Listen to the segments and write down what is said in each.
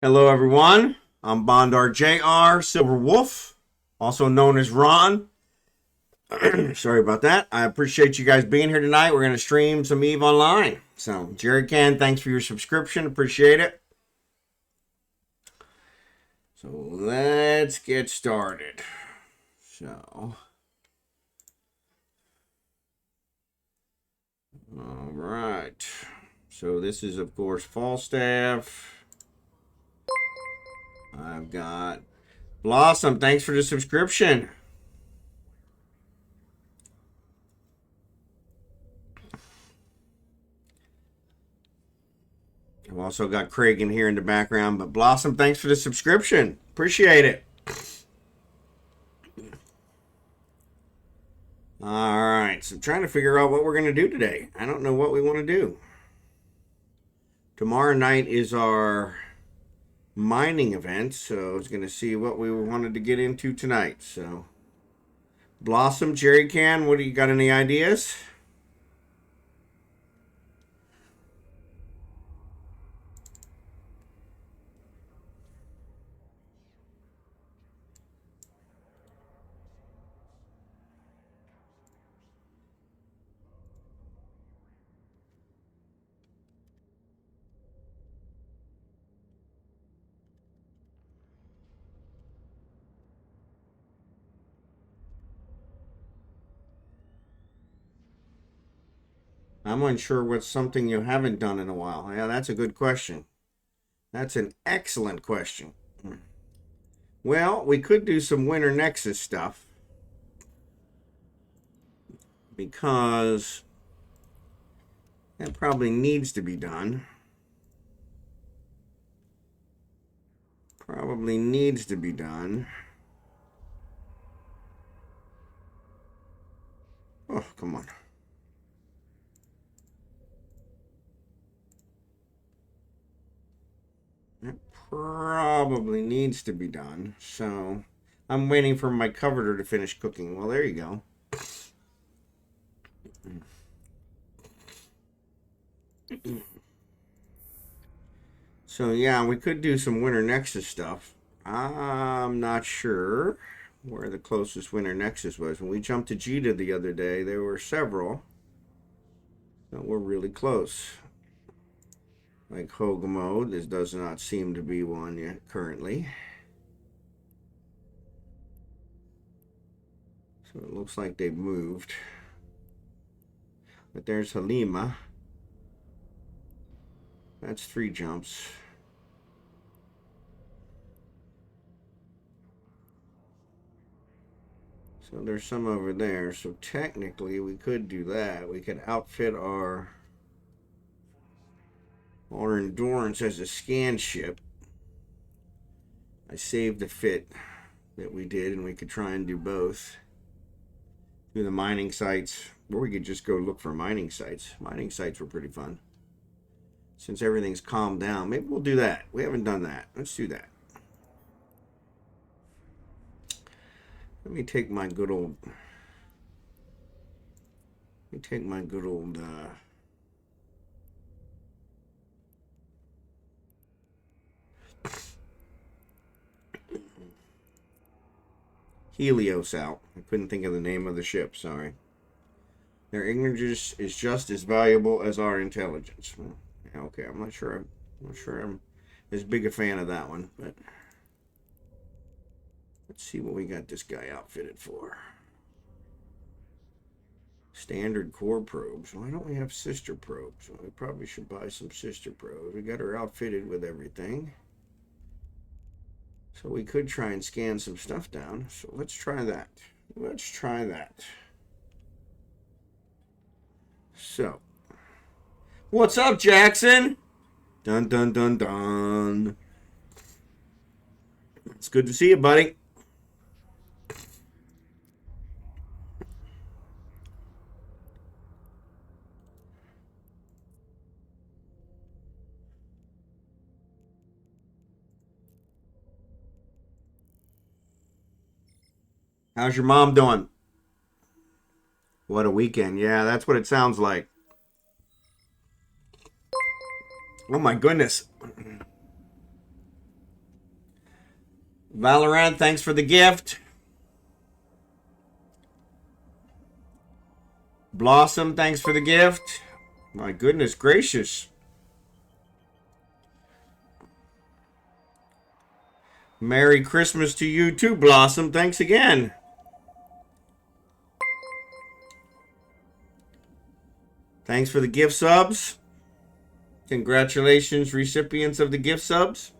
Hello, everyone. I'm Bondar Jr. Silverwolf, also known as Ron. Sorry about that. I appreciate you guys being here tonight. We're going to stream some eveonline. So, Jerry Can, thanks for your subscription. Appreciate it. So, let's get started. So, all right. So, this is, of course, Falstaff. I've got Blossom. Thanks for the subscription. I've also got Craig in here in the background. But Blossom, thanks for the subscription. Appreciate it. All right. So I'm trying to figure out what we're going to do today. I don't know what we want to do. Tomorrow night is our mining event. So I was going to see what we wanted to get into tonight. So Blossom, Jerry Can, what do you got, any ideas? I'm unsure what's something you haven't done in a while. Yeah, that's a good question. That's an excellent question. Well, we could do some Winter Nexus stuff. Because that probably needs to be done. Probably needs to be done. Oh, come on. It probably needs to be done. So I'm waiting for my coverter to finish cooking. Well, there you go. So yeah, we could do some Winter Nexus stuff. I'm not sure where the closest Winter Nexus was. When we jumped to Jita the other day, there were several that were really close. Like Hogamo, this does not seem to be one yet currently. So it looks like they've moved. But there's Halima. That's 3 jumps. So there's some over there. So technically we could do that. We could outfit our Endurance as a scan ship. I saved the fit that we did, and we could try and do both. Do the mining sites, or we could just go look for mining sites. Mining sites were pretty fun. Since everything's calmed down, maybe we'll do that. We haven't done that. Let's do that. Let me take my good old... Helios out. I couldn't think of the name of the ship, sorry. Their ignorance is just as valuable as our intelligence. Yeah, okay, I'm not sure I'm as big a fan of that one, but let's see what we got this guy outfitted for. Standard core probes. Why don't we have sister probes? Well, we probably should buy some sister probes. We got her outfitted with everything. So we could try and scan some stuff down. So let's try that. Let's try that. So, what's up, Jackson? Dun, dun, dun, dun. It's good to see you, buddy. How's your mom doing? What a weekend. Yeah, that's what it sounds like. Oh my goodness. Valorant, thanks for the gift. Blossom, thanks for the gift. My goodness gracious. Merry Christmas to you too, Blossom. Thanks again. Thanks for the gift subs. Congratulations, recipients of the gift subs.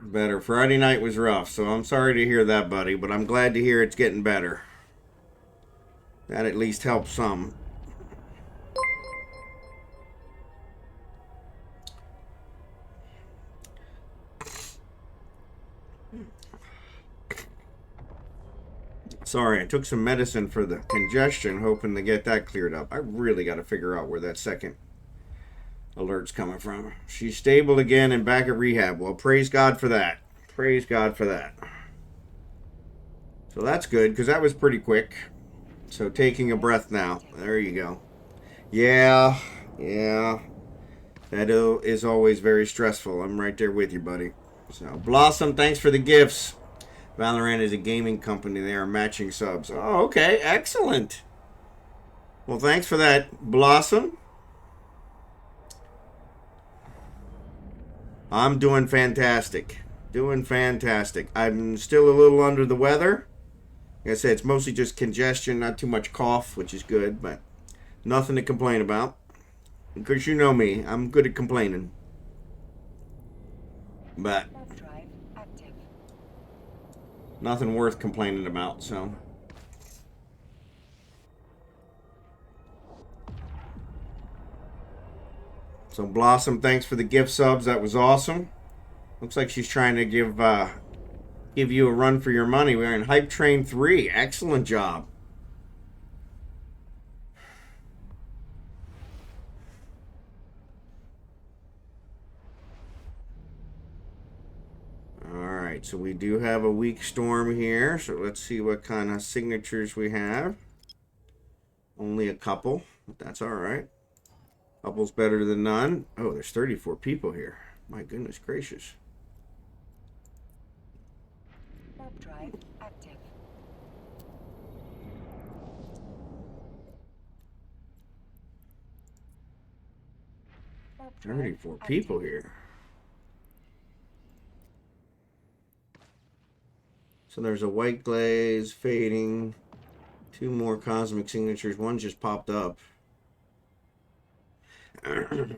Better. Friday night was rough, so I'm sorry to hear that, buddy, but I'm glad to hear it's getting better. That at least helps some. Sorry, I took some medicine for the congestion, hoping to get that cleared up. I really got to figure out where that second alert's coming from. She's stable again and back at rehab. Well, praise God for that. Praise God for that. So that's good, because that was pretty quick. So taking a breath now. There you go. Yeah. That is always very stressful. I'm right there with you, buddy. So, Blossom, thanks for the gifts. Valorant is a gaming company. They are matching subs. Oh, okay. Excellent. Well, thanks for that, Blossom. I'm doing fantastic. Doing fantastic. I'm still a little under the weather. Like I said, it's mostly just congestion, not too much cough, which is good, but nothing to complain about. Because you know me, I'm good at complaining. But nothing worth complaining about, so. So Blossom, thanks for the gift subs. That was awesome. Looks like she's trying to give you a run for your money. We're in Hype Train 3. Excellent job. Alright, so we do have a weak storm here. So let's see what kind of signatures we have. Only a couple, but that's alright. Couple's better than none. Oh, there's 34 people here. My goodness gracious. Drive active. 34 people here. So there's a white glaze fading. 2 more cosmic signatures. One just popped up.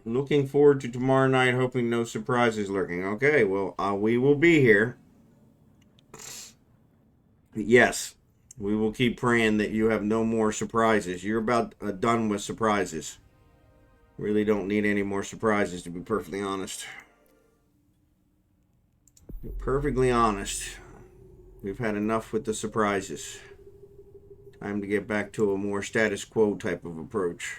Looking forward to tomorrow night, hoping no surprises lurking. Okay, well, we will be here. Yes, we will keep praying that you have no more surprises. You're about done with surprises. Really don't need any more surprises, to be perfectly honest. To be perfectly honest. We've had enough with the surprises. Time to get back to a more status quo type of approach.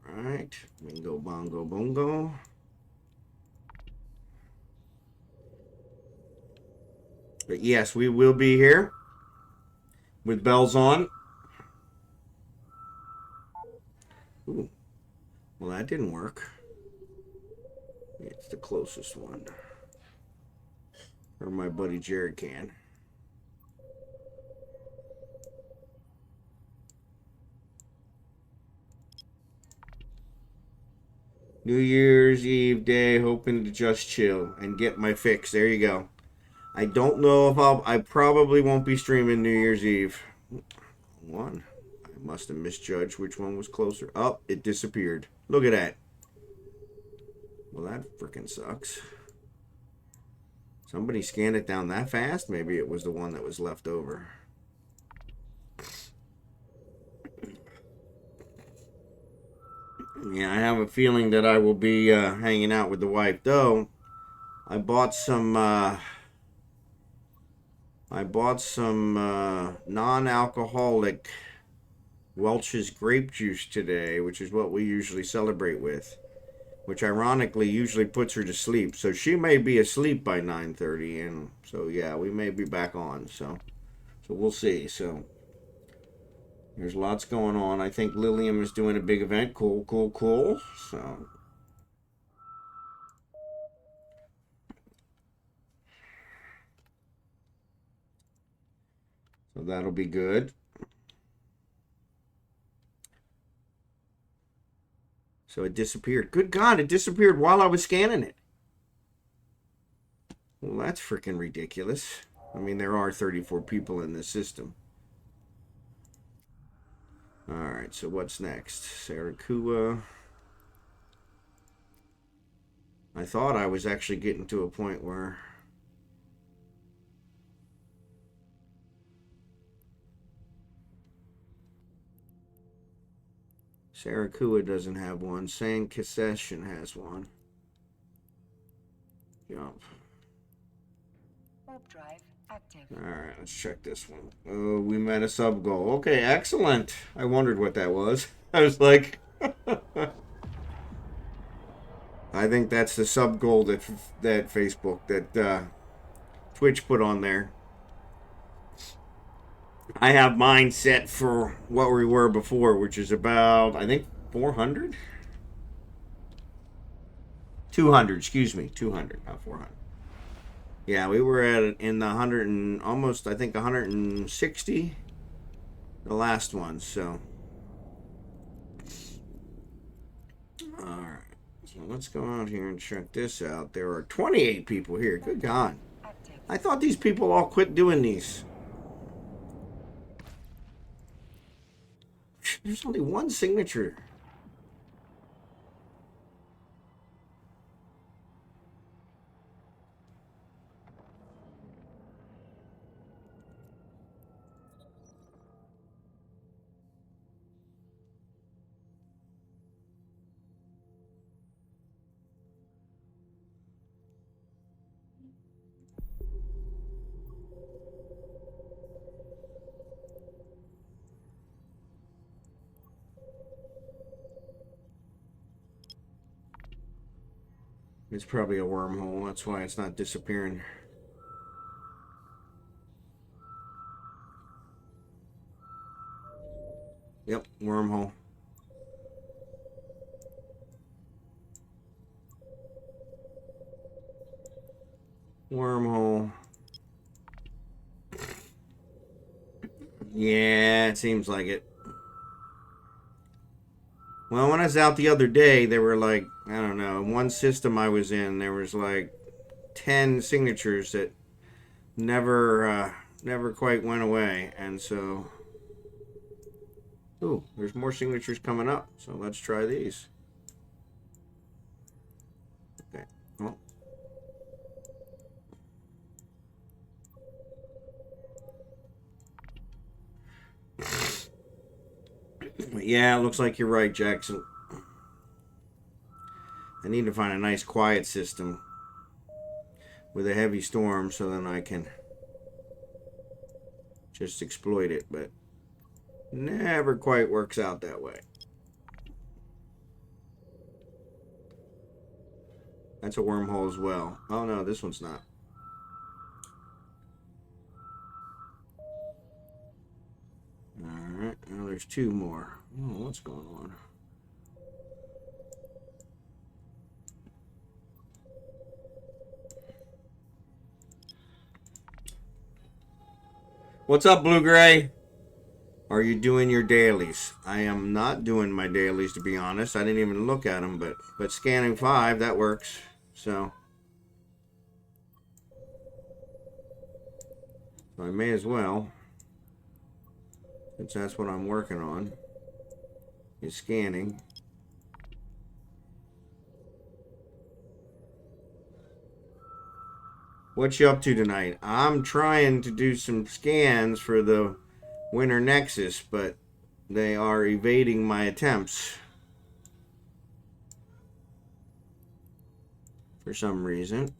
Alright, bingo, bongo, bongo. But yes, we will be here with bells on. Ooh. Well, that didn't work. It's the closest one. Or my buddy Jared can. New Year's Eve day, hoping to just chill and get my fix. There you go. I don't know if I probably won't be streaming New Year's Eve. One. I must have misjudged which one was closer. Oh, it disappeared. Look at that. Well, that freaking sucks. Somebody scanned it down that fast? Maybe it was the one that was left over. Yeah, I have a feeling that I will be hanging out with the wife. Though, I bought some non-alcoholic Welch's grape juice today, which is what we usually celebrate with. Which ironically usually puts her to sleep. So she may be asleep by 9:30, and so yeah, we may be back on. So we'll see. So There's lots going on. I think Lilium is doing a big event. Cool, cool, cool. So that'll be good. So it disappeared. Good God, it disappeared while I was scanning it. Well, that's freaking ridiculous. I mean, there are 34 people in this system. Alright, so what's next? Sarakua. I thought I was actually getting to a point where... Sarakua doesn't have one. San Concession has one. Jump. Warp drive active. Alright, let's check this one. Oh, we met a sub goal. Okay, excellent. I wondered what that was. I was like... I think that's the sub goal that Facebook, that Twitch put on there. I have mine set for what we were before, which is about, I think, 400? 200, excuse me. 200, not 400. Yeah, we were at in the 100 and almost, I think, 160. The last one, so. Alright. So let's go out here and check this out. There are 28 people here. Good God. I thought these people all quit doing these. There's only one signature. It's probably a wormhole. That's why it's not disappearing. Yep, wormhole. Wormhole. Yeah, it seems like it. Well, when I was out the other day, there were like, I don't know, one system I was in, there was like 10 signatures that never quite went away. And so, ooh, there's more signatures coming up. So let's try these. Okay, well. Yeah, it looks like you're right, Jackson. I need to find a nice quiet system with a heavy storm so then I can just exploit it, but never quite works out that way. That's a wormhole as well. Oh no, this one's not. Alright, now there's two more. Oh, what's going on? What's up, Blue Gray? Are you doing your dailies? I am not doing my dailies, to be honest. I didn't even look at them, but scanning 5, that works. So I may as well, since that's what I'm working on, is scanning. What you up to tonight? I'm trying to do some scans for the Winter Nexus, but they are evading my attempts for some reason.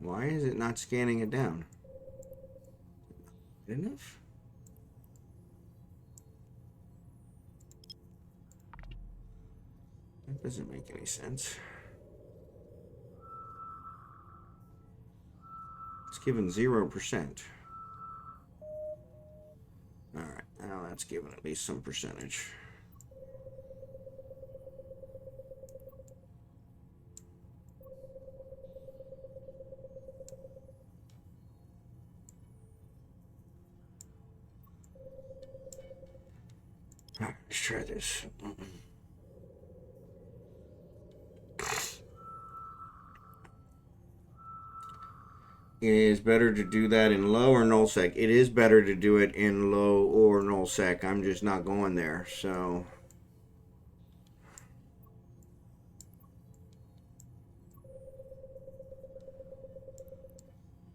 Why is it not scanning it down? Good enough? Doesn't make any sense. It's given 0%. Alright, now that's given at least some percentage. Alright, let's try this. It is better to do that in low or nullsec. It is better to do it in low or nullsec. I'm just not going there, so.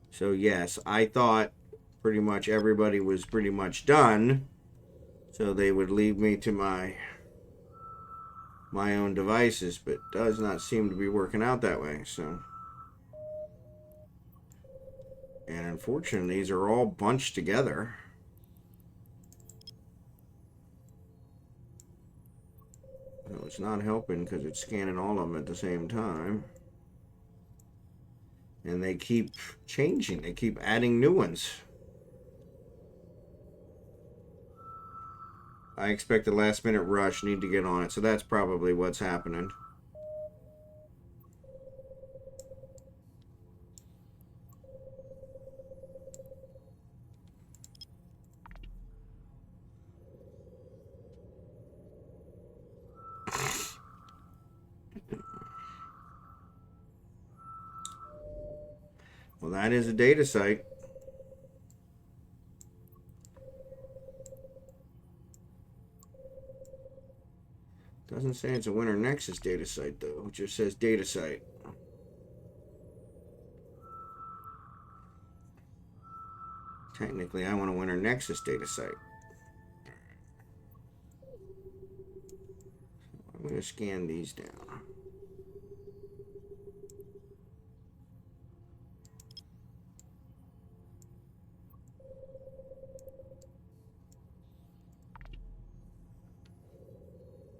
So yes, I thought pretty much everybody was pretty much done. So they would leave me to my own devices, but does not seem to be working out that way, so. And unfortunately, these are all bunched together. So it's not helping because it's scanning all of them at the same time. And they keep changing. They keep adding new ones. I expect a last minute rush. Need to get on it. So that's probably what's happening. Well, that is a data site. Doesn't say it's a Winter Nexus data site, though. It just says data site. Technically, I want a Winter Nexus data site. I'm going to scan these down.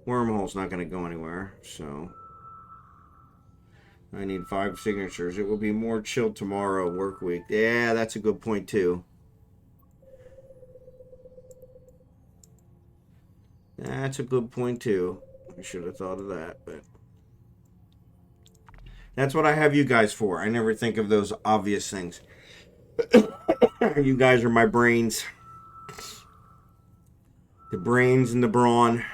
Wormhole's not going to go anywhere, so I need 5 signatures. It will be more chill tomorrow, work week. Yeah, that's a good point, too. That's a good point, too. I should have thought of that, but that's what I have you guys for. I never think of those obvious things. You guys are my brains. The brains and the brawn.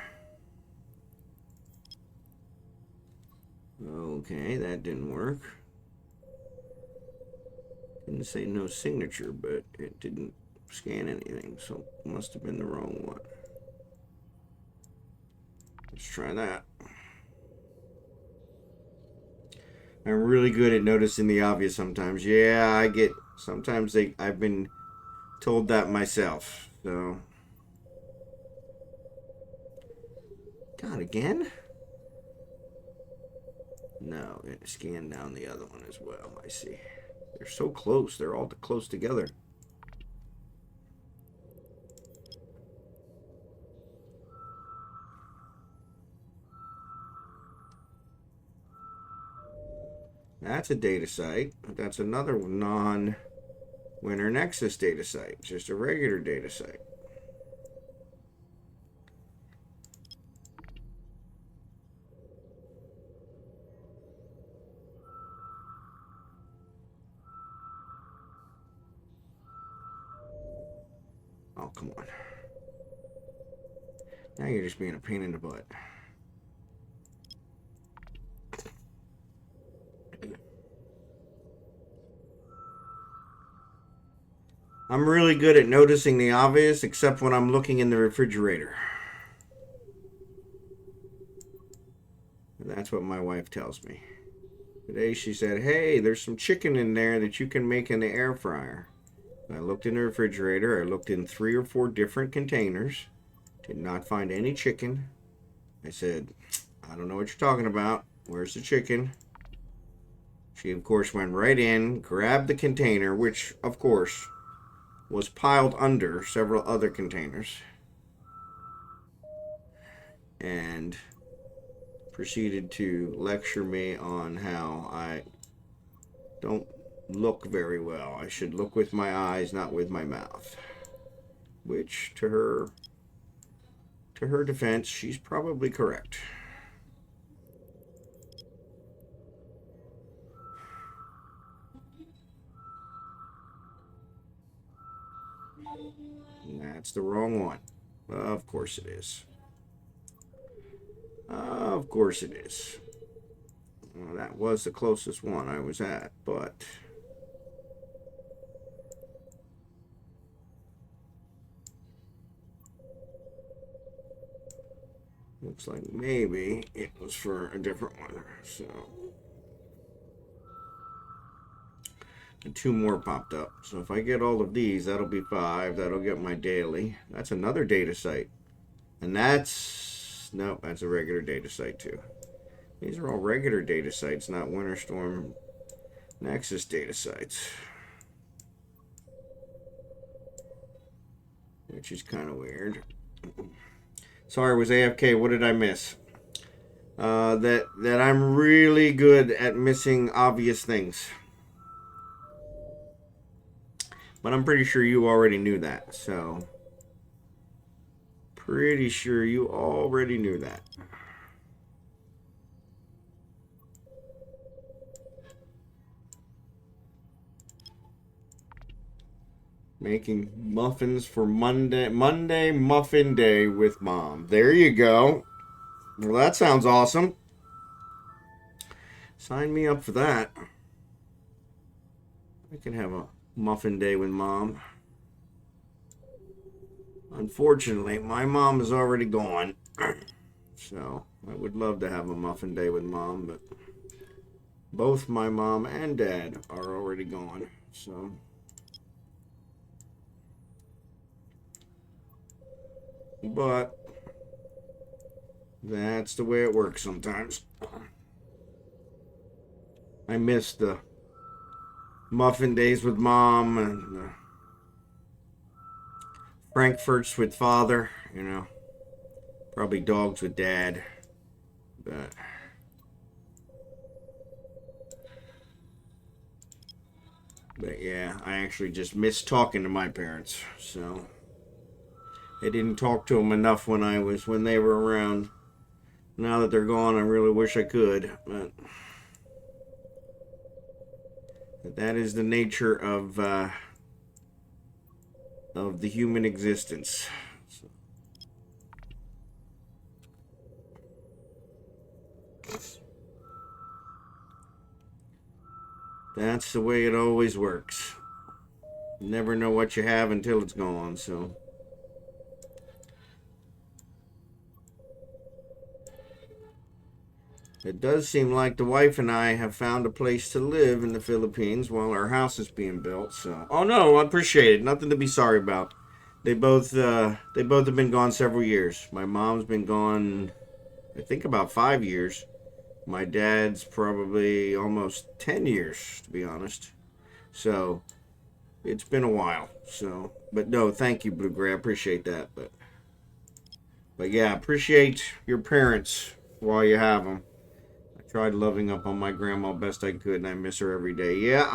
Okay, that didn't work. Didn't say no signature, but it didn't scan anything, so it must have been the wrong one. Let's try that. I'm really good at noticing the obvious sometimes. Yeah, I get, sometimes I've been told that myself, so. God, again? No, it scanned down the other one as well, I see. They're so close, they're all close together. That's a data site. That's another non-Winter Nexus data site. Just a regular data site. Oh, come on. Now you're just being a pain in the butt. I'm really good at noticing the obvious, except when I'm looking in the refrigerator. And that's what my wife tells me. Today she said, hey, there's some chicken in there that you can make in the air fryer. I looked in the refrigerator. I looked in 3 or 4 different containers. Did not find any chicken. I said, I don't know what you're talking about. Where's the chicken? She, of course, went right in, grabbed the container, which, of course, was piled under several other containers, and proceeded to lecture me on how I don't look very well. I should look with my eyes, not with my mouth. Which, to her defense, she's probably correct. That's the wrong one. Of course it is. Of course it is. Well, that was the closest one I was at, but looks like maybe it was for a different one. So, and 2 more popped up. So if I get all of these, that'll be 5. That'll get my daily. That's another data site. And that's, nope, that's a regular data site too. These are all regular data sites, not Winter Storm Nexus data sites. Which is kind of weird. Sorry, it was AFK. What did I miss? That I'm really good at missing obvious things. But I'm pretty sure you already knew that, so... Pretty sure you already knew that. Making muffins for Monday muffin day with Mom. There you go. Well, that sounds awesome. Sign me up for that. I can have a muffin day with Mom. Unfortunately, my mom is already gone. So, I would love to have a muffin day with Mom, but both my mom and dad are already gone. So, but that's the way it works sometimes. I miss the muffin days with Mom and the Frankfurts with Father, you know. Probably dogs with Dad. But yeah, I actually just miss talking to my parents. So I didn't talk to them enough when they were around. Now that they're gone, I really wish I could, but that is the nature of the human existence. So. That's the way it always works. You never know what you have until it's gone, so. It does seem like the wife and I have found a place to live in the Philippines while our house is being built, so. Oh no, I appreciate it. Nothing to be sorry about. They both have been gone several years. My mom's been gone, I think, about 5 years. My dad's probably almost 10 years, to be honest. So, it's been a while. So, but no, thank you, Blue Gray. I appreciate that. But yeah, appreciate your parents while you have them. I tried loving up on my grandma best I could, and I miss her every day. Yeah,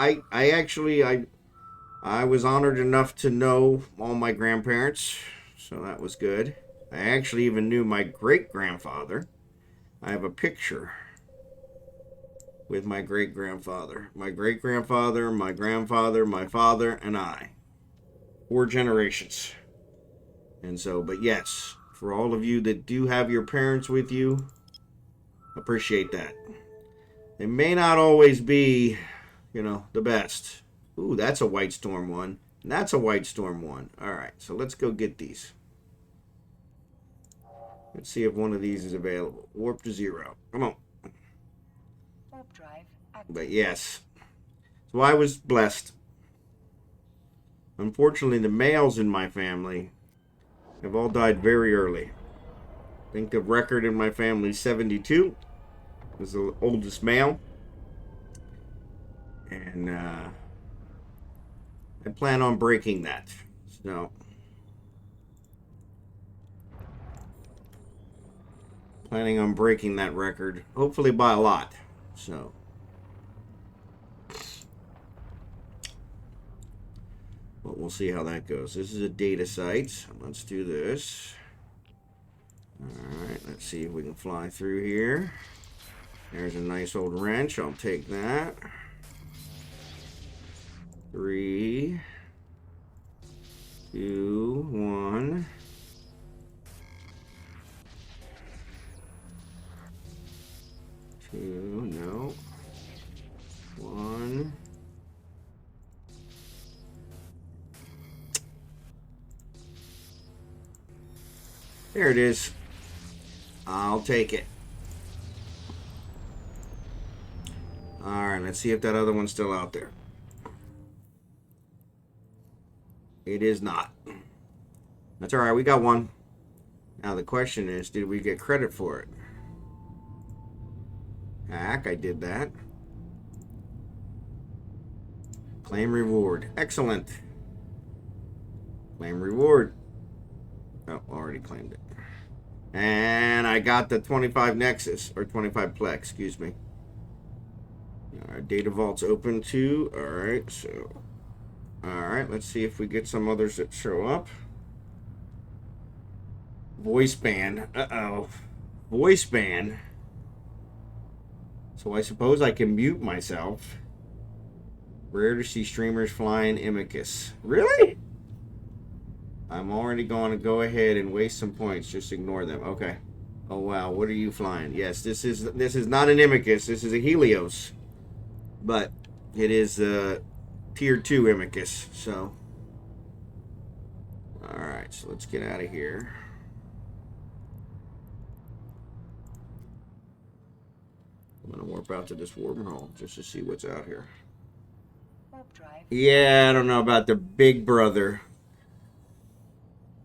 I was honored enough to know all my grandparents, so that was good. I actually even knew my great-grandfather. I have a picture with my great-grandfather. My great-grandfather, my grandfather, my father, and I. 4 generations. And so, but yes, for all of you that do have your parents with you, appreciate that. They may not always be, you know, the best. Ooh, that's a White Storm one. And that's a White Storm one. Alright, so let's go get these. Let's see if one of these is available. Warp to 0. Come on. Drive active. But yes. So I was blessed. Unfortunately, the males in my family have all died very early. I think the record in my family is 72. Was the oldest male. And I plan on breaking that. So Planning on breaking that record, hopefully by a lot. So, but we'll see how that goes. This is a data site. Let's do this. Alright, let's see if we can fly through here. There's a nice old wrench. I'll take that. 3, 2, 1. Two, no. 1. There it is. I'll take it. Alright, let's see if that other one's still out there. It is not. That's alright, we got one. Now the question is, did we get credit for it? Heck, I did that. Claim reward. Excellent. Claim reward. Oh, already claimed it. And I got the 25 Nexus, or 25 Plex, excuse me. Alright, data vault's open too. Alright, so. Alright, let's see if we get some others that show up. Voice ban. Uh-oh. Voice ban. So I suppose I can mute myself. Rare to see streamers flying Imicus. Really? I'm already going to go ahead and waste some points. Just ignore them. Okay. Oh wow, what are you flying? Yes, this is not an Imicus. This is a Helios. But it is tier 2 Imicus. So. Alright, so let's get out of here. I'm going to warp out to this wormhole just to see what's out here. Yeah, I don't know about the big brother.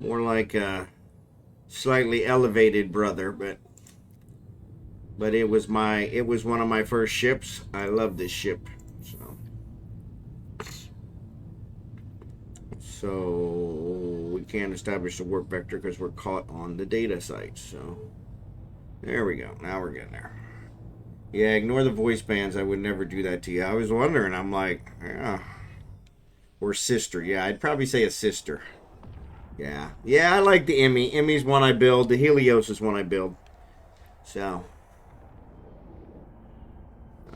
More like a slightly elevated brother, but it was one of my first ships. I love this ship. So we can't establish the warp vector because we're caught on the data site. So there we go. Now we're getting there. Yeah, ignore the voice bans. I would never do that to you. I was wondering. I'm like, yeah. Or sister. Yeah, I'd probably say a sister. Yeah. Yeah, I like the Emmy. Emmy's one I build. The Helios is one I build. So.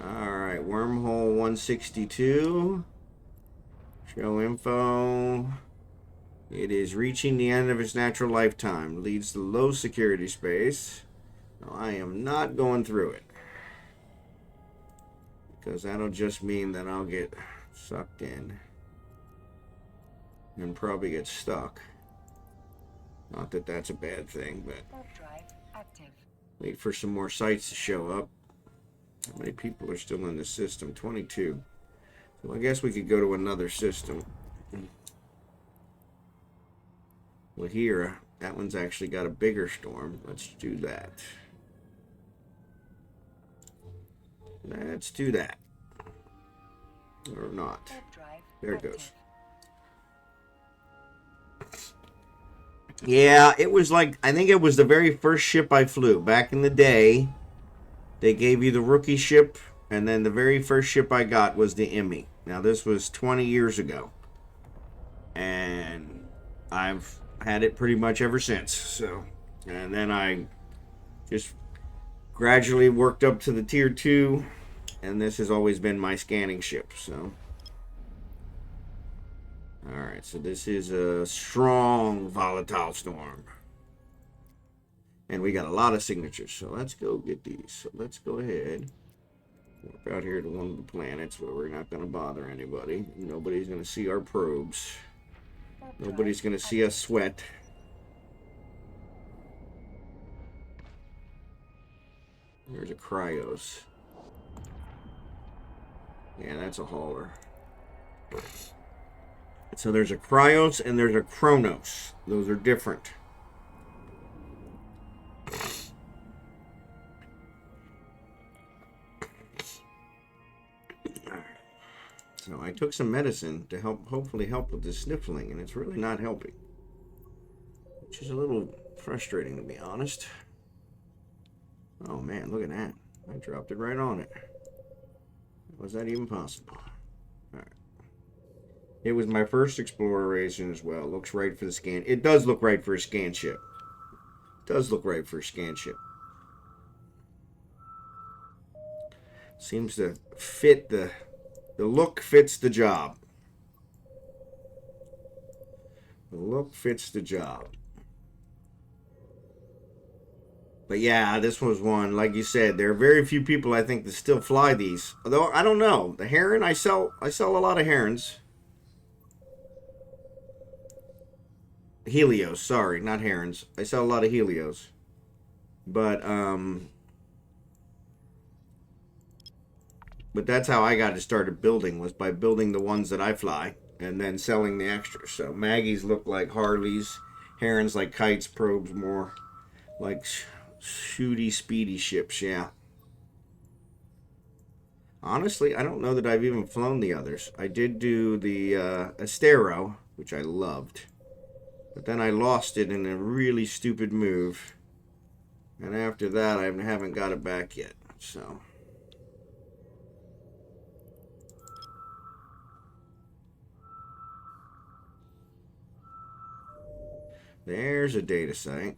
Alright, wormhole 162. Show info. It is reaching the end of its natural lifetime. Leads to low security space. No, I am not going through it. Because that'll just mean that I'll get sucked in. And probably get stuck. Not that that's a bad thing, but... Wait for some more sites to show up. How many people are still in the system? 22. So I guess we could go to another system. Well, here, that one's actually got a bigger storm. Let's do that. Let's do that. Or not. There it goes. Yeah, it was like, I think it was the very first ship I flew. Back in the day, they gave you the rookie ship, and then the very first ship I got was the Emmy. Now, this was 20 years ago. And I've had it pretty much ever since. So, and then I just gradually worked up to the tier 2, and this has always been my scanning ship. So, alright, so this is a strong volatile storm. And we got a lot of signatures, so let's go get these. So let's go ahead. Warp out here to one of the planets where we're not going to bother anybody. Nobody's going to see our probes. Nobody's going to see us sweat. There's a Cryos. Yeah, that's a hauler. So there's a Cryos and there's a Kronos. Those are different. So I took some medicine to hopefully help with the sniffling, and it's really not helping. Which is a little frustrating, to be honest. Oh man, look at that. I dropped it right on it. Was that even possible? Alright. It was my first exploration as well. Looks right for the scan. It does look right for a scan ship. It does look right for a scan ship. Seems to fit the look fits the job. The look fits the job. But yeah, this was one, like you said, there are very few people I think that still fly these. Although I don't know. The heron, I sell a lot of herons. Helios, sorry, not herons. I sell a lot of Helios. But that's how I got it started building, was by building the ones that I fly and then selling the extras. So Maggies look like Harleys, herons like kites, probes more like shooty, speedy ships, yeah. Honestly, I don't know that I've even flown the others. I did do the Astero, which I loved. But then I lost it in a really stupid move. And after that, I haven't got it back yet. So... there's a data site.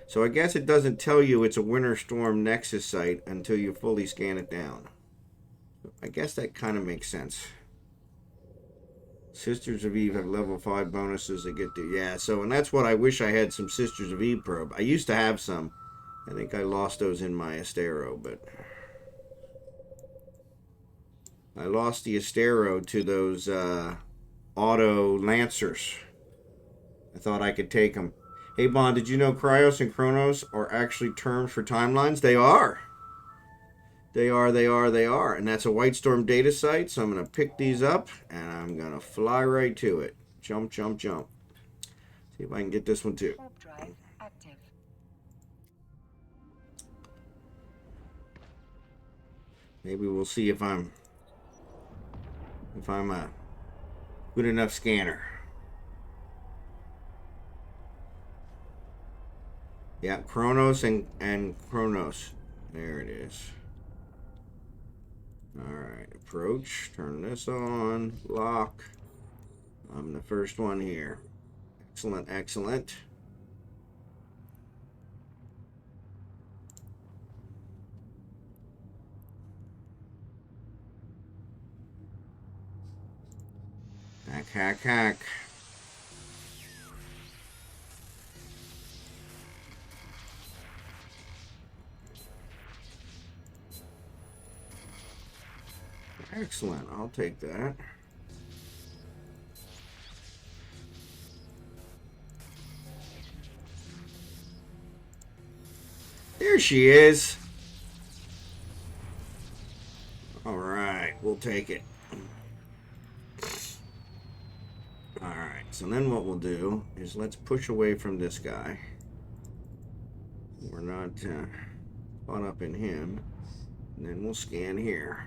So I guess it doesn't tell you it's a Winter Storm Nexus site until you fully scan it down. I guess that kind of makes sense. Sisters of Eve have level 5 bonuses they get to. Yeah, so, and that's what I wish I had, some Sisters of Eve probe. I used to have some. I think I lost those in my Astero, but... I lost the Astero to those auto Lancers. I thought I could take them. Hey, Bond, did you know Cryos and Chronos are actually terms for timelines? They are. They are. And that's a White Storm data site, so I'm going to pick these up, and I'm going to fly right to it. Jump, jump, jump. See if I can get this one, too. Warp drive active. Maybe we'll see if I'm a good enough scanner. Yeah, Chronos and Chronos. There it is. Alright, approach. Turn this on. Lock. I'm the first one here. Excellent, excellent. Hack, hack, hack. Excellent. I'll take that. There she is. All right. We'll take it. All right. So then what we'll do is let's push away from this guy. We're not caught up in him. And then we'll scan here.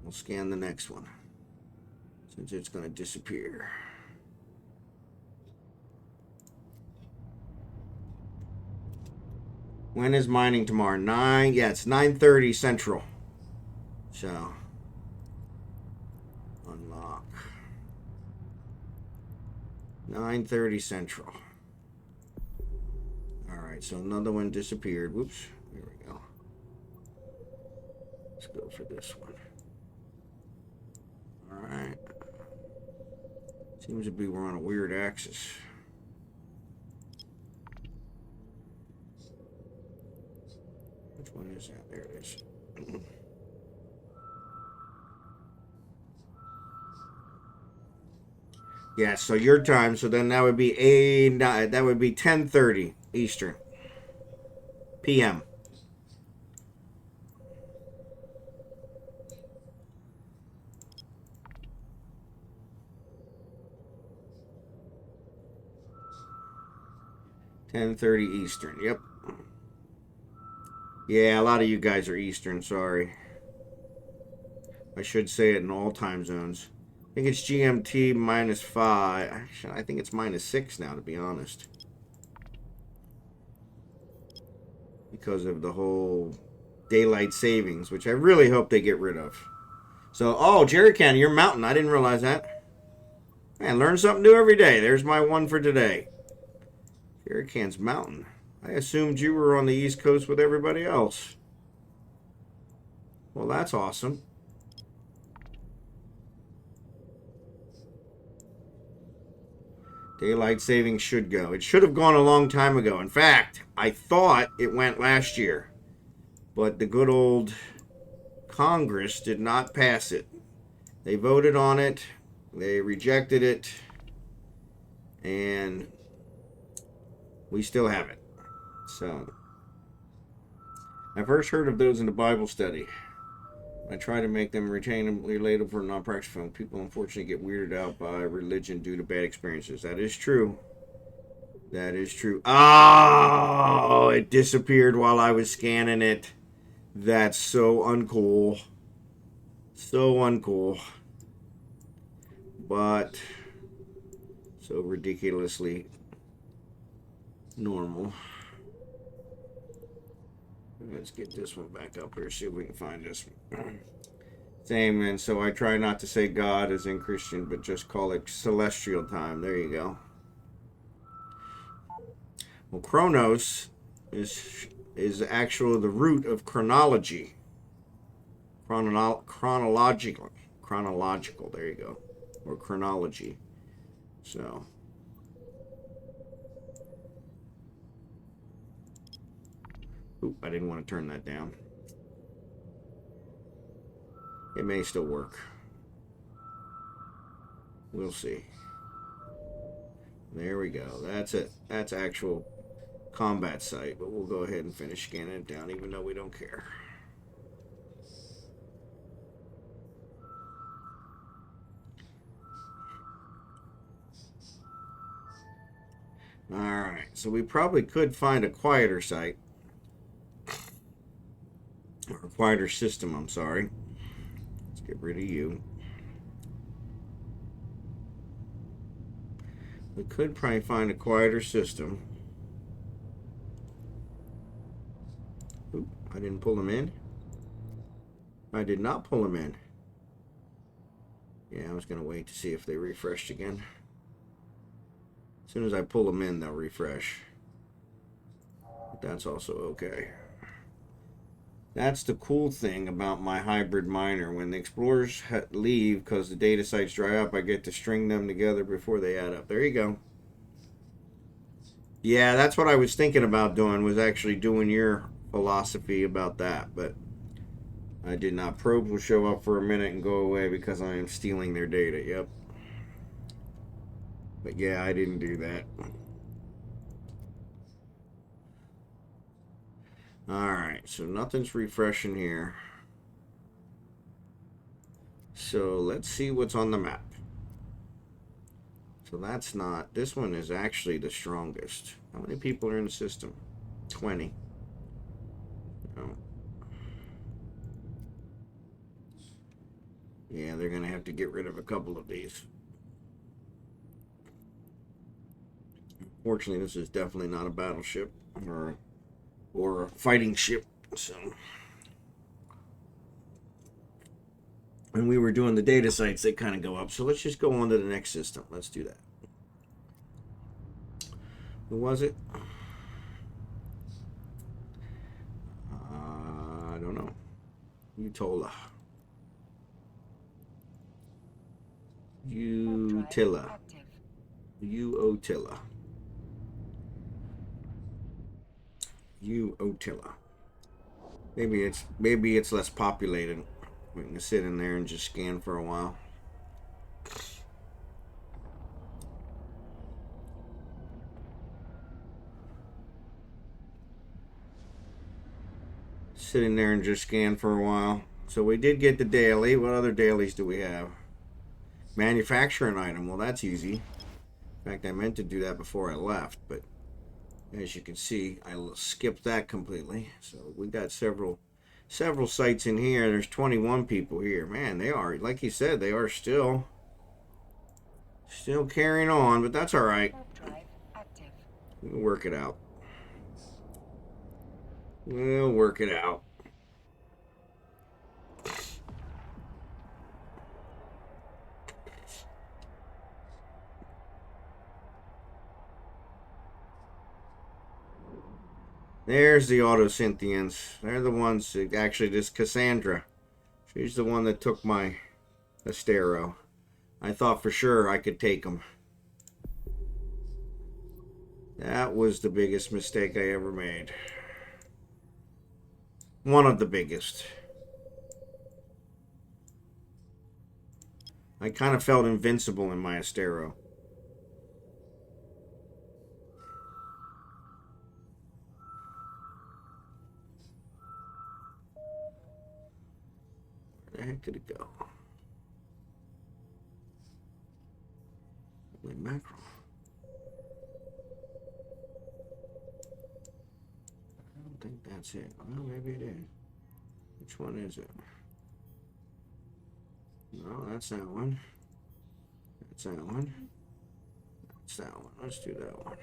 We'll scan the next one, since it's going to disappear. When is mining tomorrow? 9, yeah, it's 9:30 Central. So, unlock. 9:30 Central. Alright, so another one disappeared. Whoops, here we go. Let's go for this one. Alright. Seems to be we're on a weird axis. Which one is that? There it is. Yeah, so your time, so then that would be that would be 10:30 Eastern PM. $10:30 Eastern. Yep. Yeah, a lot of you guys are Eastern. Sorry. I should say it in all time zones. I think it's GMT -5. Actually, I think it's -6 now, to be honest. because of the whole daylight savings, which I really hope they get rid of. So, oh, Jerry Can, you're mountain. I didn't realize that. Man, learn something new every day. There's my one for today. Jerry Can's mountain. I assumed you were on the East Coast with everybody else. Well, that's awesome. Daylight savings should go. It should have gone a long time ago. In fact, I thought it went last year. But the good old Congress did not pass it. They voted on it. They rejected it. And we still have it. So, I first heard of those in the Bible study. I try to make them relatable for non-practical. People unfortunately get weirded out by religion due to bad experiences. That is true. That is true. Oh, it disappeared while I was scanning it. That's so uncool. So uncool. But so ridiculously normal. Let's get this one back up here, see if we can find this one. Same, and so I try not to say God as in Christian, but just call it celestial time. There you go. Well, Chronos is actually the root of chronology. Chronological. There you go. Or chronology. So. Oop, I didn't want to turn that down. It may still work. We'll see. There we go. That's it. That's actual combat site, but we'll go ahead and finish scanning it down, even though we don't care. Alright, so we probably could find a quieter site. Or a quieter system, I'm sorry. Let's get rid of you. We could probably find a quieter system. Oop, I didn't pull them in. I did not pull them in. Yeah, I was going to wait to see if they refreshed again. As soon as I pull them in, they'll refresh. But that's also okay. That's the cool thing about my hybrid miner. When the explorers leave because the data sites dry up, I get to string them together before they add up. There you go. Yeah, that's what I was thinking about doing, was actually doing your philosophy about that. But I did not. Probes will show up for a minute and go away because I am stealing their data. Yep. But yeah, I didn't do that. Alright, so nothing's refreshing here. So let's see what's on the map. So that's not, this one is actually the strongest. How many people are in the system? 20. Oh. Yeah, they're going to have to get rid of a couple of these. Fortunately, this is definitely not a battleship or a fighting ship. So, when we were doing the data sites, they kind of go up. So let's just go on to the next system. Let's do that. Who was it? I don't know. Utila. Utila. Maybe it's less populated. We can sit in there and just scan for a while. Sitting there and just scan for a while. So we did get the daily. What other dailies do we have? Manufacturing item. Well, that's easy. In fact, I meant to do that before I left, but as you can see, I skipped that completely. So we got several sites in here. There's 21 people here. Man, they are, like you said, they are still carrying on, but that's all right. We'll work it out. We'll work it out. There's the autocynthians. They're the ones, actually, this Cassandra. She's the one that took my Astero. I thought for sure I could take them. That was the biggest mistake I ever made. One of the biggest. I kind of felt invincible in my Astero. Where the heck did it go? Holy mackerel. I don't think that's it. Well, maybe it is. Which one is it? No, that's that one. That's that one. That's that one. Let's do that one.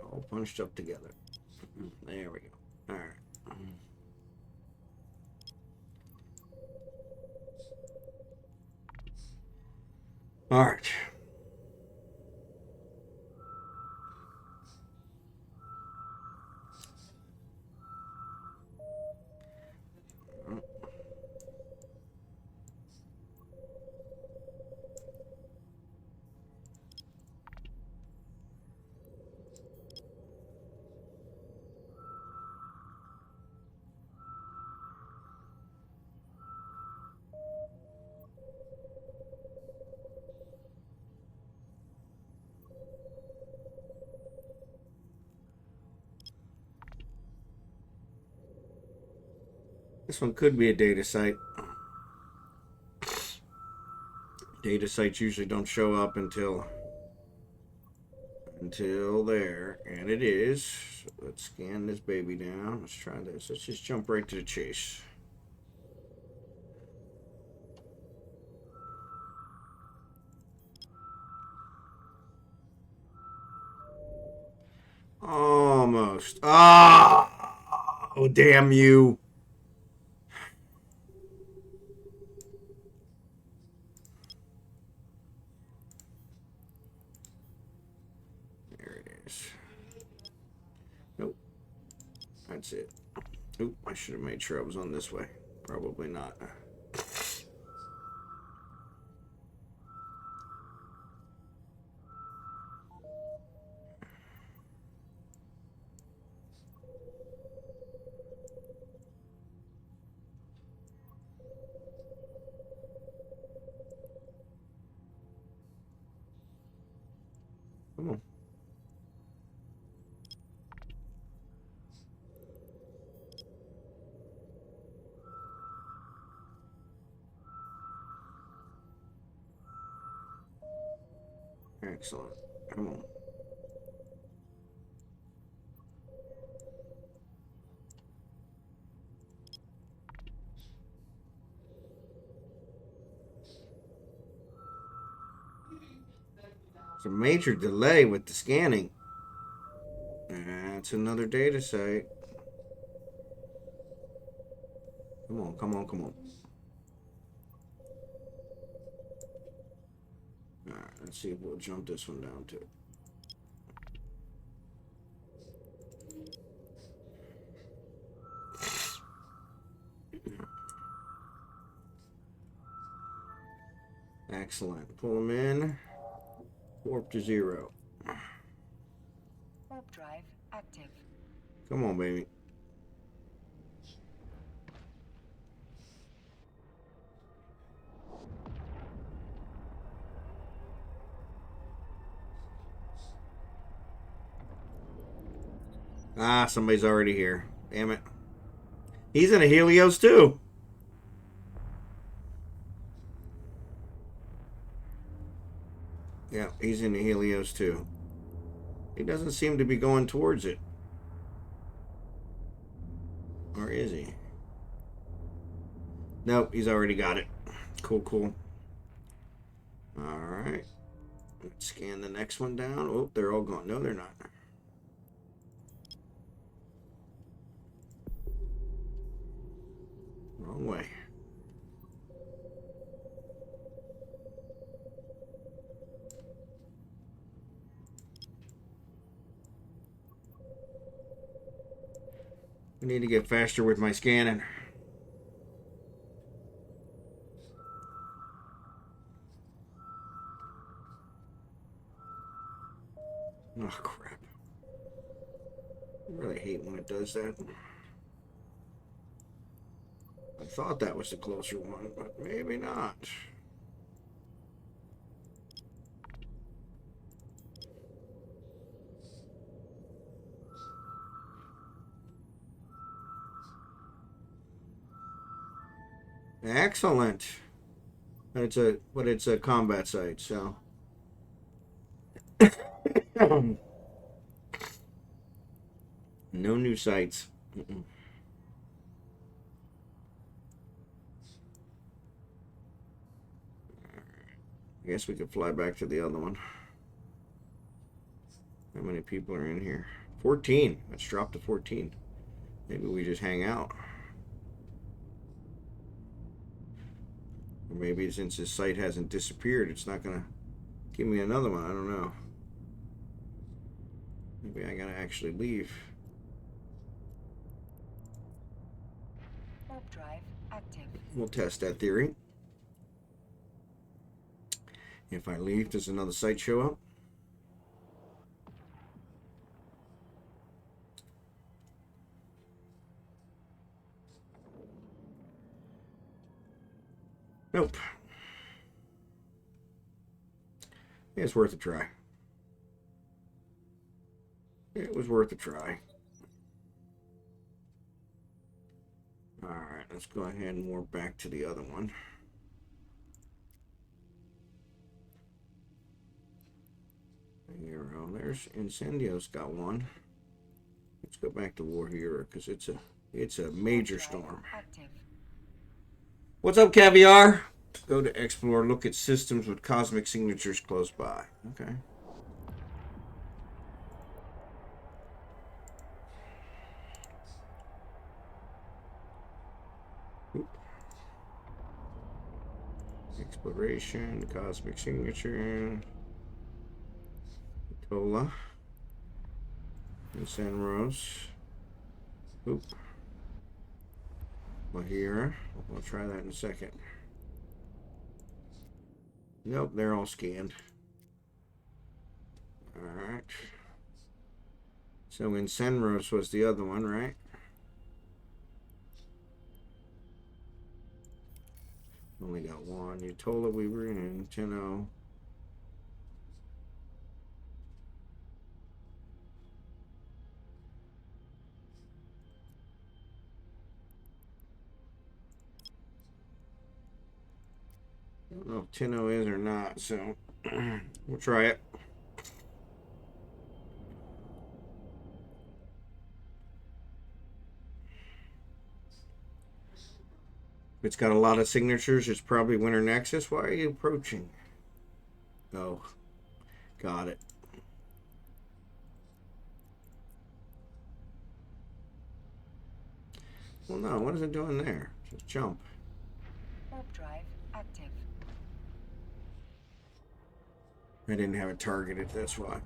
All bunched up together. There we go. All right. All right. This one could be a data site. Data sites usually don't show up until there, and it is. So let's scan this baby down. Let's try this. Let's just jump right to the chase. Almost. Oh, damn you. Nope. That's it. Oop, I should have made sure I was on this way. Probably not. Come on. Excellent. Come on. There's a major delay with the scanning. That's another data site. Come on, come on, come on. Alright, let's see if we'll jump this one down too. Excellent. Pull them in. Warp to 0. Warp drive active. Come on, baby. Ah, somebody's already here. Damn it. He's in a Helios too. Yeah, he's in the Helios too. He doesn't seem to be going towards it. Or is he? Nope, he's already got it. Cool, cool. Alright. Let's scan the next one down. Oh, they're all gone. No, they're not. Wrong way. I need to get faster with my scanning. Oh, crap. I really hate when it does that. I thought that was the closer one, but maybe not. Excellent. It's a combat site, so. No new sites. I guess we could fly back to the other one. How many people are in here? 14. Let's drop to 14. Maybe we just hang out. Or maybe since this site hasn't disappeared, it's not going to give me another one. I don't know. Maybe I got to actually leave. Warp drive active. We'll test that theory. If I leave, does another site show up? Nope. It's worth a try. It was worth a try. Alright, let's go ahead and warp back to the other one. Hero. There's Incendio's got one. Let's go back to War Hero because it's a major storm. Active. What's up, Caviar? Go to Explore, look at systems with cosmic signatures close by. Okay. Oop. Exploration, cosmic signature. Tola. And Senros. Oop. Mahira. We'll try that in a second. Nope, they're all scanned. Alright. So Senros was the other one, right? Only got one. Utola we were in 10-0. I don't know if 10-0 is or not, so we'll try it. It's got a lot of signatures. It's probably Winter Nexus. Why are you approaching? Oh, got it. Well, no, what is it doing there? Just jump. Warp drive active. I didn't have it targeted, that's why.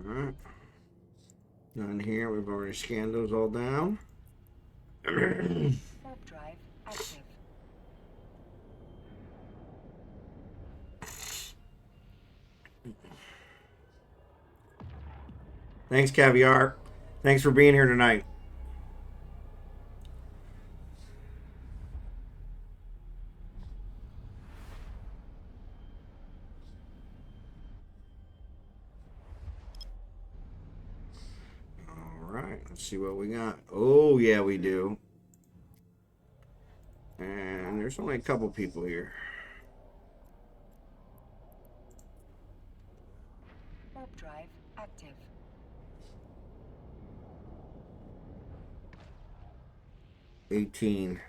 Alright. None here. We've already scanned those all down. Warp drive active. Thanks, Caviar. Thanks for being here tonight. Let's see what we got. Oh, yeah, we do. And there's only a couple people here. Warp drive active. $18.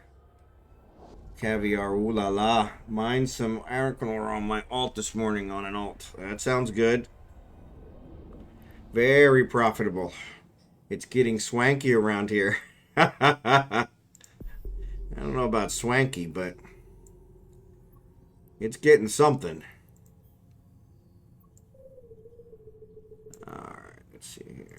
Caviar, ooh la la. Mined some Araconor on my alt this morning on an alt. That sounds good. Very profitable. It's getting swanky around here. I don't know about swanky, but it's getting something. Alright, let's see here.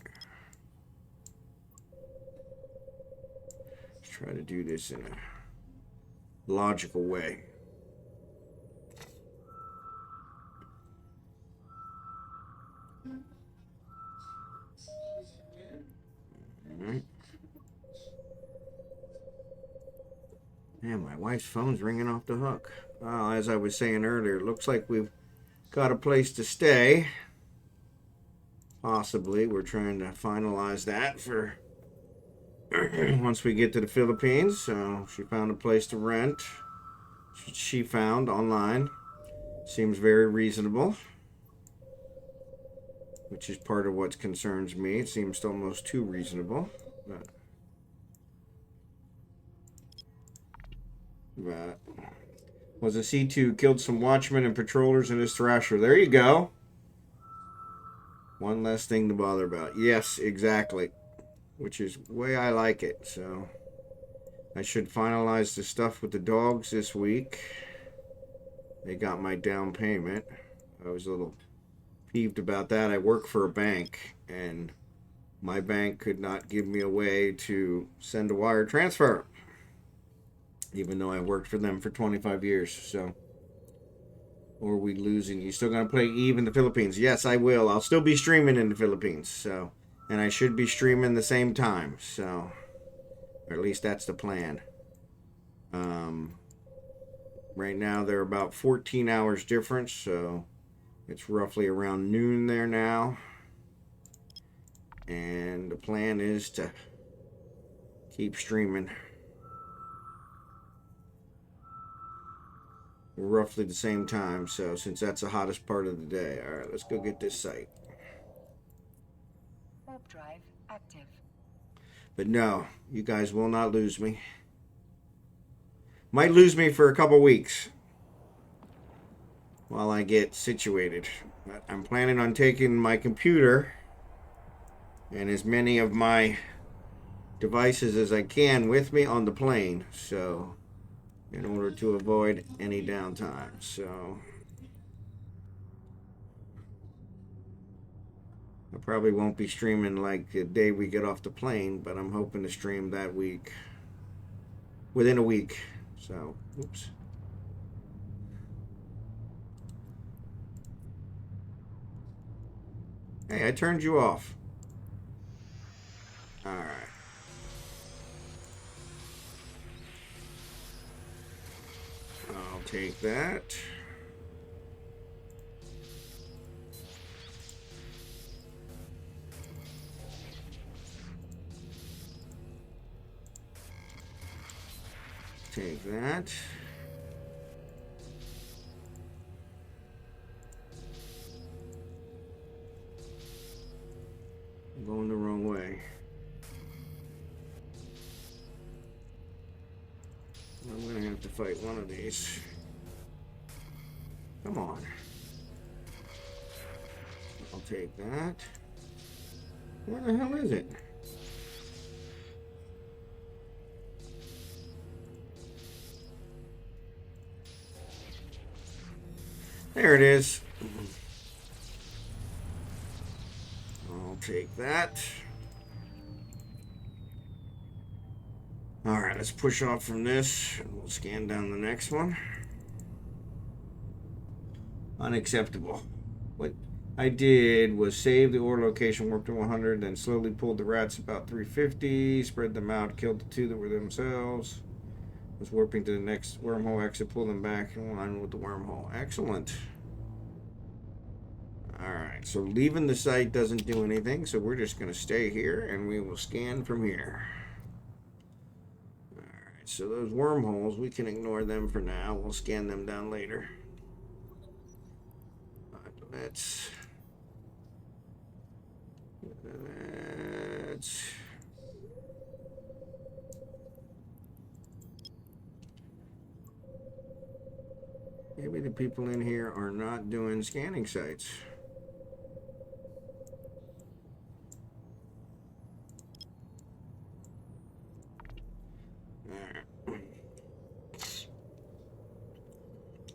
Let's try to do this in a logical way. Alright. Man, my wife's phone's ringing off the hook. Well, as I was saying earlier, it looks like we've got a place to stay. Possibly. We're trying to finalize that for once we get to the Philippines. So she found a place to rent. She found online. Seems very reasonable. Which is part of what concerns me. It seems almost too reasonable. But was a C2, killed some watchmen and patrollers in his thrasher. There you go. One less thing to bother about. Yes, exactly. Which is the way I like it. So I should finalize the stuff with the dogs this week. They got my down payment. I was a little peeved about that. I work for a bank, and my bank could not give me a way to send a wire transfer, even though I worked for them for 25 years. So, or are we losing? You still gonna play Eve in the Philippines? Yes, I will. I'll still be streaming in the Philippines. So, and I should be streaming the same time. So, or at least that's the plan. Right now they're about 14 hours difference, so it's roughly around noon there now. And the plan is to keep streaming roughly the same time. So since that's the hottest part of the day. All right, let's go get this site. Warp drive active. But no, you guys will not lose me. Might lose me for a couple weeks while I get situated. But I'm planning on taking my computer and as many of my devices as I can with me on the plane. So, in order to avoid any downtime. So, I probably won't be streaming like the day we get off the plane, but I'm hoping to stream that week. Within a week. So, oops. Hey, I turned you off. Alright. I'll take that. Take that. I'm going the wrong way. I'm gonna have to fight one of these. Come on. I'll take that. Where the hell is it? There it is. I'll take that. Alright, let's push off from this. We'll scan down the next one. Unacceptable. What I did was save the ore location, warp to 100, then slowly pulled the rats about 350, spread them out, killed the two that were themselves. Was warping to the next wormhole exit, pull them back in line with the wormhole. Excellent. All Alright, so leaving the site doesn't do anything, so we're just going to stay here and we will scan from here. Alright, so those wormholes, we can ignore them for now. We'll scan them down later. Let's maybe the people in here are not doing scanning sites.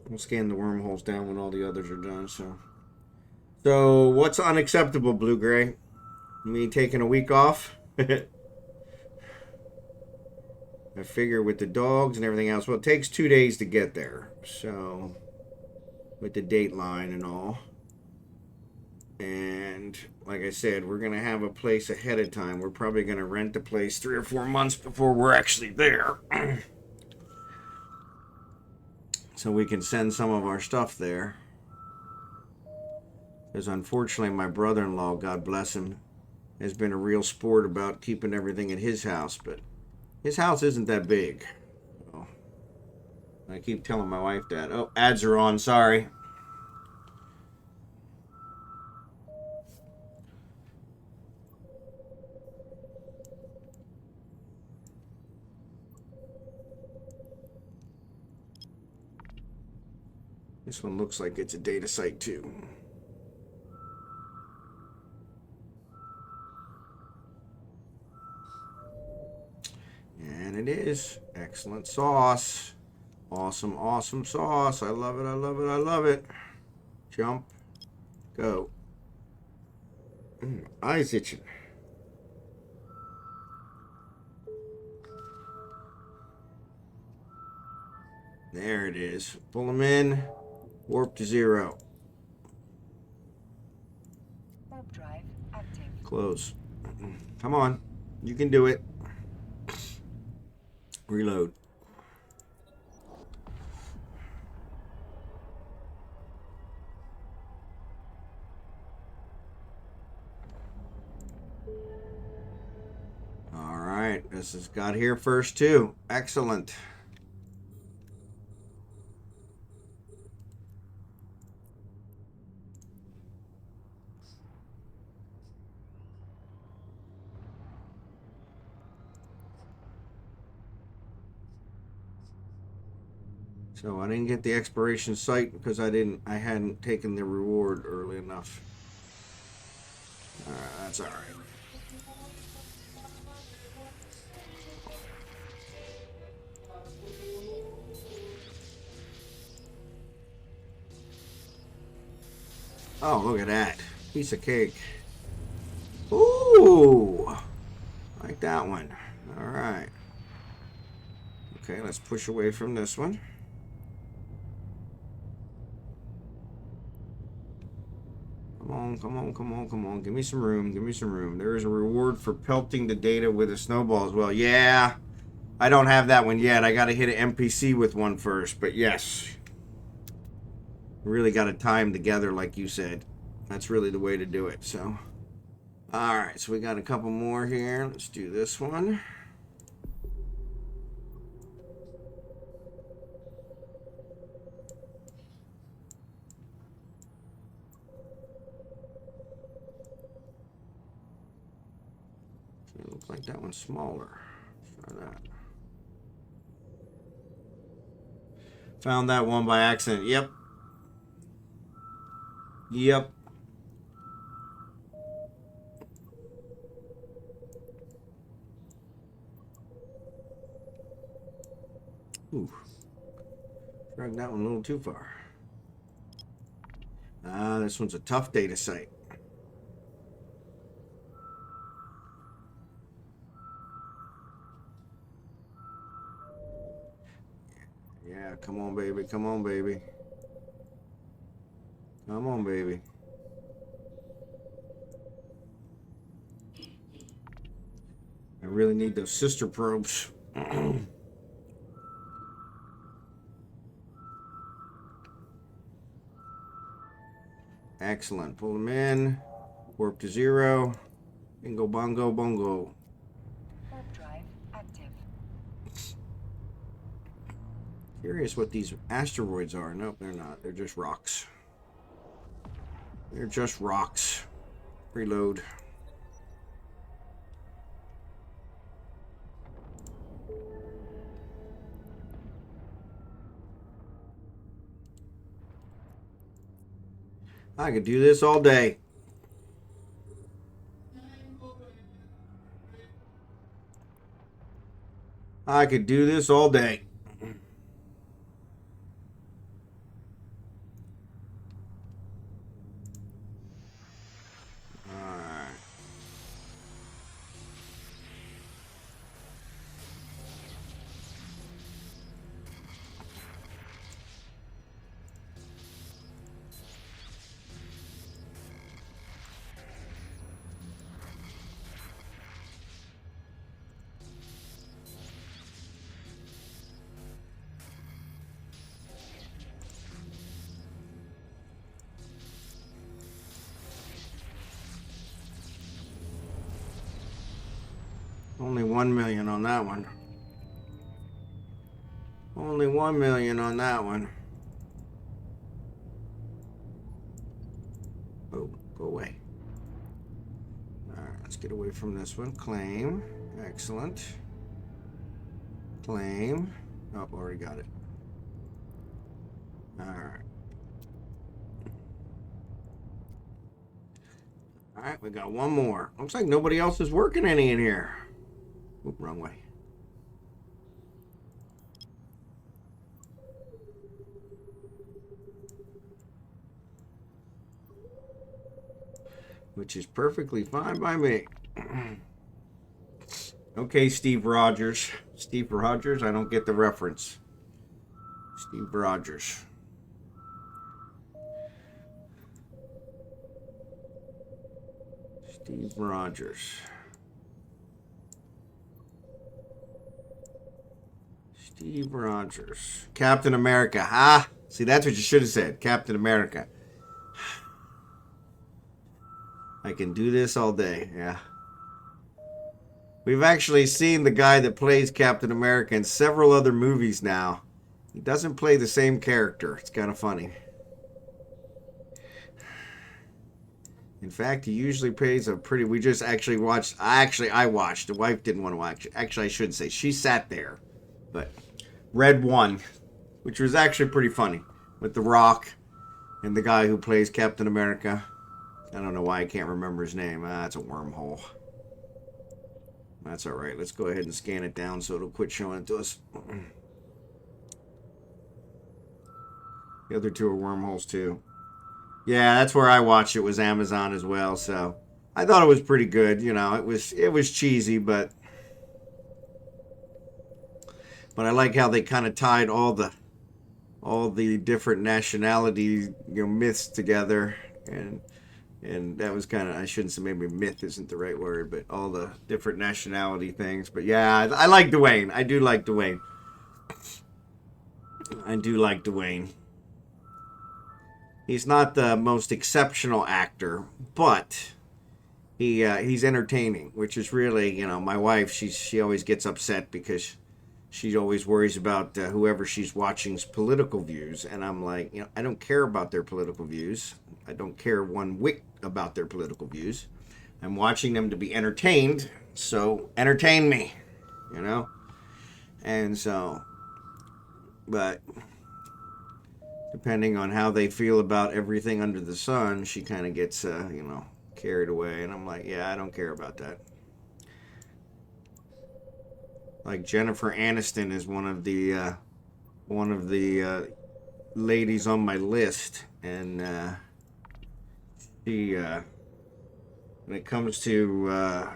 We'll scan the wormholes down when all the others are done. So what's unacceptable, Blue Gray? Me taking a week off? I figure with the dogs and everything else, well, it takes 2 days to get there. So with the date line and all. And like I said, we're going to have a place ahead of time. We're probably going to rent a place 3 or 4 months before we're actually there. So we can send some of our stuff there. Because unfortunately, my brother-in-law, God bless him, has been a real sport about keeping everything at his house. But his house isn't that big. So I keep telling my wife that. Oh, ads are on. Sorry. This one looks like it's a data site too. And it is. Excellent sauce. Awesome, awesome sauce. I love it, I love it, I love it. Jump. Go. Eyes itching. There it is. Pull them in. Warp to 0. Warp drive active. Close. Come on. You can do it. Reload. All right. This has got here first too. Excellent. So I didn't get the expiration site because I hadn't taken the reward early enough. That's all right. Oh, look at that. Piece of cake. Ooh. Like that one. All right. Okay, let's push away from this one. Come on, come on, come on, come on. Give me some room. Give me some room. There is a reward for pelting the data with a snowball as well. Yeah. I don't have that one yet. I got to hit an NPC with one first. But yes. Really got to tie them together like you said. That's really the way to do it. So, all right. So we got a couple more here. Let's do this one. It looks like that one's smaller. Let's try that. Found that one by accident. Yep. Yep. Ooh. Dragged that one a little too far. This one's a tough data site. Yeah, come on, baby. Come on, baby. Come on, baby. I really need those sister probes. Excellent. Pull them in. Warp to 0. Bingo, bongo, bongo. Warp drive active. Curious what these asteroids are. Nope, they're not. They're just rocks. They're just rocks. Reload. I could do this all day. I could do this all day. Alright. Only 1 million on that one. Only 1 million on that one. Oh, go away. Alright, let's get away from this one. Claim. Excellent. Claim. Oh, already got it. Alright. Alright, we got one more. Looks like nobody else is working any in here. Oop, wrong way. Which is perfectly fine by me. Okay, Steve Rogers. Steve Rogers, I don't get the reference. Steve Rogers. Steve Rogers. Steve Rogers. Captain America. Ah, see, that's what you should have said. Captain America. I can do this all day. Yeah. We've actually seen the guy that plays Captain America in several other movies now. He doesn't play the same character. It's kind of funny. In fact, he usually plays a pretty... We just actually watched... I watched. The wife didn't want to watch. Actually, I shouldn't say. She sat there. But Red 1, which was actually pretty funny. With The Rock and the guy who plays Captain America. I don't know why I can't remember his name. It's a wormhole. That's alright. Let's go ahead and scan it down so it'll quit showing it to us. The other two are wormholes too. Yeah, that's where I watched it, was Amazon as well, so I thought it was pretty good. You know, it was cheesy, but I like how they kind of tied all the different nationality, myths together, and that was kind of, I shouldn't say, maybe myth isn't the right word, but all the different nationality things. But yeah, I like Dwayne. I do like Dwayne. I do like Dwayne. He's not the most exceptional actor, but he's entertaining, which is really, my wife, she always gets upset because she always worries about whoever she's watching's political views. And I'm like, I don't care about their political views. I don't care one whit about their political views. I'm watching them to be entertained, so entertain me, And so, but depending on how they feel about everything under the sun, she kind of gets, carried away. And I'm like, yeah, I don't care about that. Like Jennifer Aniston is one of the ladies on my list, and she, when it comes to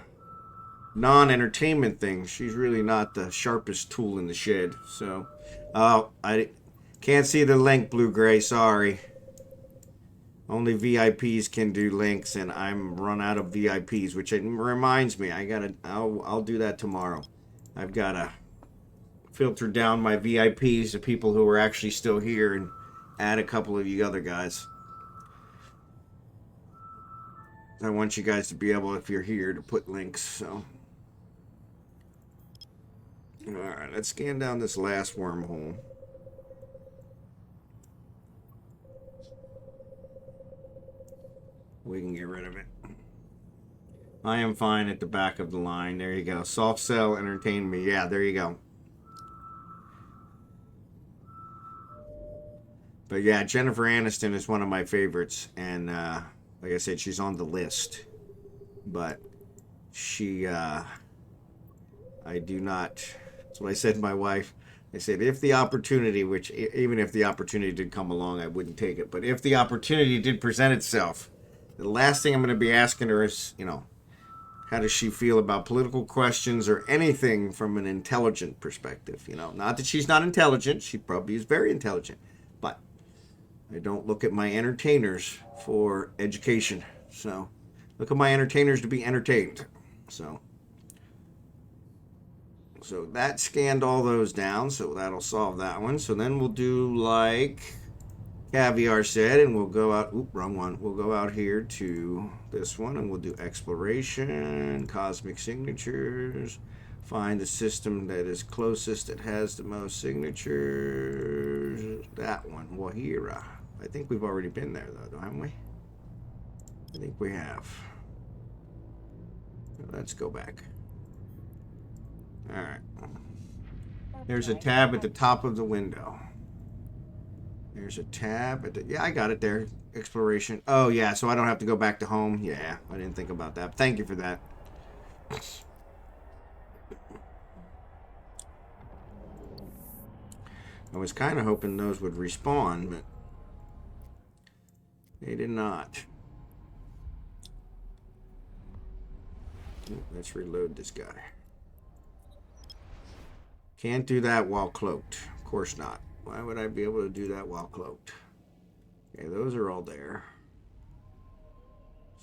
non-entertainment things, she's really not the sharpest tool in the shed. So, I can't see the link, Blue Gray. Sorry. Only VIPs can do links, and I'm run out of VIPs, which reminds me, I'll do that tomorrow. I've got to filter down my VIPs to people who are actually still here and add a couple of you other guys. I want you guys to be able, if you're here, to put links. So, all right, let's scan down this last wormhole. We can get rid of it. I am fine at the back of the line. There you go. Soft sell, entertain me. Yeah, there you go. But yeah, Jennifer Aniston is one of my favorites. And like I said, she's on the list. But she, I do not, that's what I said to my wife. I said, if the opportunity, which even if the opportunity did come along, I wouldn't take it. But if the opportunity did present itself, the last thing I'm going to be asking her is, you know, how does she feel about political questions or anything from an intelligent perspective? You know, not that she's not intelligent. She probably is very intelligent. But I don't look at my entertainers for education. So look at my entertainers to be entertained. So that scanned all those down. So that'll solve that one. So then we'll do like Caviar said, and we'll go out, wrong one. We'll go out here to this one, and we'll do exploration, cosmic signatures, find the system that is closest, that has the most signatures. That one, Wahira. I think we've already been there, though, haven't we? I think we have. Let's go back. All right. There's a tab at the top of the window. There's a tab at the, yeah, I got it there. Exploration. Oh, yeah, so I don't have to go back to home. Yeah, I didn't think about that. Thank you for that. I was kind of hoping those would respawn, but they did not. Let's reload this guy. Can't do that while cloaked. Of course not. Why would I be able to do that while cloaked? Okay, those are all there.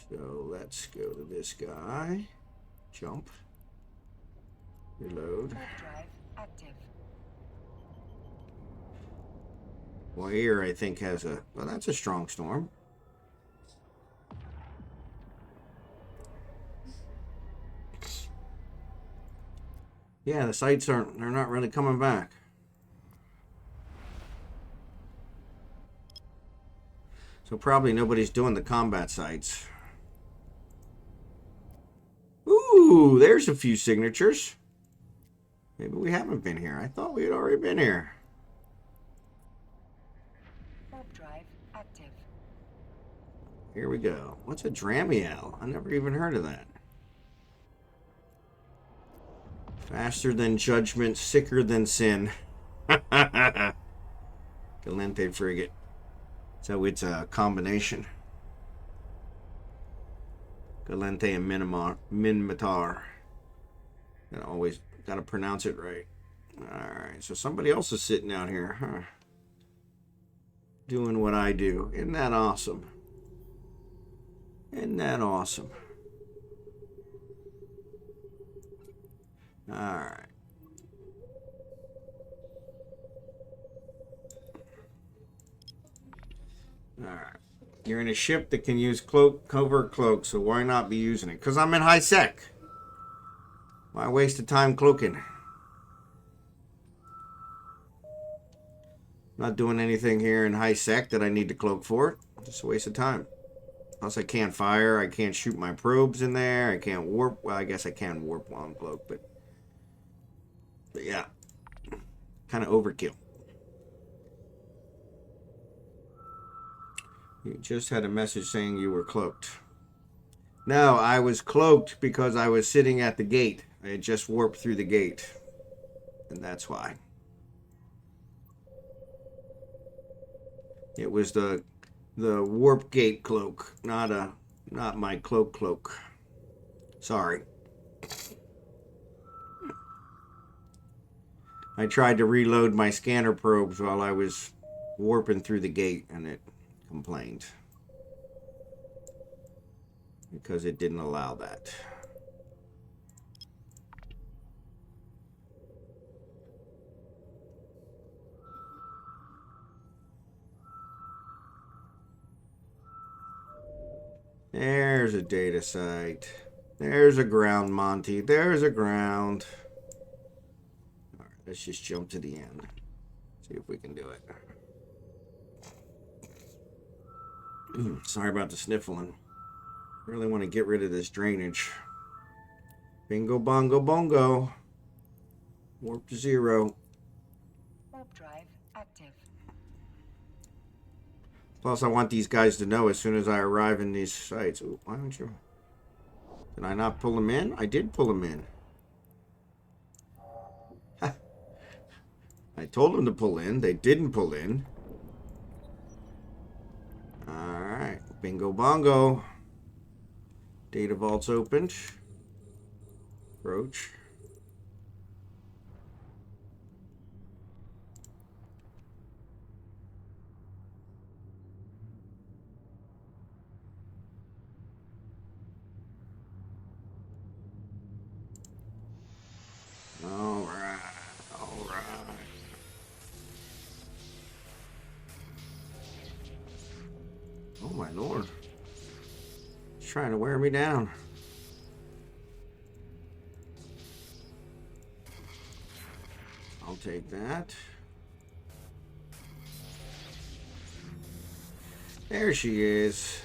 So let's go to this guy. Jump. Reload. Drive active. Well, here I think has a, well, that's a strong storm. Yeah, the sights aren't, they're not really coming back. So probably nobody's doing the combat sites. Ooh, there's a few signatures. Maybe we haven't been here. I thought we had already been here. Drive active. Here we go. What's a Dramiel? I never even heard of that. Faster than judgment, sicker than sin. Galente frigate. So it's a combination. Galente and Minmatar. Always gotta pronounce it right. Alright, so somebody else is sitting out here, huh? Doing what I do. Isn't that awesome? Isn't that awesome? Alright. Alright. You're in a ship that can use covert cloak, so why not be using it? Because I'm in high sec. Why waste the time cloaking? Not doing anything here in high sec that I need to cloak for. Just a waste of time. Plus I can't fire, I can't shoot my probes in there, I can't warp. Well, I guess I can warp while I'm cloaked, but yeah. Kind of overkill. You just had a message saying you were cloaked. No, I was cloaked because I was sitting at the gate. I had just warped through the gate. And that's why. It was the warp gate cloak, not my cloak. Sorry. I tried to reload my scanner probes while I was warping through the gate, and it complained because it didn't allow that. There's a data site. There's a ground, Monty. There's a ground. All right, let's just jump to the end. See if we can do it. Sorry about the sniffling. Really want to get rid of this drainage. Bingo, bongo, bongo. Warp to 0. Warp drive active. Plus, I want these guys to know as soon as I arrive in these sites. Ooh, why don't you? Did I not pull them in? I did pull them in. I told them to pull in. They didn't pull in. Alright. Bingo bongo. Data vault's opened. Approach. Alright. Alright. Oh my lord. He's trying to wear me down. I'll take that. There she is.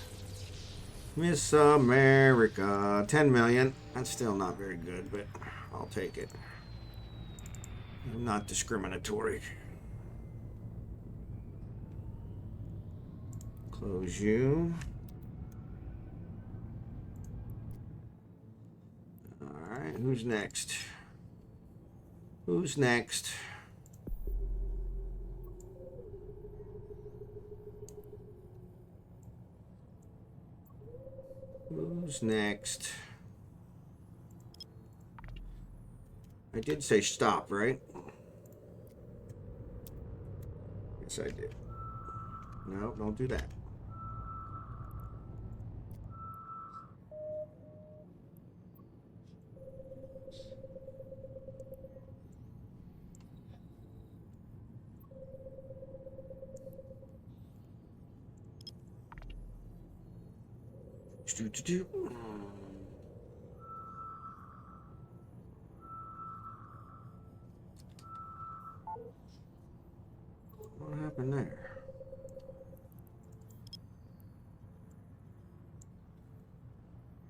Miss America. 10 million. That's still not very good, but I'll take it. I'm not discriminatory. Close you. Alright, who's next? Who's next? Who's next? I did say stop, right? Yes, I did. No, don't do that. What happened there?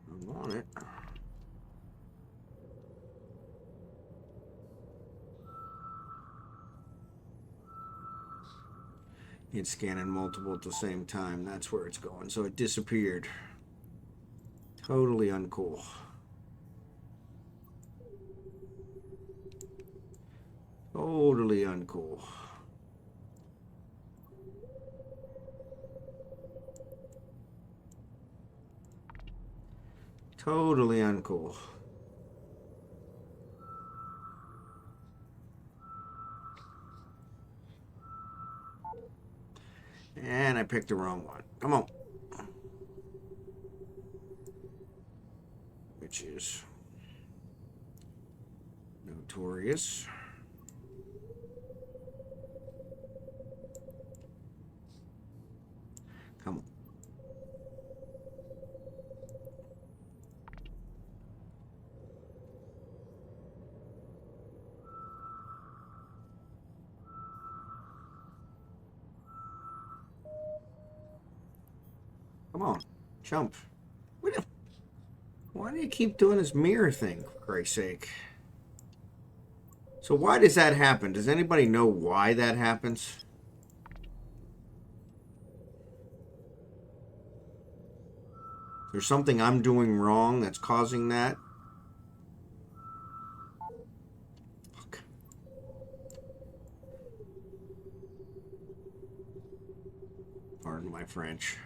I want it. It's scanning multiple at the same time. That's where it's going. So it disappeared. Totally uncool. Totally uncool. Totally uncool. And I picked the wrong one. Come on. Which is notorious. Come on. Come on. Jump. Why do you keep doing this mirror thing, for Christ's sake? So why does that happen? Does anybody know why that happens? There's something I'm doing wrong that's causing that? Fuck. Pardon my French.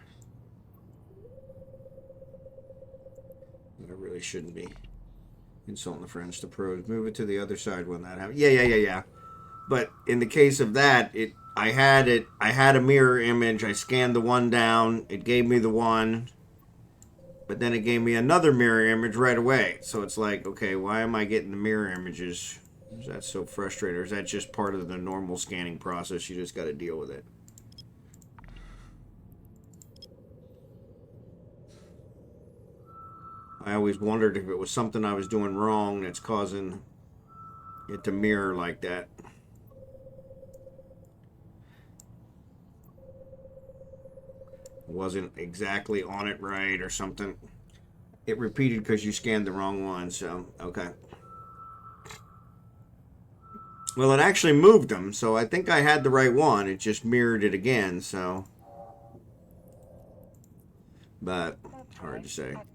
I really shouldn't be insulting the French to pros. Move it to the other side when that happens. Yeah. But in the case of that, I had a mirror image. I scanned the one down. It gave me the one. But then it gave me another mirror image right away. So it's like, okay, why am I getting the mirror images? Is that so frustrating? Or is that just part of the normal scanning process? You just got to deal with it. I always wondered if it was something I was doing wrong that's causing it to mirror like that. Wasn't exactly on it right or something. It repeated because you scanned the wrong one, so okay. Well, it actually moved them, so I think I had the right one. It just mirrored it again, so. But hard to say. Active.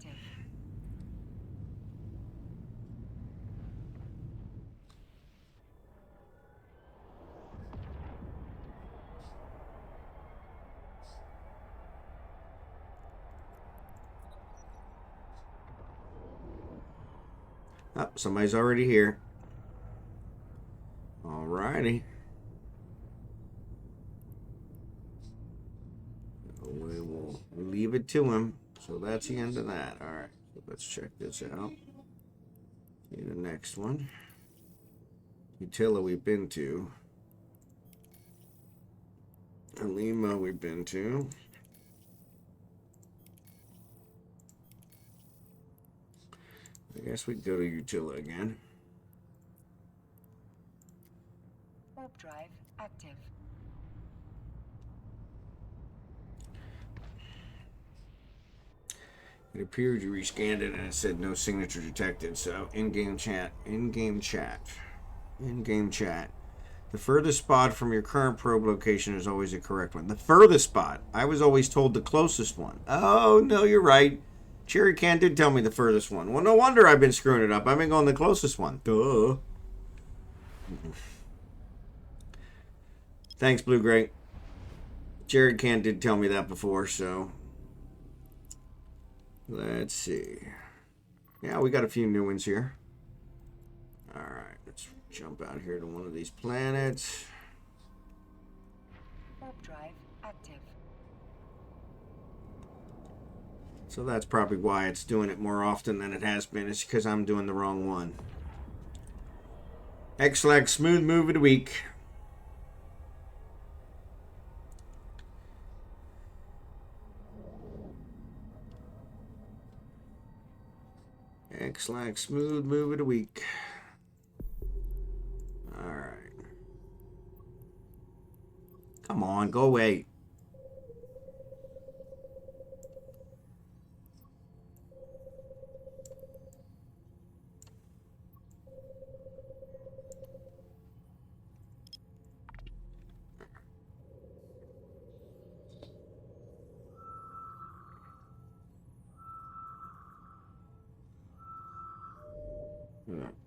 Oh, somebody's already here. Alrighty. We will leave it to him. So that's the end of that. Alright, so let's check this out. See the next one. Utila we've been to. Halima we've been to. I guess we go to Utila again. Warp drive active. It appeared you rescanned it and it said no signature detected. So in-game chat, in-game chat, in-game chat. The furthest spot from your current probe location is always the correct one. The furthest spot. I was always told the closest one. Oh, no, you're right. Cherry Can did tell me the furthest one. Well, no wonder I've been screwing it up. I've been going the closest one. Duh. Thanks, Blue Gray. Cherry Can did tell me that before, so. Let's see. Yeah, we got a few new ones here. Alright, let's jump out here to one of these planets. Warp drive active. So that's probably why it's doing it more often than it has been. It's because I'm doing the wrong one. X-Lax Smooth Move of the Week. X-Lax Smooth Move of the Week. Alright. Come on, go away.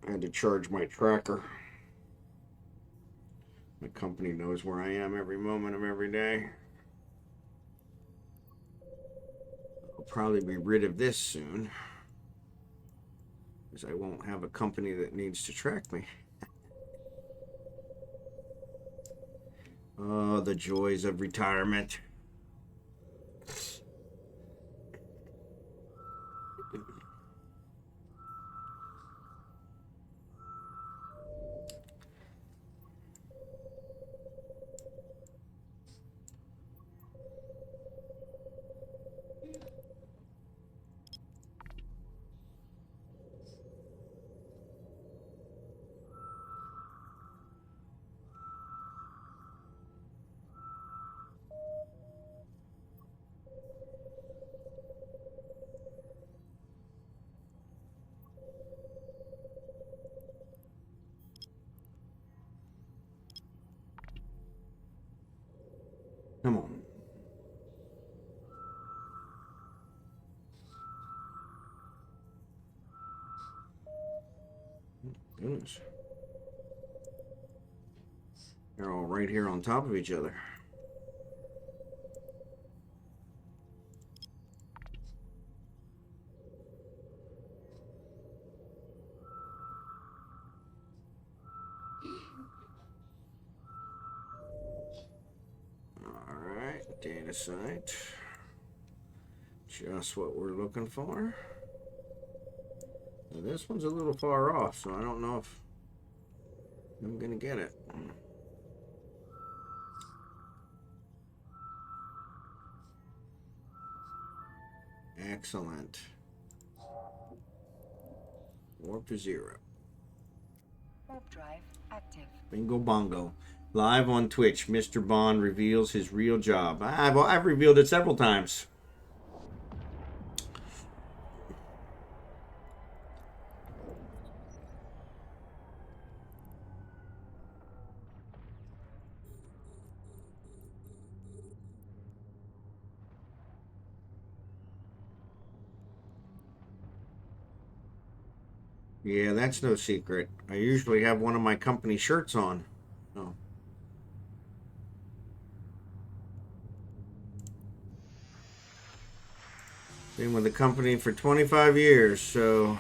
I had to charge my tracker. My company knows where I am every moment of every day. I'll probably be rid of this soon, because I won't have a company that needs to track me. Oh, the joys of retirement. Come on. Goodness. They're all right here on top of each other. Alright, data site. Just what we're looking for. Now, this one's a little far off, so I don't know if I'm gonna get it. Excellent. Warp to 0. Warp drive active. Bingo bongo. Live on Twitch, Mr. Bond reveals his real job. I've revealed it several times. Yeah, that's no secret. I usually have one of my company shirts on. Oh. Been with the company for 25 years, so...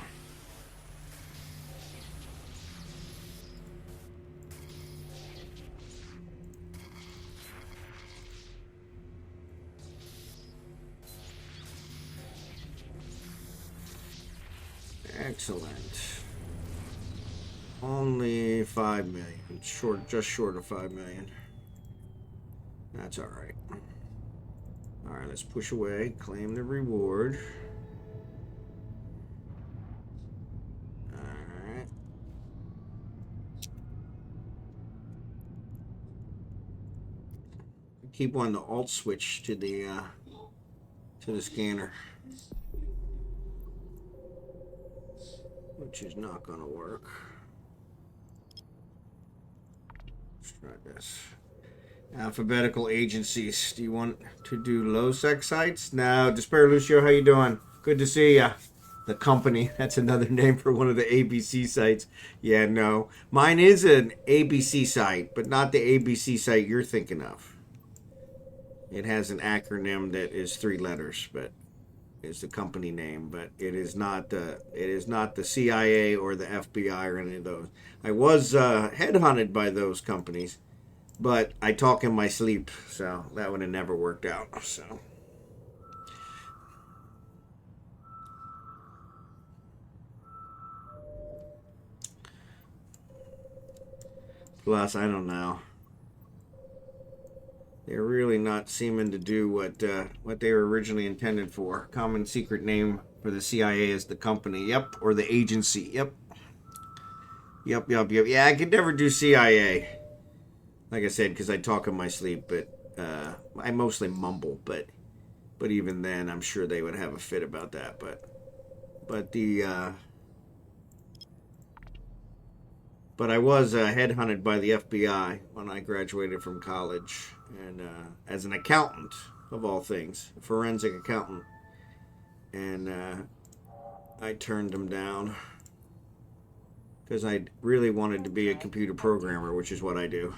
Excellent. Only 5 million. Just short of 5 million. That's alright. Alright, let's push away. Claim the reward. Alright. Keep on the alt switch to the scanner. Which is not gonna work. Let's try this. Alphabetical agencies. Do you want to do low sec sites? No. DespairLucio, how you doing? Good to see ya. The company. That's another name for one of the ABC sites. Yeah, no. Mine is an ABC site, but not the ABC site you're thinking of. It has an acronym that is 3 letters, but is the company name, but it is not the CIA or the FBI or any of those. I was headhunted by those companies, but I talk in my sleep, so that would have never worked out. So plus, I don't know. They're really not seeming to do what they were originally intended for. Common secret name for the CIA is the company. Yep, or the agency. Yep. Yep. Yeah, I could never do CIA. Like I said, because I talk in my sleep, but I mostly mumble. But even then, I'm sure they would have a fit about that. But I was headhunted by the FBI when I graduated from college, and as an accountant, of all things, a forensic accountant, and I turned them down because I really wanted to be a computer programmer, which is what I do.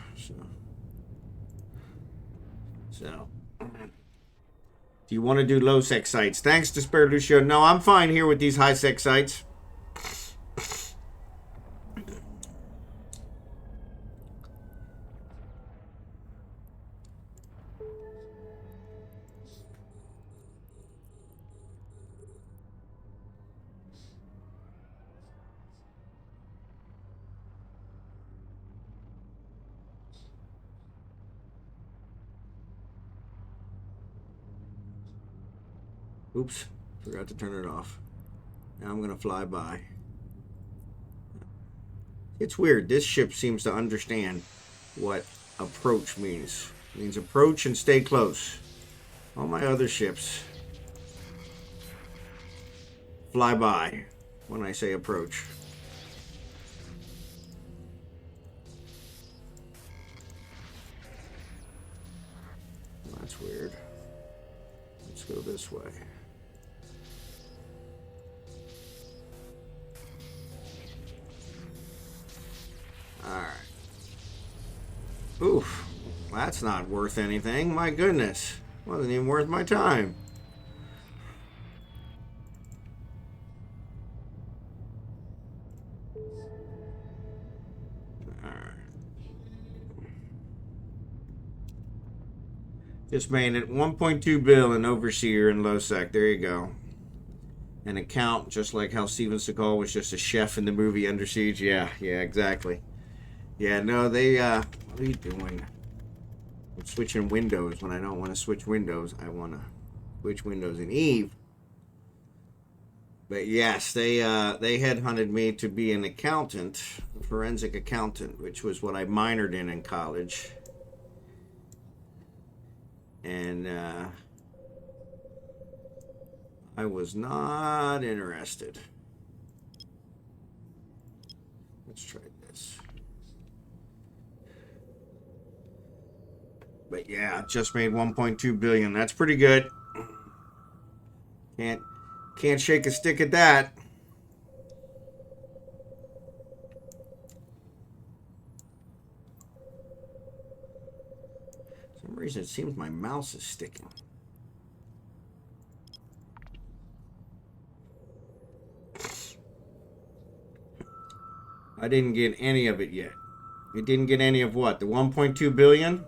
So. Do you want to do low sec sites? Thanks, DespairLucio. No, I'm fine here with these high sec sites. Oops, forgot to turn it off. Now I'm going to fly by. It's weird. This ship seems to understand what approach means. It means approach and stay close. All my other ships fly by when I say approach. That's weird. Let's go this way. Alright. Oof. That's not worth anything. My goodness. Wasn't even worth my time. Alright. Just made it 1.2 bill in Overseer and low sec. There you go. An account, just like how Steven Seagal was just a chef in the movie Under Siege. Yeah, exactly. Yeah, no, they, what are you doing? I'm switching windows when I don't want to switch windows. I want to switch windows in Eve. But yes, they headhunted me to be an accountant, a forensic accountant, which was what I minored in college. And I was not interested. Let's try this. But yeah, just made 1.2 billion. That's pretty good. Can't shake a stick at that. For some reason it seems my mouse is sticking. I didn't get any of it yet. It didn't get any of what? The 1.2 billion?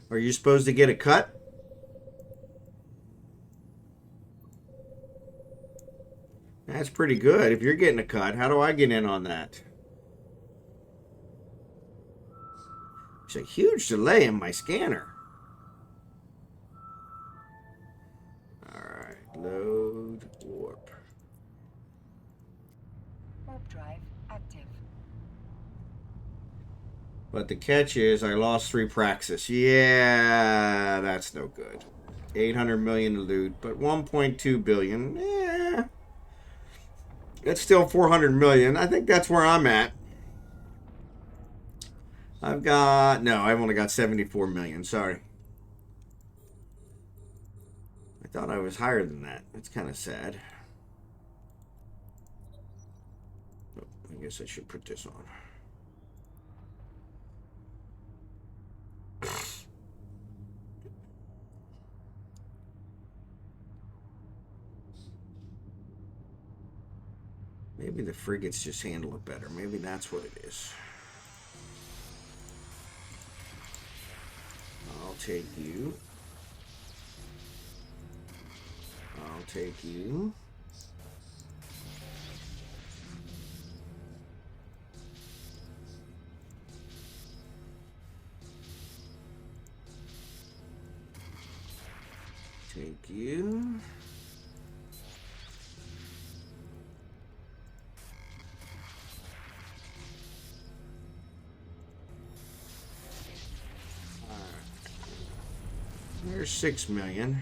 Are you supposed to get a cut? That's pretty good. If you're getting a cut, how do I get in on that? There's a huge delay in my scanner. Alright, load warp. Warp drive active. But the catch is I lost 3 Praxis. Yeah, that's no good. 800 million loot, but 1.2 billion. Yeah. It's still 400 million. I think that's where I'm at. I've only got 74 million. Sorry. I thought I was higher than that. That's kind of sad. Oh, I guess I should put this on. Maybe the frigates just handle it better. Maybe that's what it is. I'll take you. I'll take you. Take you. There's 6 million.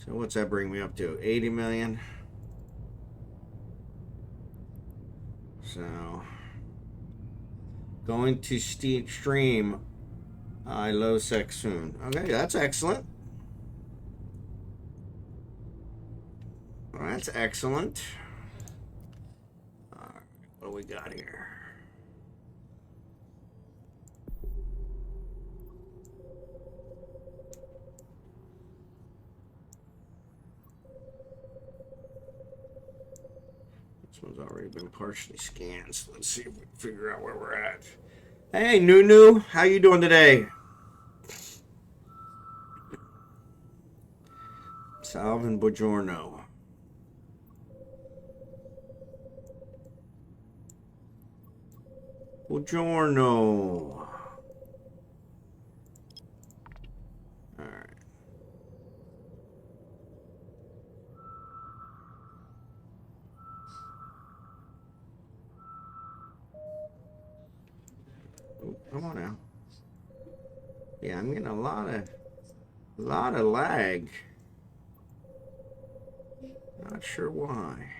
So what's that bring me up to? 80 million. So going to stream low sex soon. Okay, that's excellent. That's excellent. All right, what do we got here? This one's already been partially scanned, so let's see if we can figure out where we're at. Hey, Nunu, how you doing today? Salvin Buongiorno. Buongiorno. Come on now. Yeah, I'm getting a lot of lag. Not sure why.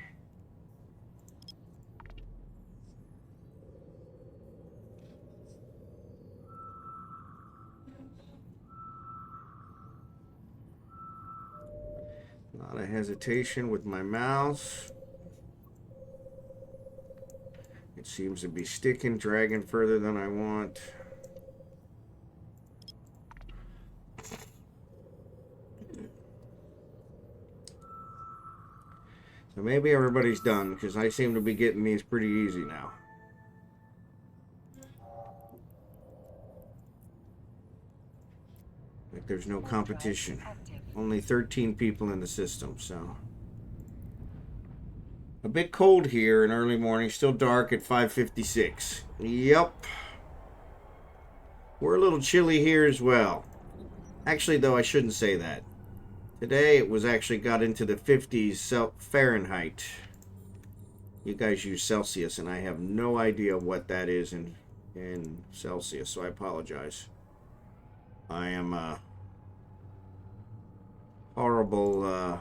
A lot of hesitation with my mouse. It seems to be sticking, dragging further than I want. So maybe everybody's done, because I seem to be getting these pretty easy now. Like there's no competition. Only 13 people in the system, so. A bit cold here in early morning, still dark at 5:56. Yep. We're a little chilly here as well. Actually, though, I shouldn't say that. Today it was actually got into the 50s Fahrenheit. You guys use Celsius, and I have no idea what that is in Celsius, so I apologize. I am a horrible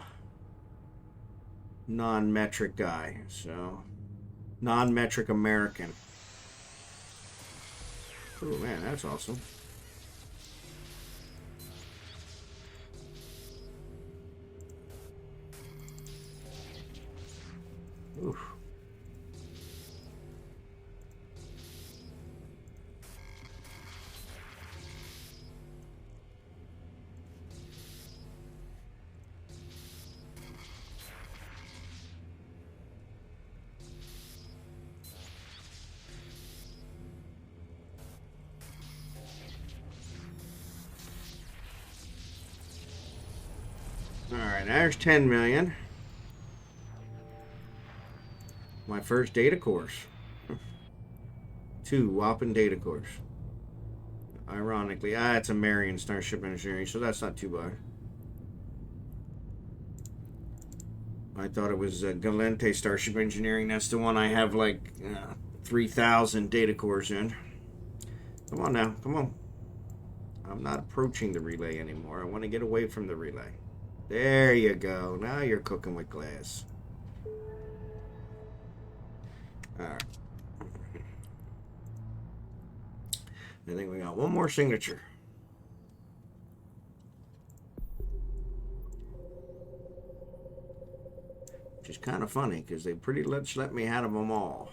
non-metric guy, so non-metric American. Oh man, that's awesome. Oof. Alright, there's 10 million. My first data course. 2 whopping data cores. Ironically, it's a Marion Starship Engineering, so that's not too bad. I thought it was Galente Starship Engineering. That's the one I have like 3,000 data cores in. Come on now, come on. I'm not approaching the relay anymore. I want to get away from the relay. There you go. Now you're cooking with glass. Alright. I think we got one more signature. Which is kind of funny because they pretty much let me have them all.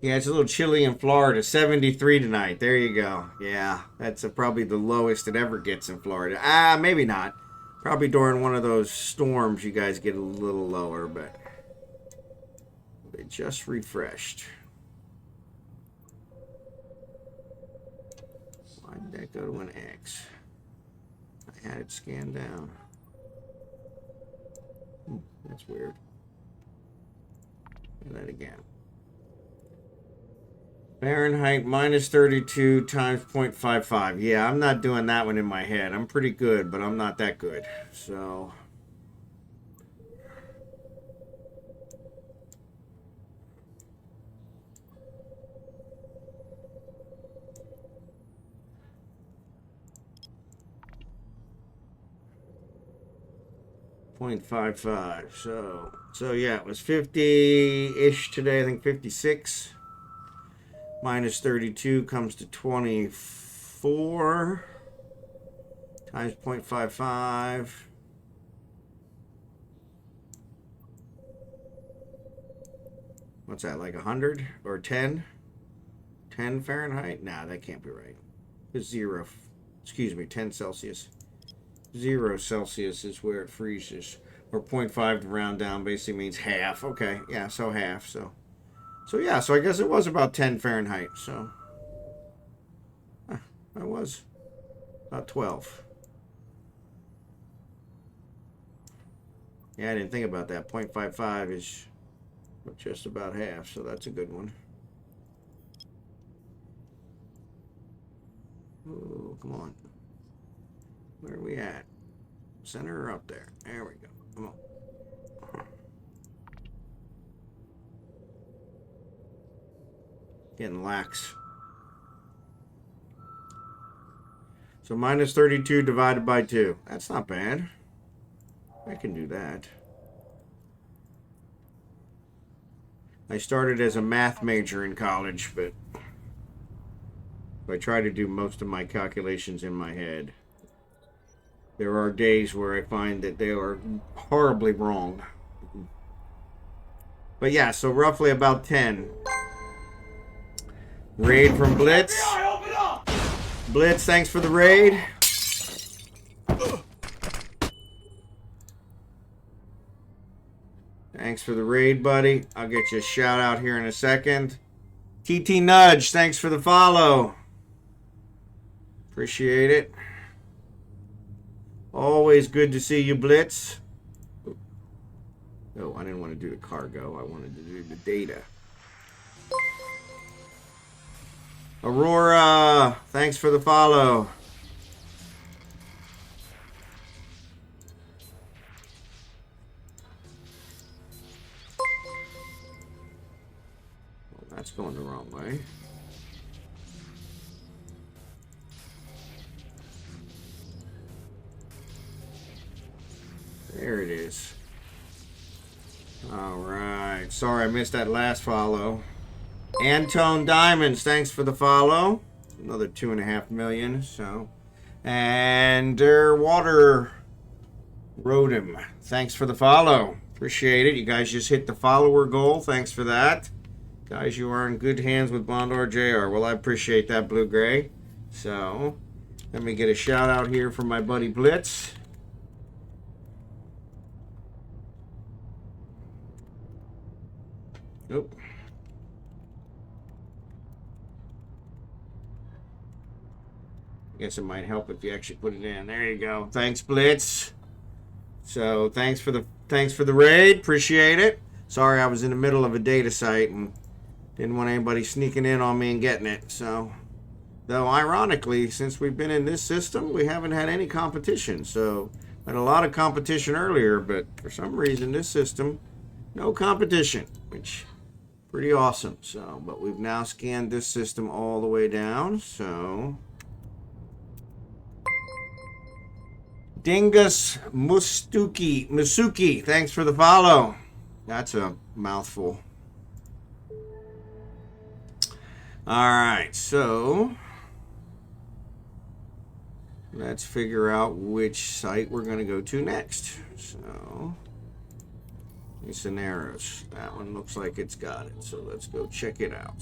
Yeah, it's a little chilly in Florida. 73 tonight. There you go. Yeah, that's probably the lowest it ever gets in Florida. Maybe not. Probably during one of those storms you guys get a little lower, but they just refreshed. Why did that go to an X? I had it scanned down. That's weird. Do that again. Fahrenheit minus 32 times 0.55. Yeah, I'm not doing that one in my head. I'm pretty good, but I'm not that good. So... .55. So yeah, it was 50-ish today. I think 56. Minus 32 comes to 24 times 0.55. What's that, like 100 or 10? 10 Fahrenheit? Nah, that can't be right. It's 0. Excuse me, 10 Celsius. 0 Celsius is where it freezes. Or 0.5 to round down basically means half. Okay, yeah, so half. So yeah, so I guess it was about 10 Fahrenheit. So I was about 12. Yeah, I didn't think about that. 0.55 is just about half, so that's a good one. Oh, come on. Where are we at? Center or up there? There we go. Come on. Getting lax. So minus 32 divided by 2. That's not bad. I can do that. I started as a math major in college, but I try to do most of my calculations in my head. There are days where I find that they are horribly wrong. But yeah, so roughly about 10. Raid from Blitz. Blitz, thanks for the raid. Thanks for the raid, buddy. I'll get you a shout out here in a second. TT Nudge, thanks for the follow. Appreciate it. Always good to see you, Blitz. Oh, I didn't want to do the cargo. I wanted to do the data. Aurora, thanks for the follow. Well, that's going the wrong way. There it is. All right. Sorry I missed that last follow. AntoineDiamonds, thanks for the follow. Another 2.5 million. So, and water Rodem, thanks for the follow. Appreciate it. You guys just hit the follower goal. Thanks for that. Guys, you are in good hands with Bondor JR. Well, I appreciate that, Blue Gray. So, let me get a shout out here from my buddy Blitz. Nope. I guess it might help if you actually put it in. There you go. Thanks, Blitz. So thanks for the raid. Appreciate it. Sorry I was in the middle of a data site and didn't want anybody sneaking in on me and getting it. So, though ironically, since we've been in this system, we haven't had any competition. So, had a lot of competition earlier, but for some reason this system, no competition, which pretty awesome. So, but we've now scanned this system all the way down. So, Dingus Musuki, thanks for the follow. That's a mouthful. All right, so let's figure out which site we're going to go to next. So, scenarios. That one looks like it's got it. So let's go check it out.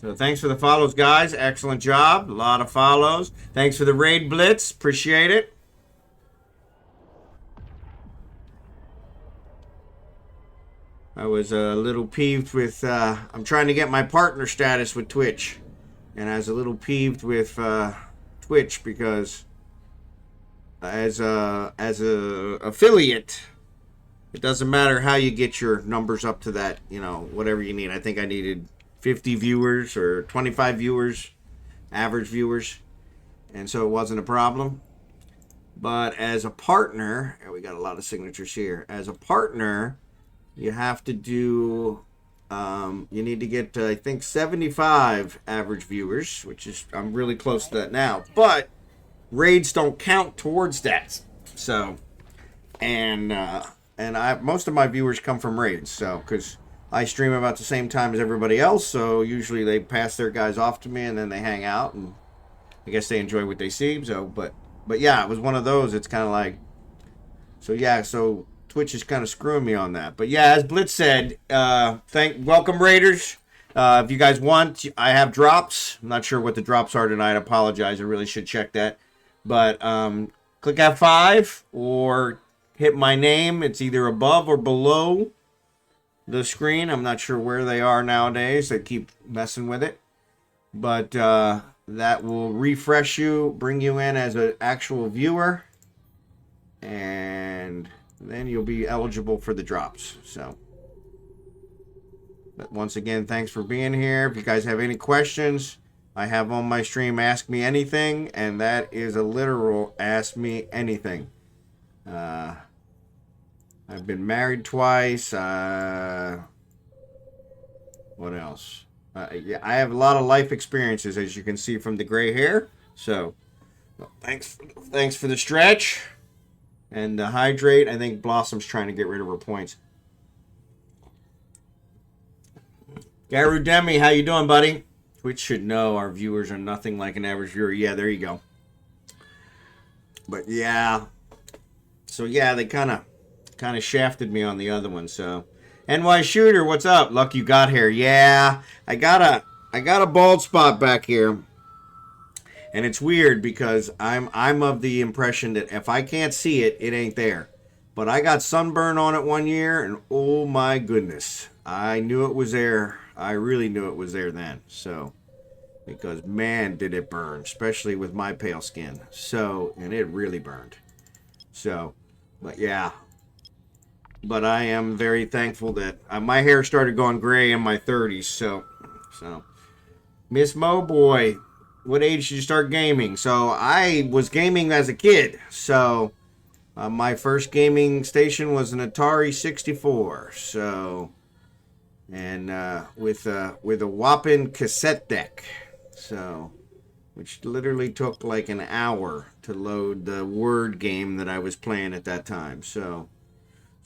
So thanks for the follows, guys. Excellent job. A lot of follows. Thanks for the raid blitz. Appreciate it. I was a little peeved with, I'm trying to get my partner status with Twitch. And I was a little peeved with Twitch because as a affiliate, it doesn't matter how you get your numbers up to that, you know, whatever you need. I think I needed 50 viewers or 25 viewers, average viewers, and so it wasn't a problem. But as a partner, and we got a lot of signatures here, as a partner, you have to do, you need to get to, I think, 75 average viewers, which is, I'm really close to that now, but raids don't count towards that. So, and most of my viewers come from raids, so, because I stream about the same time as everybody else, so usually they pass their guys off to me and then they hang out, and I guess they enjoy what they see. So, but yeah, it was one of those. It's kind of like, so yeah, so Twitch is kind of screwing me on that. But yeah, as Blitz said, welcome Raiders. If you guys want, I have drops. I'm not sure what the drops are tonight. I apologize. I really should check that. But click F5 or hit my name. It's either above or below the screen. I'm not sure where they are nowadays. They keep messing with it. But that will refresh you, bring you in as an actual viewer. And then you'll be eligible for the drops. So, but once again, thanks for being here. If you guys have any questions, I have on my stream Ask Me Anything. And that is a literal Ask Me Anything. I've been married twice. What else? Yeah, I have a lot of life experiences, as you can see from the gray hair. So, well, thanks for the stretch and the hydrate. I think Blossom's trying to get rid of her points. GarouDemi, how you doing, buddy? Twitch should know our viewers are nothing like an average viewer. Yeah, there you go. But yeah, so yeah, they kind of shafted me on the other one. So, NY Shooter, what's up? Luck you got here. Yeah, I got a bald spot back here, and it's weird because I'm of the impression that if I can't see it, it ain't there. But I got sunburn on it one year, and oh my goodness, I knew it was there. I really knew it was there then. So, because man, did it burn, especially with my pale skin. So, and it really burned. So, but yeah. But I am very thankful that my hair started going gray in my 30s. So Mismoboy, what age did you start gaming? So I was gaming as a kid. So my first gaming station was an Atari 64. So and with a whopping cassette deck. So which literally took like an hour to load the word game that I was playing at that time. So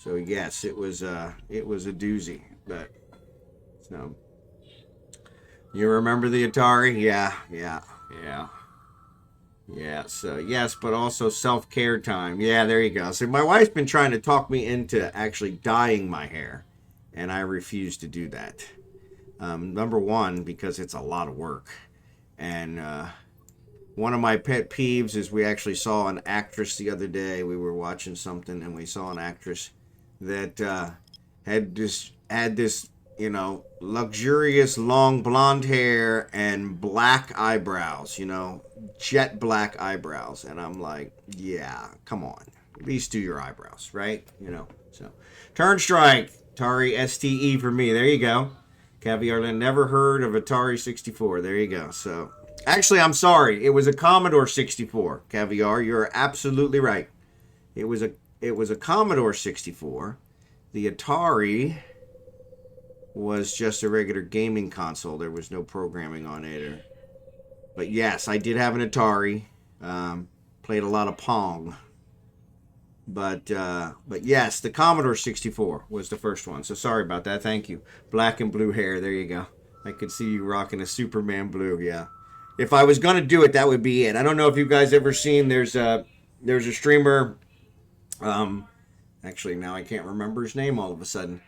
yes, it was a doozy. But so you remember the Atari? Yeah. So yes, but also self-care time. Yeah, there you go. So my wife's been trying to talk me into actually dyeing my hair, and I refuse to do that. Number one, because it's a lot of work, and one of my pet peeves is we actually saw an actress the other day. We were watching something and we saw an actress that had this luxurious long blonde hair and black eyebrows, jet black eyebrows. And I'm like, yeah, come on. At least do your eyebrows, right? So Turnstrike, Atari STE for me. There you go. Caviar never heard of Atari 64. There you go. So actually, I'm sorry. It was a Commodore 64. Caviar, you're absolutely right. It was a Commodore 64. The Atari was just a regular gaming console. There was no programming on it. But yes, I did have an Atari. Played a lot of Pong. But yes, the Commodore 64 was the first one. So sorry about that. Thank you. Black and blue hair. There you go. I could see you rocking a Superman blue. Yeah. If I was gonna do it, that would be it. I don't know if you guys ever seen. There's a streamer. Actually, now I can't remember his name all of a sudden.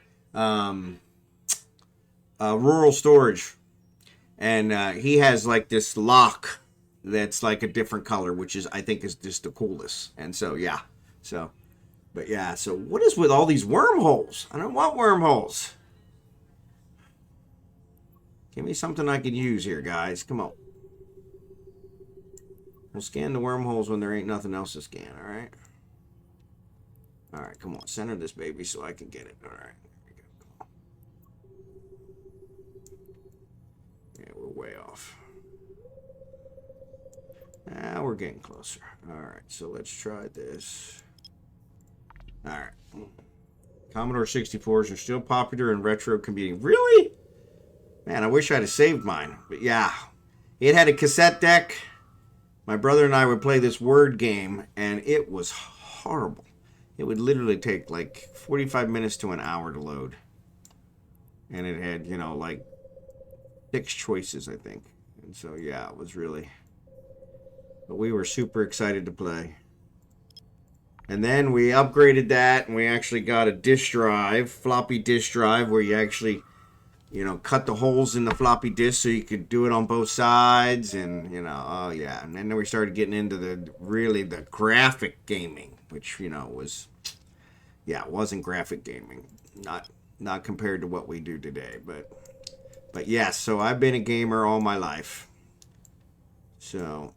Rural Storage, and he has like this lock that's like a different color, which I think is just the coolest. And so yeah, but yeah, so what is with all these wormholes? I don't want wormholes. Give me something I can use here, guys. Come on. We'll scan the wormholes when there ain't nothing else to scan, alright? Alright, come on. Center this baby so I can get it. Alright. There we go. Yeah, we're way off. Now we're getting closer. Alright, so let's try this. Alright. Commodore 64s are still popular in retro computing. Really? Man, I wish I'd have saved mine. But yeah, it had a cassette deck. My brother and I would play this word game, and it was horrible. It would literally take like 45 minutes to an hour to load. And it had, like 6 choices, I think. And so, yeah, it was really... But we were super excited to play. And then we upgraded that, and we actually got a disk drive, floppy disk drive, where you actually... cut the holes in the floppy disk so you could do it on both sides, and oh yeah. And then we started getting into the graphic gaming, which was, it wasn't graphic gaming, not compared to what we do today, but yes. So I've been a gamer all my life. So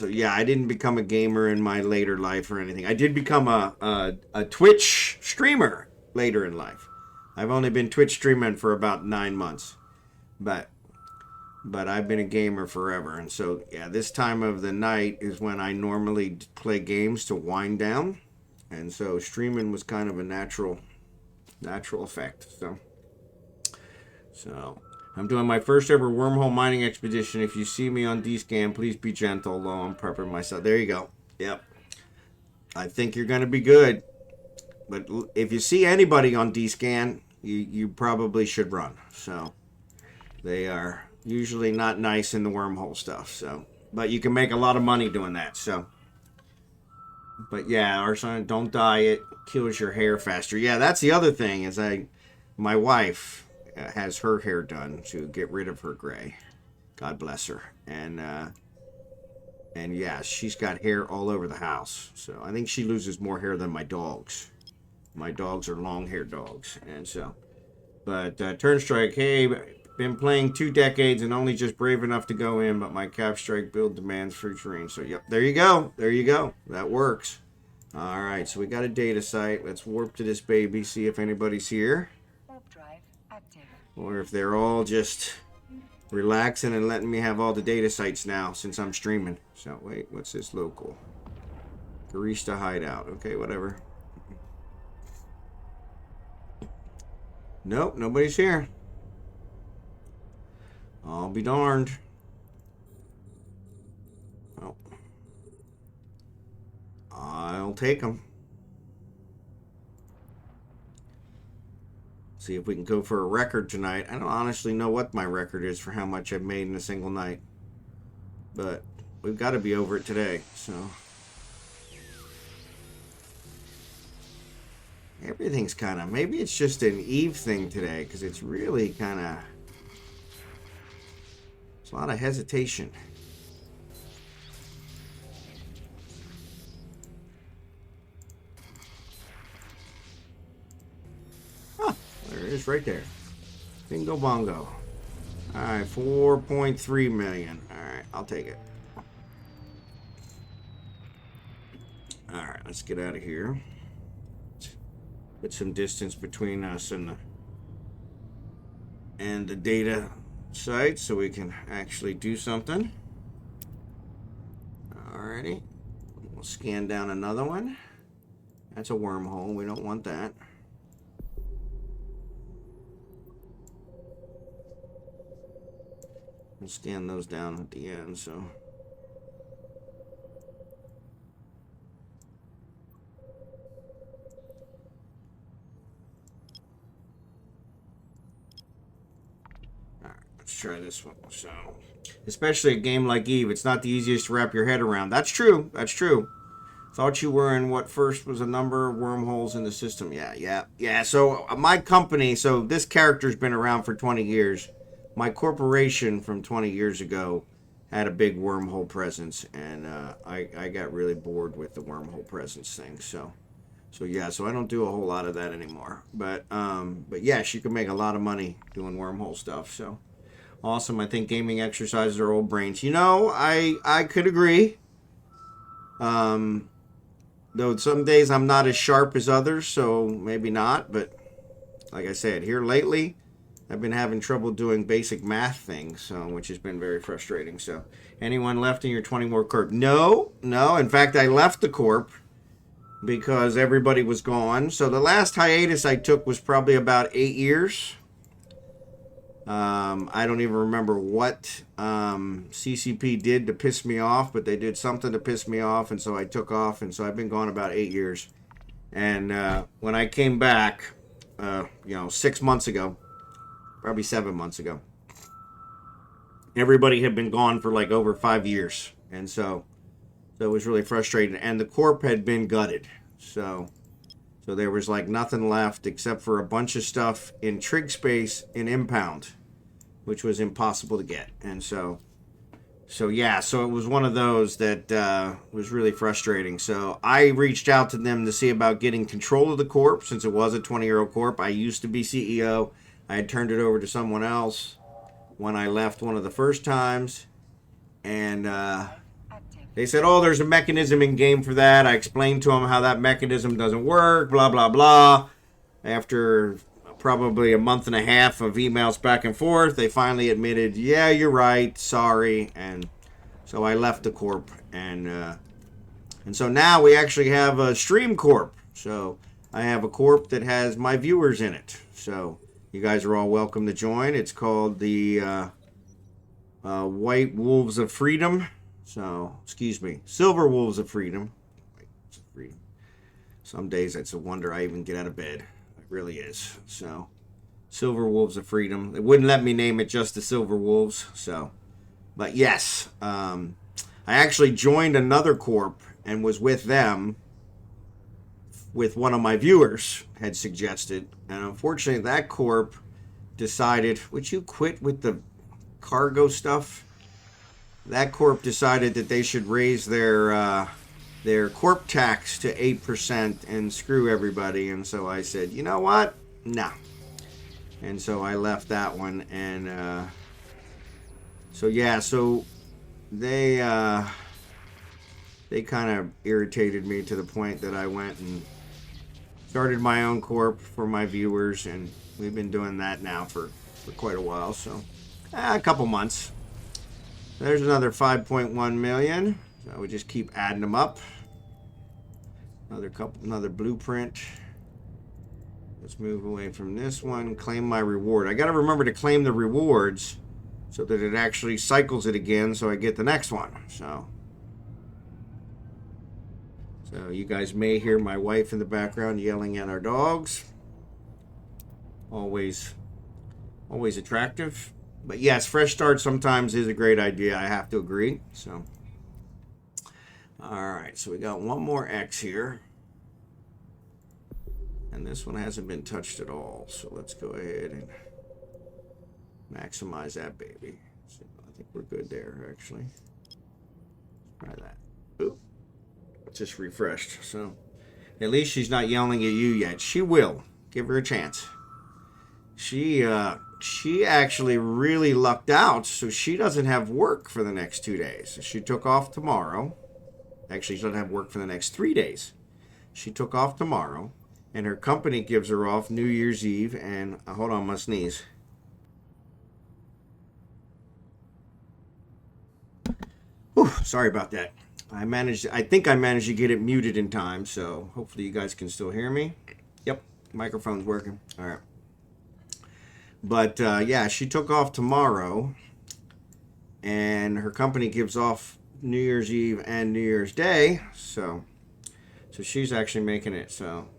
yeah, I didn't become a gamer in my later life or anything. I did become a Twitch streamer later in life. I've only been Twitch streaming for about 9 months, but I've been a gamer forever. And so, yeah, this time of the night is when I normally play games to wind down. And so streaming was kind of a natural effect. So I'm doing my first ever wormhole mining expedition. If you see me on D-Scan, please be gentle, although I'm prepping myself. There you go. Yep. I think you're going to be good. But if you see anybody on D-Scan, you probably should run. So they are usually not nice in the wormhole stuff. So, but you can make a lot of money doing that. So, but yeah, arson, don't dye it. Kills your hair faster. Yeah, that's the other thing is my wife has her hair done to get rid of her gray. God bless her. And yeah, she's got hair all over the house. So I think she loses more hair than my dogs. My dogs are long-haired dogs, and so. But Turnstrike, hey, been playing 2 decades and only just brave enough to go in, but my cap strike build demands free terrain. So, yep, there you go. That works. All right, so we got a data site. Let's warp to this baby, see if anybody's here. Warp drive active. active. or if they're all just relaxing and letting me have all the data sites now since I'm streaming. So, wait, what's this local? Barista hideout. Okay, whatever. Nope, nobody's here. I'll be darned. Well, I'll take them. See if we can go for a record tonight. I don't honestly know what my record is for how much I've made in a single night. But we've got to be over it today, so. Everything's kind of, maybe it's just an Eve thing today, because it's really kind of, it's a lot of hesitation. Huh, there it is right there. Bingo bongo. Alright, 4.3 million. Alright, I'll take it. Alright, let's get out of here. Put some distance between us and the data site so we can actually do something. Alrighty. We'll scan down another one. That's a wormhole. We don't want that. We'll scan those down at the end, so. Let's try this one. So, especially a game like Eve, it's not the easiest to wrap your head around. That's true. That's true. Thought you were in what first was a number of wormholes in the system. Yeah. So my company, so this character's been around for 20 years. My corporation from 20 years ago had a big wormhole presence, and I got really bored with the wormhole presence thing. So yeah, so I don't do a whole lot of that anymore. But yes, you can make a lot of money doing wormhole stuff. So. Awesome. I think gaming exercises our old brains. You know, I could agree. Though some days I'm not as sharp as others, so maybe not. But like I said, here lately, I've been having trouble doing basic math things, so which has been very frustrating. So, anyone left in your 20 more corp? No. In fact, I left the corp because everybody was gone. So the last hiatus I took was probably about 8 years. I don't even remember what CCP did to piss me off, but they did something to piss me off, and so I took off, and so I've been gone about 8 years. And when I came back, 6 months ago, probably 7 months ago, everybody had been gone for like over 5 years, and so it was really frustrating. And the corp had been gutted, so there was like nothing left except for a bunch of stuff in trig space in impound, which was impossible to get. And so it was one of those that was really frustrating. So I reached out to them to see about getting control of the corp, since it was a 20-year-old corp. I used to be CEO. I had turned it over to someone else when I left one of the first times. And they said, oh, there's a mechanism in game for that. I explained to them how that mechanism doesn't work, blah, blah, blah. After probably a month and a half of emails back and forth, they finally admitted, yeah, you're right, sorry. And so I left the corp. And so now we actually have a stream corp. So I have a corp that has my viewers in it. So you guys are all welcome to join. It's called the White Wolves of Freedom. So, excuse me, Silver Wolves of Freedom. Some days it's a wonder I even get out of bed. It really is. So, Silver Wolves of Freedom. They wouldn't let me name it just the Silver Wolves. So, but yes, I actually joined another corp and was with them with one of my viewers had suggested. And unfortunately, that corp decided, would you quit with the cargo stuff? That corp decided that they should raise their corp tax to 8% and screw everybody. And so I said, you know what? No. And so I left that one. And so they kind of irritated me to the point that I went and Started my own corp for my viewers, and we've been doing that now for quite a while. So, a couple months. There's another 5.1 million. So we just keep adding them up. Another blueprint. Let's move away from this one. Claim my reward. I got to remember to claim the rewards so that it actually cycles it again, so I get the next one. So you guys may hear my wife in the background yelling at our dogs. Always attractive. But yes, fresh start sometimes is a great idea. I have to agree. So, all right. So we got one more X here. And this one hasn't been touched at all. So let's go ahead and maximize that baby. So I think we're good there, actually. Try that. Oop. Just refreshed. So at least she's not yelling at you yet. She will. Give her a chance. She actually really lucked out, so she doesn't have work for the next 2 days. She took off tomorrow. Actually, she doesn't have work for the next 3 days. She took off tomorrow, and her company gives her off New Year's Eve. And hold on, my sneeze. Whew, sorry about that. I think I managed to get it muted in time, so hopefully you guys can still hear me. Yep, microphone's working. All right. But yeah, she took off tomorrow, and her company gives off New Year's Eve and New Year's Day, so she's actually making it. So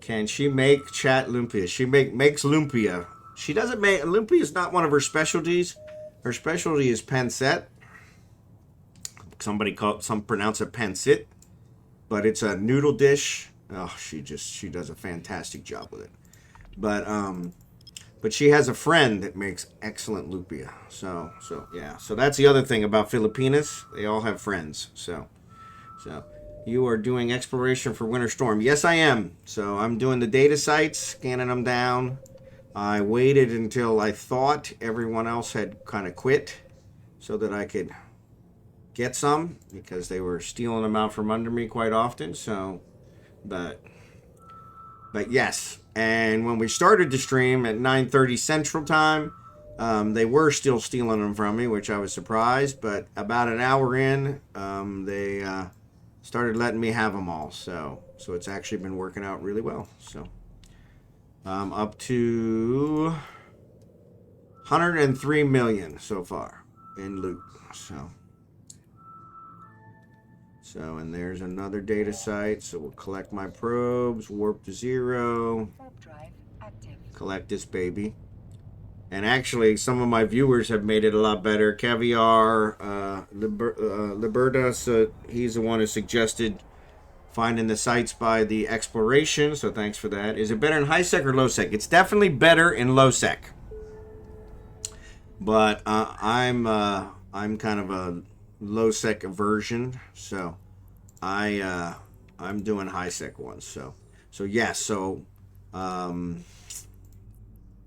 can she make chat lumpia? She makes lumpia. She doesn't make lumpia. Is not one of her specialties. Her specialty is pancit. Some pronounce it pancit, but it's a noodle dish. Oh, she does a fantastic job with it. But she has a friend that makes excellent lumpia. So yeah. So that's the other thing about Filipinas. They all have friends. So you are doing exploration for Winter Storm. Yes, I am. So I'm doing the data sites, scanning them down. I waited until I thought everyone else had kind of quit so that I could get some, because they were stealing them out from under me quite often. So, but yes. And when we started the stream at 9:30 Central Time, they were still stealing them from me, which I was surprised. But about an hour in, they started letting me have them all. So it's actually been working out really well. So up to 103 million so far in loot. So, and there's another data site. So we'll collect my probes, warp to 0, Warp drive active. collect this baby. And actually, some of my viewers have made it a lot better. Caviar, Liberta, he's the one who suggested finding the sites by the exploration. So thanks for that. Is it better in high sec or low sec? It's definitely better in low sec. But I'm kind of a low sec version, so I'm doing high sec ones. So yes. So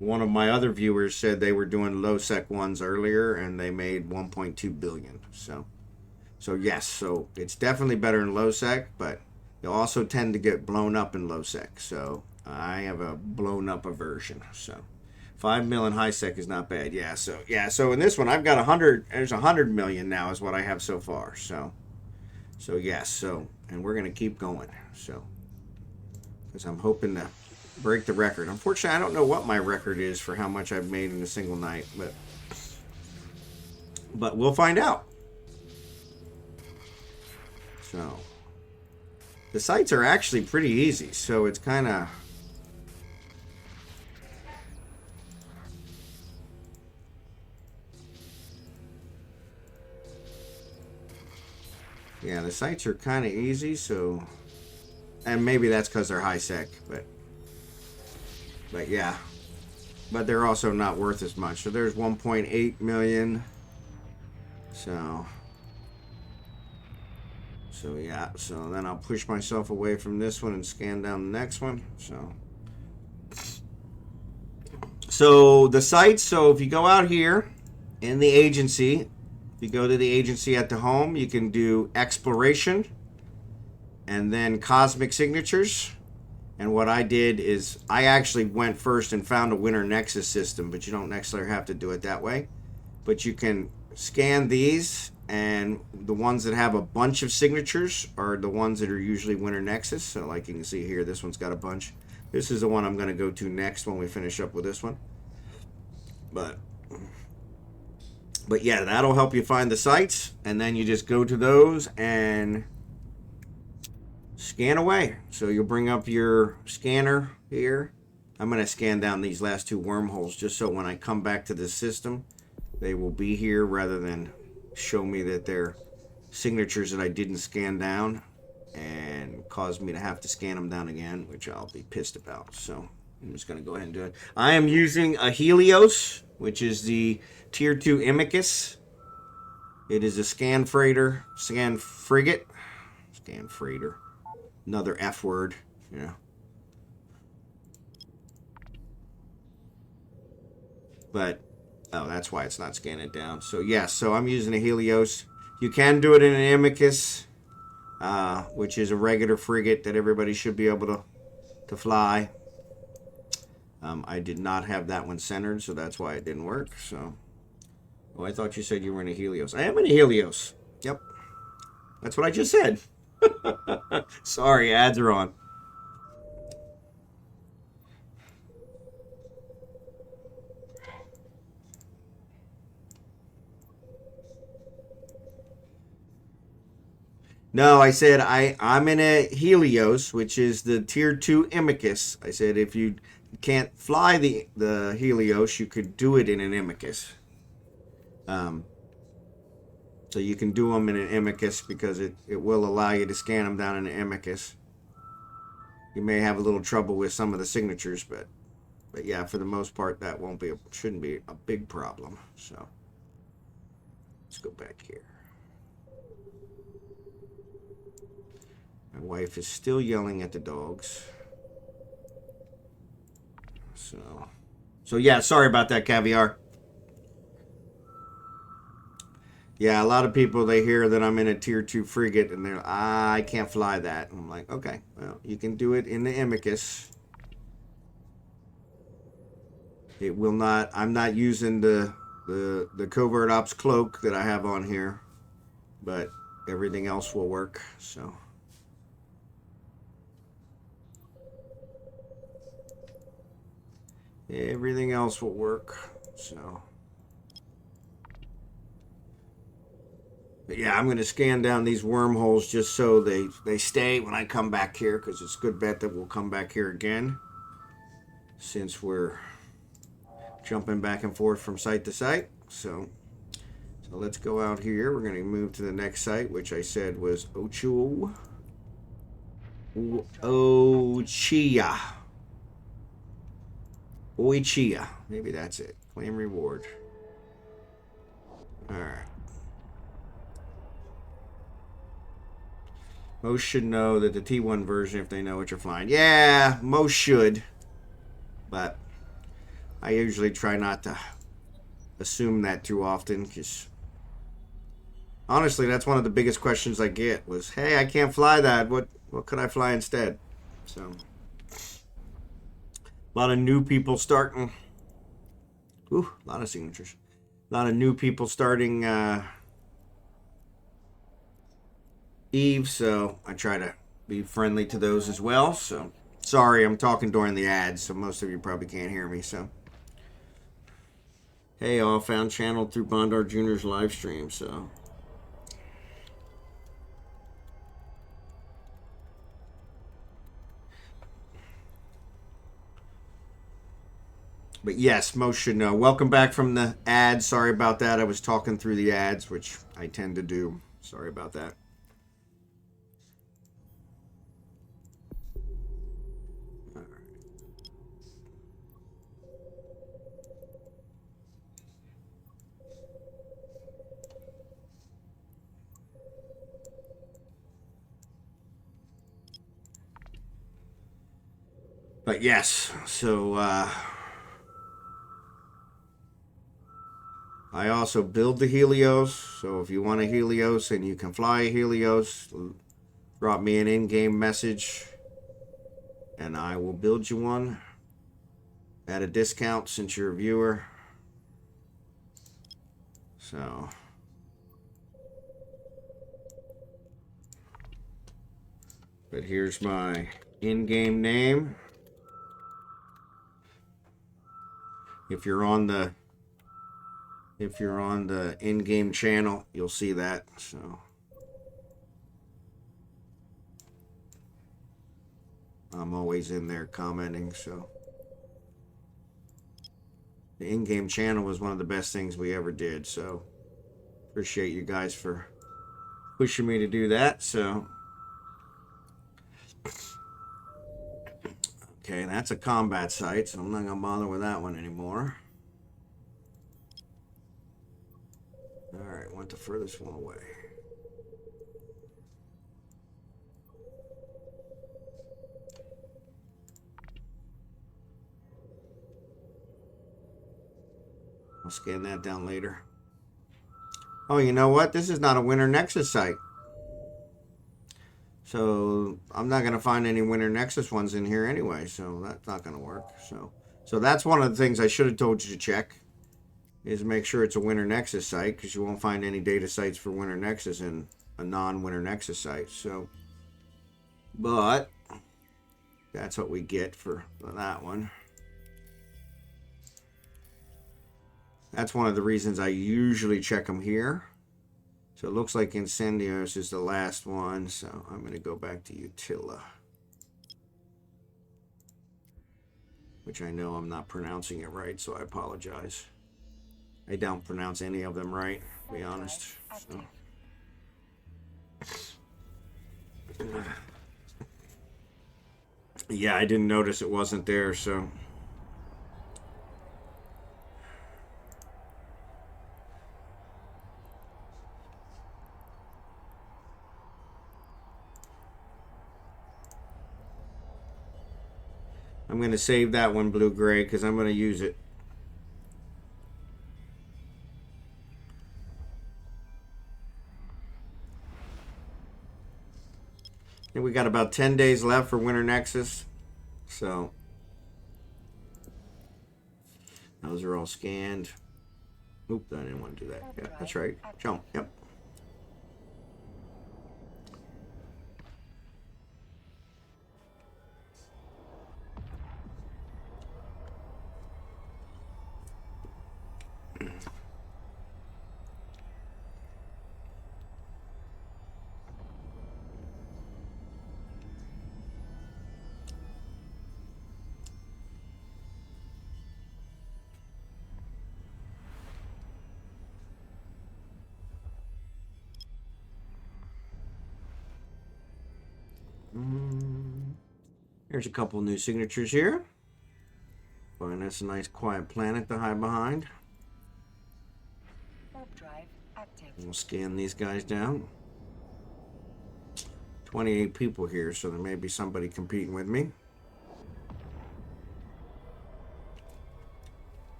one of my other viewers said they were doing low sec ones earlier, and they made 1.2 billion. So yes. So it's definitely better in low sec, but you'll also tend to get blown up in low sec. So I have a blown up version. So 5 million high sec is not bad. Yeah. So in this one, I've got 100. There's 100 million now is what I have so far. So yes. So, and we're gonna keep going. So, because I'm hoping to break the record. Unfortunately, I don't know what my record is for how much I've made in a single night, but we'll find out. So the sites are actually pretty easy. So it's kind of. Yeah, the sites are kind of easy, so, and maybe that's because they're high sec, but yeah, but they're also not worth as much. So there's 1.8 million. So yeah. So then I'll push myself away from this one and scan down the next one. So the sites. So if you go out here in the agency. If you go to the agency at the home, you can do exploration and then cosmic signatures. And what I did is I actually went first and found a Winter Nexus system, but you don't necessarily have to do it that way. But you can scan these, and the ones that have a bunch of signatures are the ones that are usually Winter Nexus. So like you can see here, this one's got a bunch. This is the one I'm going to go to next when we finish up with this one. But yeah, that'll help you find the sites, and then you just go to those and scan away. So you'll bring up your scanner here. I'm going to scan down these last two wormholes just so when I come back to the system, they will be here rather than show me that they're signatures that I didn't scan down and cause me to have to scan them down again, which I'll be pissed about. So I'm just going to go ahead and do it. I am using a Helios, which is the Tier 2 Imicus. It is a scan frigate. Another F word, you know. But, oh, that's why it's not scanning it down. So, yes, so I'm using a Helios. You can do it in an Amicus, which is a regular frigate that everybody should be able to fly. I did not have that one centered, so that's why it didn't work. So, oh, I thought you said you were in a Helios. I am in a Helios. Yep. That's what I just said. Sorry, ads are on. No, I said I'm in a Helios, which is the Tier 2 Imicus. I said if you can't fly the Helios, you could do it in an Imicus. So you can do them in an Imicus because it will allow you to scan them down in an Imicus. You may have a little trouble with some of the signatures, but yeah, for the most part, that shouldn't be a big problem. So let's go back here. My wife is still yelling at the dogs. So yeah, sorry about that, Caviar. Yeah, a lot of people, they hear that I'm in a Tier 2 frigate, and they're, I can't fly that. And I'm like, okay, well, you can do it in the Imicus. It will not, I'm not using the Covert Ops cloak that I have on here, but everything else will work, so. Everything else will work, so. But yeah, I'm going to scan down these wormholes just so they stay when I come back here, because it's a good bet that we'll come back here again, since we're jumping back and forth from site to site. So let's go out here. We're going to move to the next site, which I said was Ochia. Maybe that's it. Claim reward. Alright. Most should know that the T1 version, if they know what you're flying. Yeah, most should. But I usually try not to assume that too often, because honestly, that's one of the biggest questions I get was, hey, I can't fly that. What could I fly instead? So, a lot of new people starting. Ooh, a lot of signatures. A lot of new people starting Eve, so I try to be friendly to those as well. So sorry, I'm talking during the ads, so most of you probably can't hear me. So hey, all found channel through Bondar Jr.'s live stream. So but yes, most should know. Welcome back from the ads. Sorry about that. I was talking through the ads, which I tend to do. Sorry about that. But yes, so I also build the Helios. So if you want a Helios and you can fly a Helios, drop me an in-game message and I will build you one at a discount since you're a viewer. So but here's my in-game name. If you're on the in-game channel, you'll see that. So I'm always in there commenting. So the in-game channel was one of the best things we ever did. So appreciate you guys for pushing me to do that. So okay, that's a combat site, so I'm not gonna bother with that one anymore. Alright, went the furthest one away. I'll scan that down later. Oh, you know what? This is not a Winter Nexus site. So I'm not going to find any Winter Nexus ones in here anyway, so that's not going to work. So that's one of the things I should have told you to check, is make sure it's a Winter Nexus site, because you won't find any data sites for Winter Nexus in a non-Winter Nexus site. So, but that's what we get for that one. That's one of the reasons I usually check them here. So it looks like Incendios is the last one. So I'm going to go back to Utila, which I know I'm not pronouncing it right, so I apologize. I don't pronounce any of them right, to be honest. So. Yeah, I didn't notice it wasn't there, so. I'm going to save that one, Blue Gray, because I'm going to use it. And we got about 10 days left for Winter Nexus. So those are all scanned. Oop, I didn't want to do that. Yeah, that's right. Jump. Yep. There's a couple new signatures here. Find us a nice quiet planet to hide behind. We'll scan these guys down. 28 people here, so there may be somebody competing with me.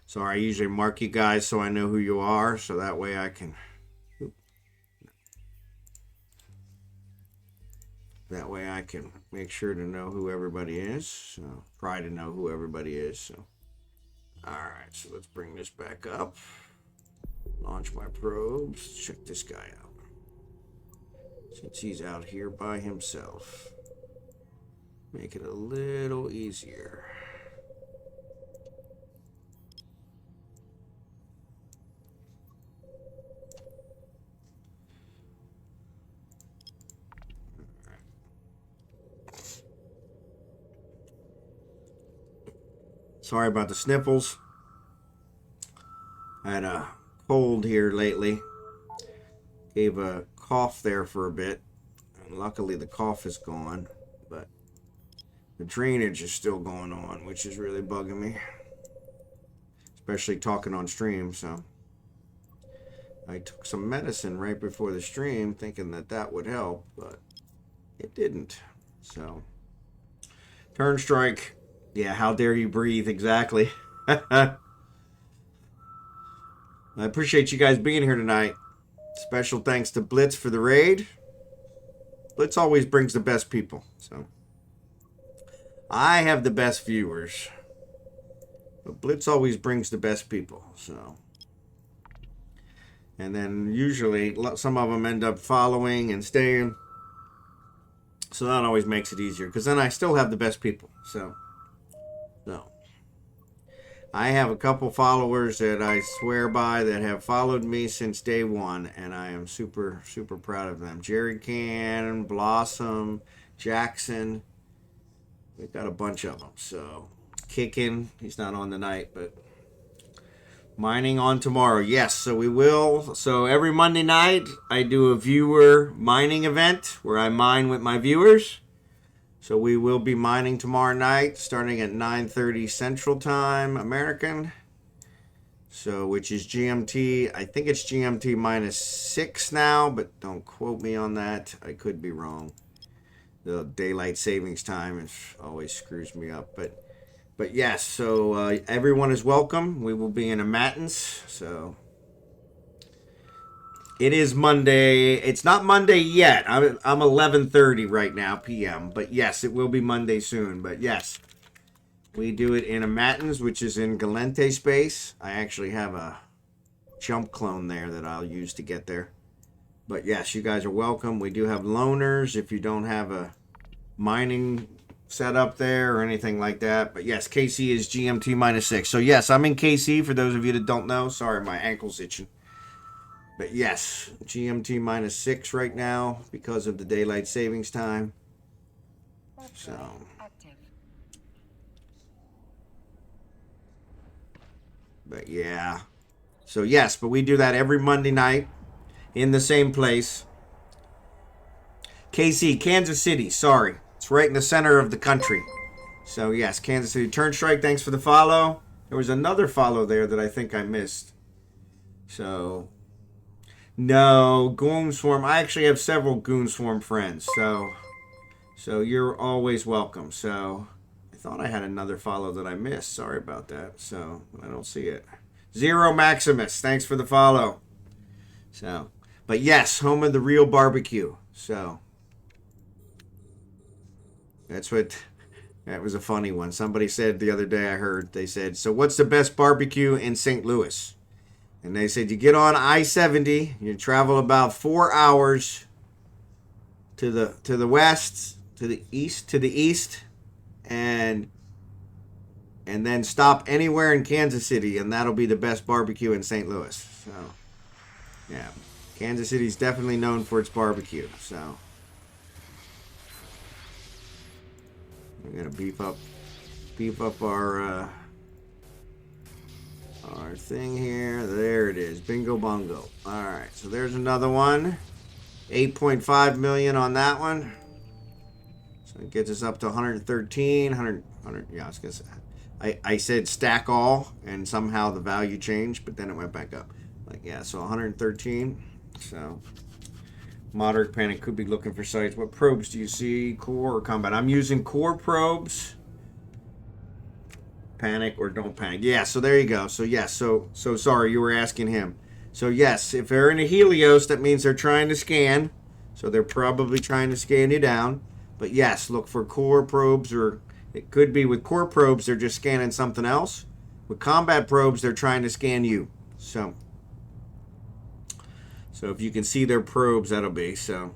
So I usually mark you guys so I know who you are, so that way I can. That way I can make sure to know who everybody is. So try to know who everybody is. So, all right. So let's bring this back up. Launch my probes. Check this guy out. Since he's out here by himself, make it a little easier. Sorry about the sniffles. I had a cold here lately. Gave a cough there for a bit. And luckily the cough is gone. But the drainage is still going on, which is really bugging me. especially talking on stream. So I took some medicine right before the stream thinking that that would help, but it didn't. So Turnstrike, yeah, how dare you breathe, exactly. I appreciate you guys being here tonight. Special thanks to Blitz for the raid. Blitz always brings the best people, so I have the best viewers, but Blitz always brings the best people, so. And then usually some of them end up following and staying, so that always makes it easier, because then I still have the best people, so. I have a couple followers that I swear by that have followed me since day one, and I am super, super proud of them. Jerry Can, Blossom, Jackson. We've got a bunch of them. So, Kicking, he's not on tonight, but mining on tomorrow. Yes, so we will. So every Monday night, I do a viewer mining event where I mine with my viewers. So we will be mining tomorrow night, starting at 9:30 Central Time, American. So, which is GMT. I think it's GMT -6 now, but don't quote me on that. I could be wrong. The daylight savings time always screws me up. But yes, so everyone is welcome. We will be in a matins. So it is Monday. It's not Monday yet. I'm 11:30 right now p.m. But yes, it will be Monday soon. But yes, we do it in a matins, which is in Galente space. I actually have a jump clone there that I'll use to get there. But yes, you guys are welcome. We do have loaners if you don't have a mining set up there or anything like that. But yes, KC is GMT -6. So yes, I'm in KC for those of you that don't know. Sorry, my ankle's itching. But yes, GMT -6 right now because of the daylight savings time. So. But yeah. So yes, but we do that every Monday night in the same place. KC, Kansas City, sorry. It's right in the center of the country. So yes, Kansas City. Turnstrike, thanks for the follow. There was another follow there that I think I missed. So, no, Goon Swarm. I actually have several Goon Swarm friends. So you're always welcome. So, I thought I had another follow that I missed. Sorry about that. So, I don't see it. Zero Maximus, thanks for the follow. So, but yes, home of the real barbecue. So, that was a funny one. Somebody said the other day, I heard, they said, so what's the best barbecue in St. Louis? And they said, you get on I-70, you travel about 4 hours to the west, to the east, and then stop anywhere in Kansas City, and that'll be the best barbecue in St. Louis. So, yeah, Kansas City's definitely known for its barbecue. So, we're gonna beef up our thing here. There it is, bingo bongo. All right, so there's another one. 8.5 million on that one. So it gets us up to 113, 100. Yeah, I was gonna say. I said stack all, and somehow the value changed, but then it went back up. Like, yeah, so 113. So, Moderate Panic could be looking for sites. What probes do you see? Core or combat? I'm using core probes. Panic or don't panic. Yeah, so there you go. So, yes, so sorry, you were asking him. So, yes, if they're in a Helios, that means they're trying to scan. So, they're probably trying to scan you down. But, yes, look for core probes, or it could be with core probes, they're just scanning something else. With combat probes, they're trying to scan you. So if you can see their probes, that'll be so.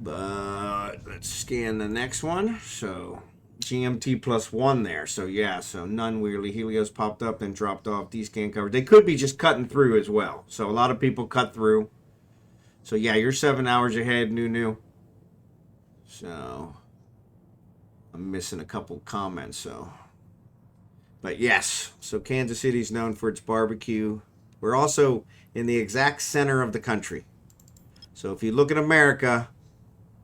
But let's scan the next one. So GMT +1 there. So yeah, so none weirdly. Helios popped up and dropped off. D-scan covered. They could be just cutting through as well. So a lot of people cut through. So yeah, you're 7 hours ahead, new. So I'm missing a couple comments, so. But yes, so Kansas City's known for its barbecue. We're also in the exact center of the country. So if you look at America,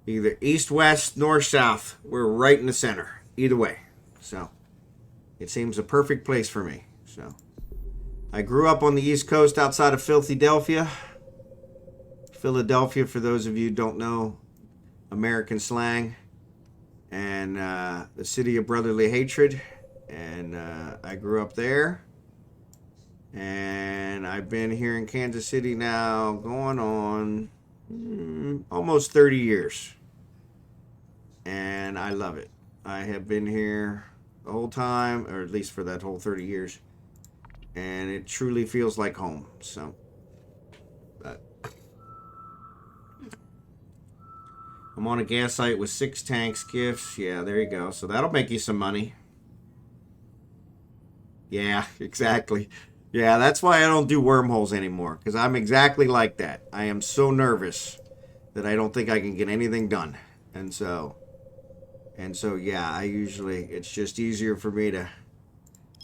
either east, west, north, south, we're right in the center. Either way. So it seems a perfect place for me. So I grew up on the East Coast outside of Philadelphia. Philadelphia, for those of you who don't know American slang, and the city of brotherly hatred. And I grew up there. And I've been here in Kansas City now going on almost 30 years. And I love it. I have been here the whole time, or at least for that whole 30 years. And it truly feels like home. So, I'm on a gas site with 6 tanks, gifts. Yeah, there you go. So that'll make you some money. Yeah, exactly. Yeah, that's why I don't do wormholes anymore. Because I'm exactly like that. I am so nervous that I don't think I can get anything done. And so yeah, I usually, it's just easier for me to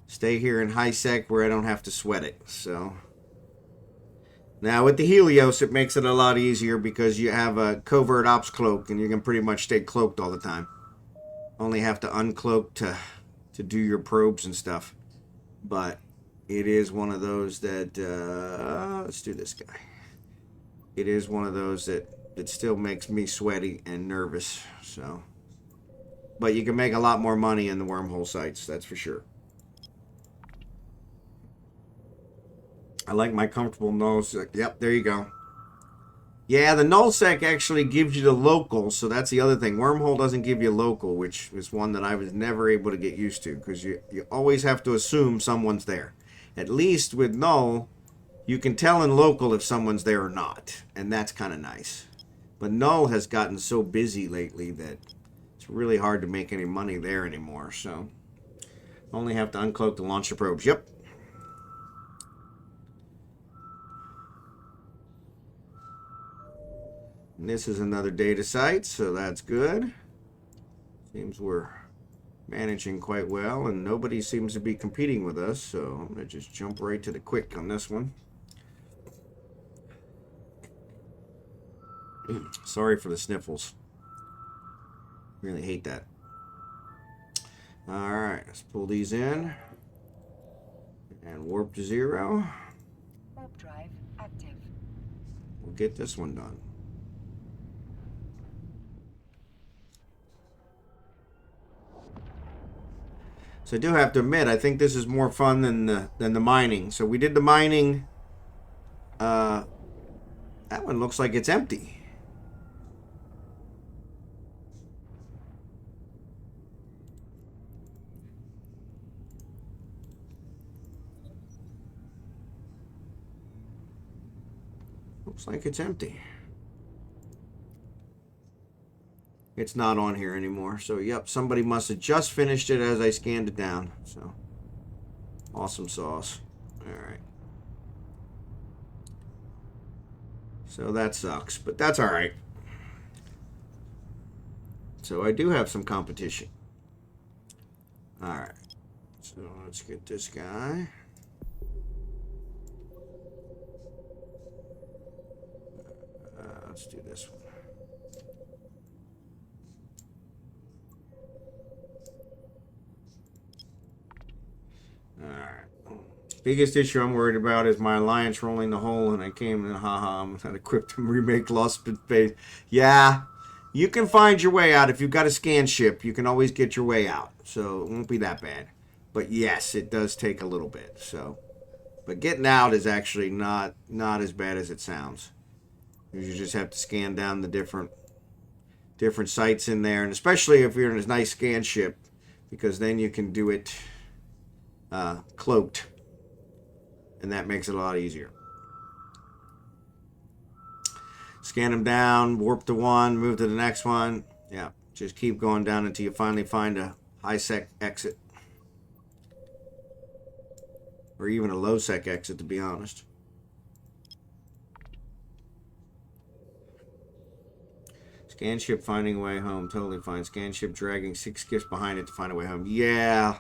stay here in high sec where I don't have to sweat it. So now with the Helios, it makes it a lot easier because you have a covert ops cloak and you can pretty much stay cloaked all the time. Only have to uncloak to do your probes and stuff. But it is one of those that, let's do this guy. It is one of those that still makes me sweaty and nervous. So, but you can make a lot more money in the wormhole sites, that's for sure. I like my comfortable nose. Yep, there you go. Yeah, the nullsec actually gives you the local, so that's the other thing. Wormhole doesn't give you local, which is one that I was never able to get used to, because you always have to assume someone's there. At least with null, you can tell in local if someone's there or not, and that's kind of nice. But null has gotten so busy lately that it's really hard to make any money there anymore, so only have to uncloak the launcher probes. Yep. And this is another data site, so that's good. Seems we're managing quite well, and nobody seems to be competing with us, so I'm going to just jump right to the quick on this one. Sorry for the sniffles. Really hate that. Alright, let's pull these in. And warp to 0. Warp drive active. We'll get this one done. So I do have to admit, I think this is more fun than the mining. So we did the mining. That one looks like it's empty. Looks like it's empty. It's not on here anymore. So, yep, somebody must have just finished it as I scanned it down. So, awesome sauce. All right. So that sucks, but that's all right. So I do have some competition. All right. So let's get this guy. Let's do this one. Alright. Biggest issue I'm worried about is my alliance rolling the hole, and I came and haha, I'm gonna equip them remake Lost in Space. Yeah, you can find your way out. If you've got a scan ship, you can always get your way out. So it won't be that bad. But yes, it does take a little bit. So, but getting out is actually not as bad as it sounds. You just have to scan down the different sites in there, and especially if you're in a nice scan ship, because then you can do it cloaked, and that makes it a lot easier. Scan them down, warp to one, move to the next one. Yeah, just keep going down until you finally find a high sec exit, or even a low sec exit, to be honest. Scan ship finding a way home, totally fine. Scan ship dragging 6 skiffs behind it to find a way home. Yeah,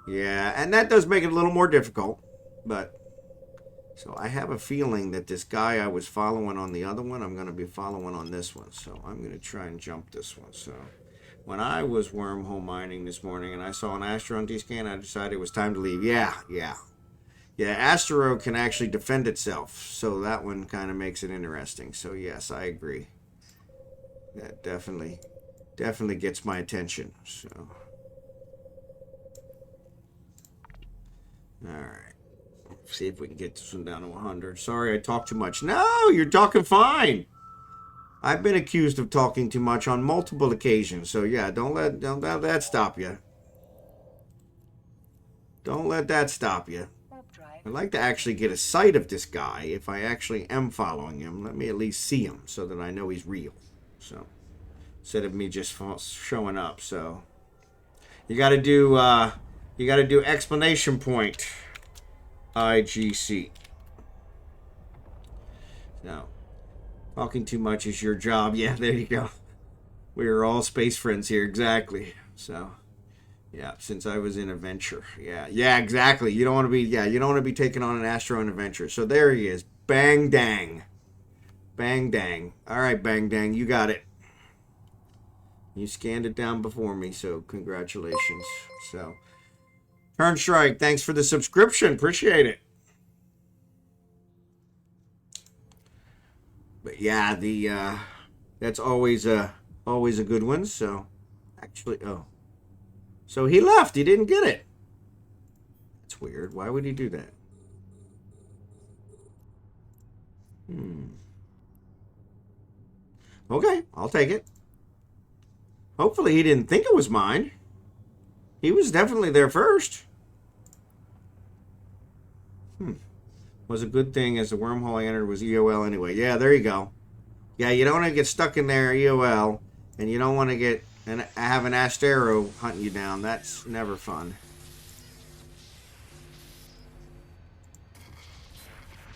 and that does make it a little more difficult, but so I have a feeling that this guy I was following on the other one, I'm going to be following on this one. So I'm going to try and jump this one. So When I was wormhole mining this morning and I saw an Astro on D-scan, I decided it was time to leave. Yeah. Yeah, Astro can actually defend itself, so that one kind of makes it interesting. So yes, I agree. That definitely gets my attention. So, all right, see if we can get this one down to 100. Sorry, I talked too much. No, you're talking fine. I've been accused of talking too much on multiple occasions. So yeah, don't let that stop you. Don't let that stop you. I'd like to actually get a sight of this guy if I actually am following him. Let me at least see him so that I know he's real. So instead of me just showing up. So you got to do explanation point IGC. Now, talking too much is your job. Yeah, there you go. We are all space friends here. Exactly. So. Yeah, since I was in a venture. Yeah, exactly. You don't want to be taking on an Astro in a venture. So there he is. Bang dang. Bang dang. All right, bang dang, you got it. You scanned it down before me, so congratulations. So Turnstrike, thanks for the subscription. Appreciate it. But yeah, that's always a good one. So actually, so he left. He didn't get it. That's weird. Why would he do that? Okay, I'll take it. Hopefully he didn't think it was mine. He was definitely there first. Was a good thing as the wormhole I entered was EOL anyway. Yeah, there you go. Yeah, you don't want to get stuck in there EOL, and you don't want to have an Astero hunting you down. That's never fun.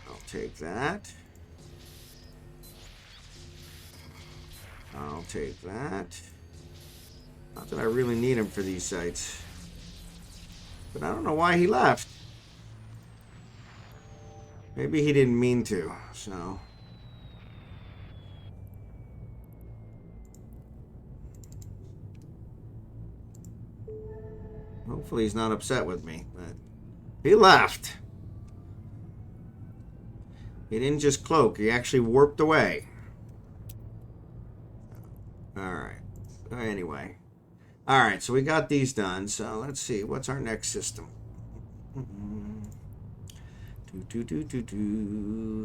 I'll take that. I'll take that. Not that I really need him for these sites. But I don't know why he left. Maybe he didn't mean to, so. Hopefully he's not upset with me, but he left. He didn't just cloak, he actually warped away. Alright. Anyway. Alright, so we got these done. So let's see. What's our next system?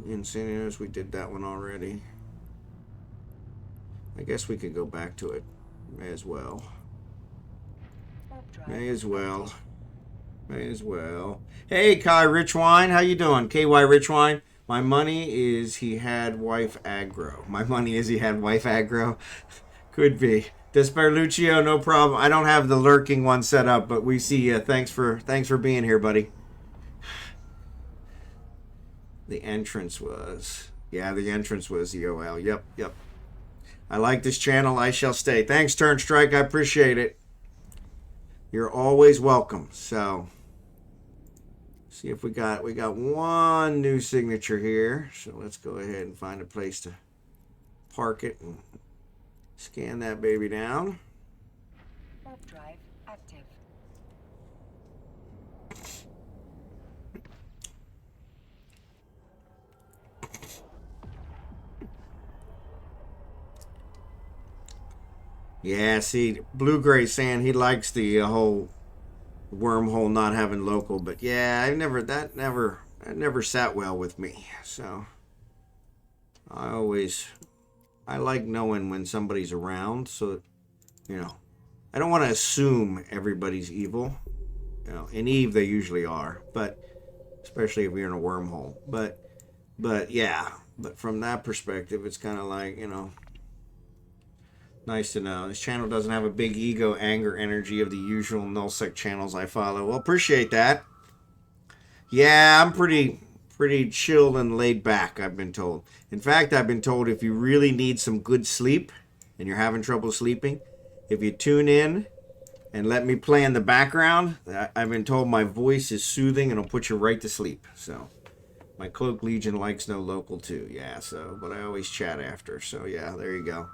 Incendiaries, we did that one already. I guess we could go back to it. May as well. May as well. May as well. Hey, Kai Richwine. How you doing? KY Richwine. My money is he had wife aggro. My money is he had wife aggro. Could be. Despairlucio, no problem. I don't have the lurking one set up, but we see you. Thanks for being here, buddy. The entrance was... Yeah, the entrance was EOL. Yep. I like this channel. I shall stay. Thanks, Turnstrike. I appreciate it. You're always welcome. So, see if we got one new signature here. So let's go ahead and find a place to park it and scan that baby down. Warp drive active. Yeah, see, Blue-Gray saying he likes the whole wormhole not having local, but yeah, that never sat well with me. So I like knowing when somebody's around, so I don't want to assume everybody's evil. In Eve they usually are, but especially if you're in a wormhole. But yeah, but from that perspective, it's kind of like nice to know. This channel doesn't have a big ego, anger, energy of the usual nullsec channels I follow. Well, appreciate that. Yeah, I'm pretty chill and laid back, I've been told. In fact, I've been told if you really need some good sleep and you're having trouble sleeping, if you tune in and let me play in the background, I've been told my voice is soothing and it'll put you right to sleep. So, my Cloak Legion likes no local too. Yeah, so, but I always chat after. So, yeah, there you go.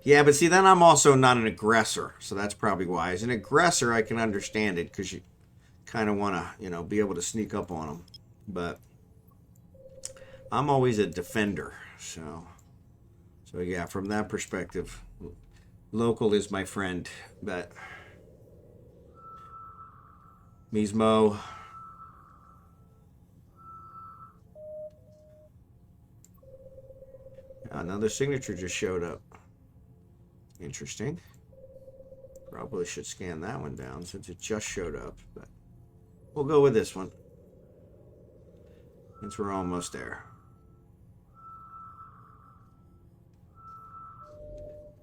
Yeah, but see, then I'm also not an aggressor, so that's probably why. As an aggressor, I can understand it because you kind of want to, you know, be able to sneak up on them. But I'm always a defender, so yeah, from that perspective, local is my friend. But Mismo. Another signature just showed up. Interesting. Probably should scan that one down since it just showed up, but we'll go with this one since we're almost there.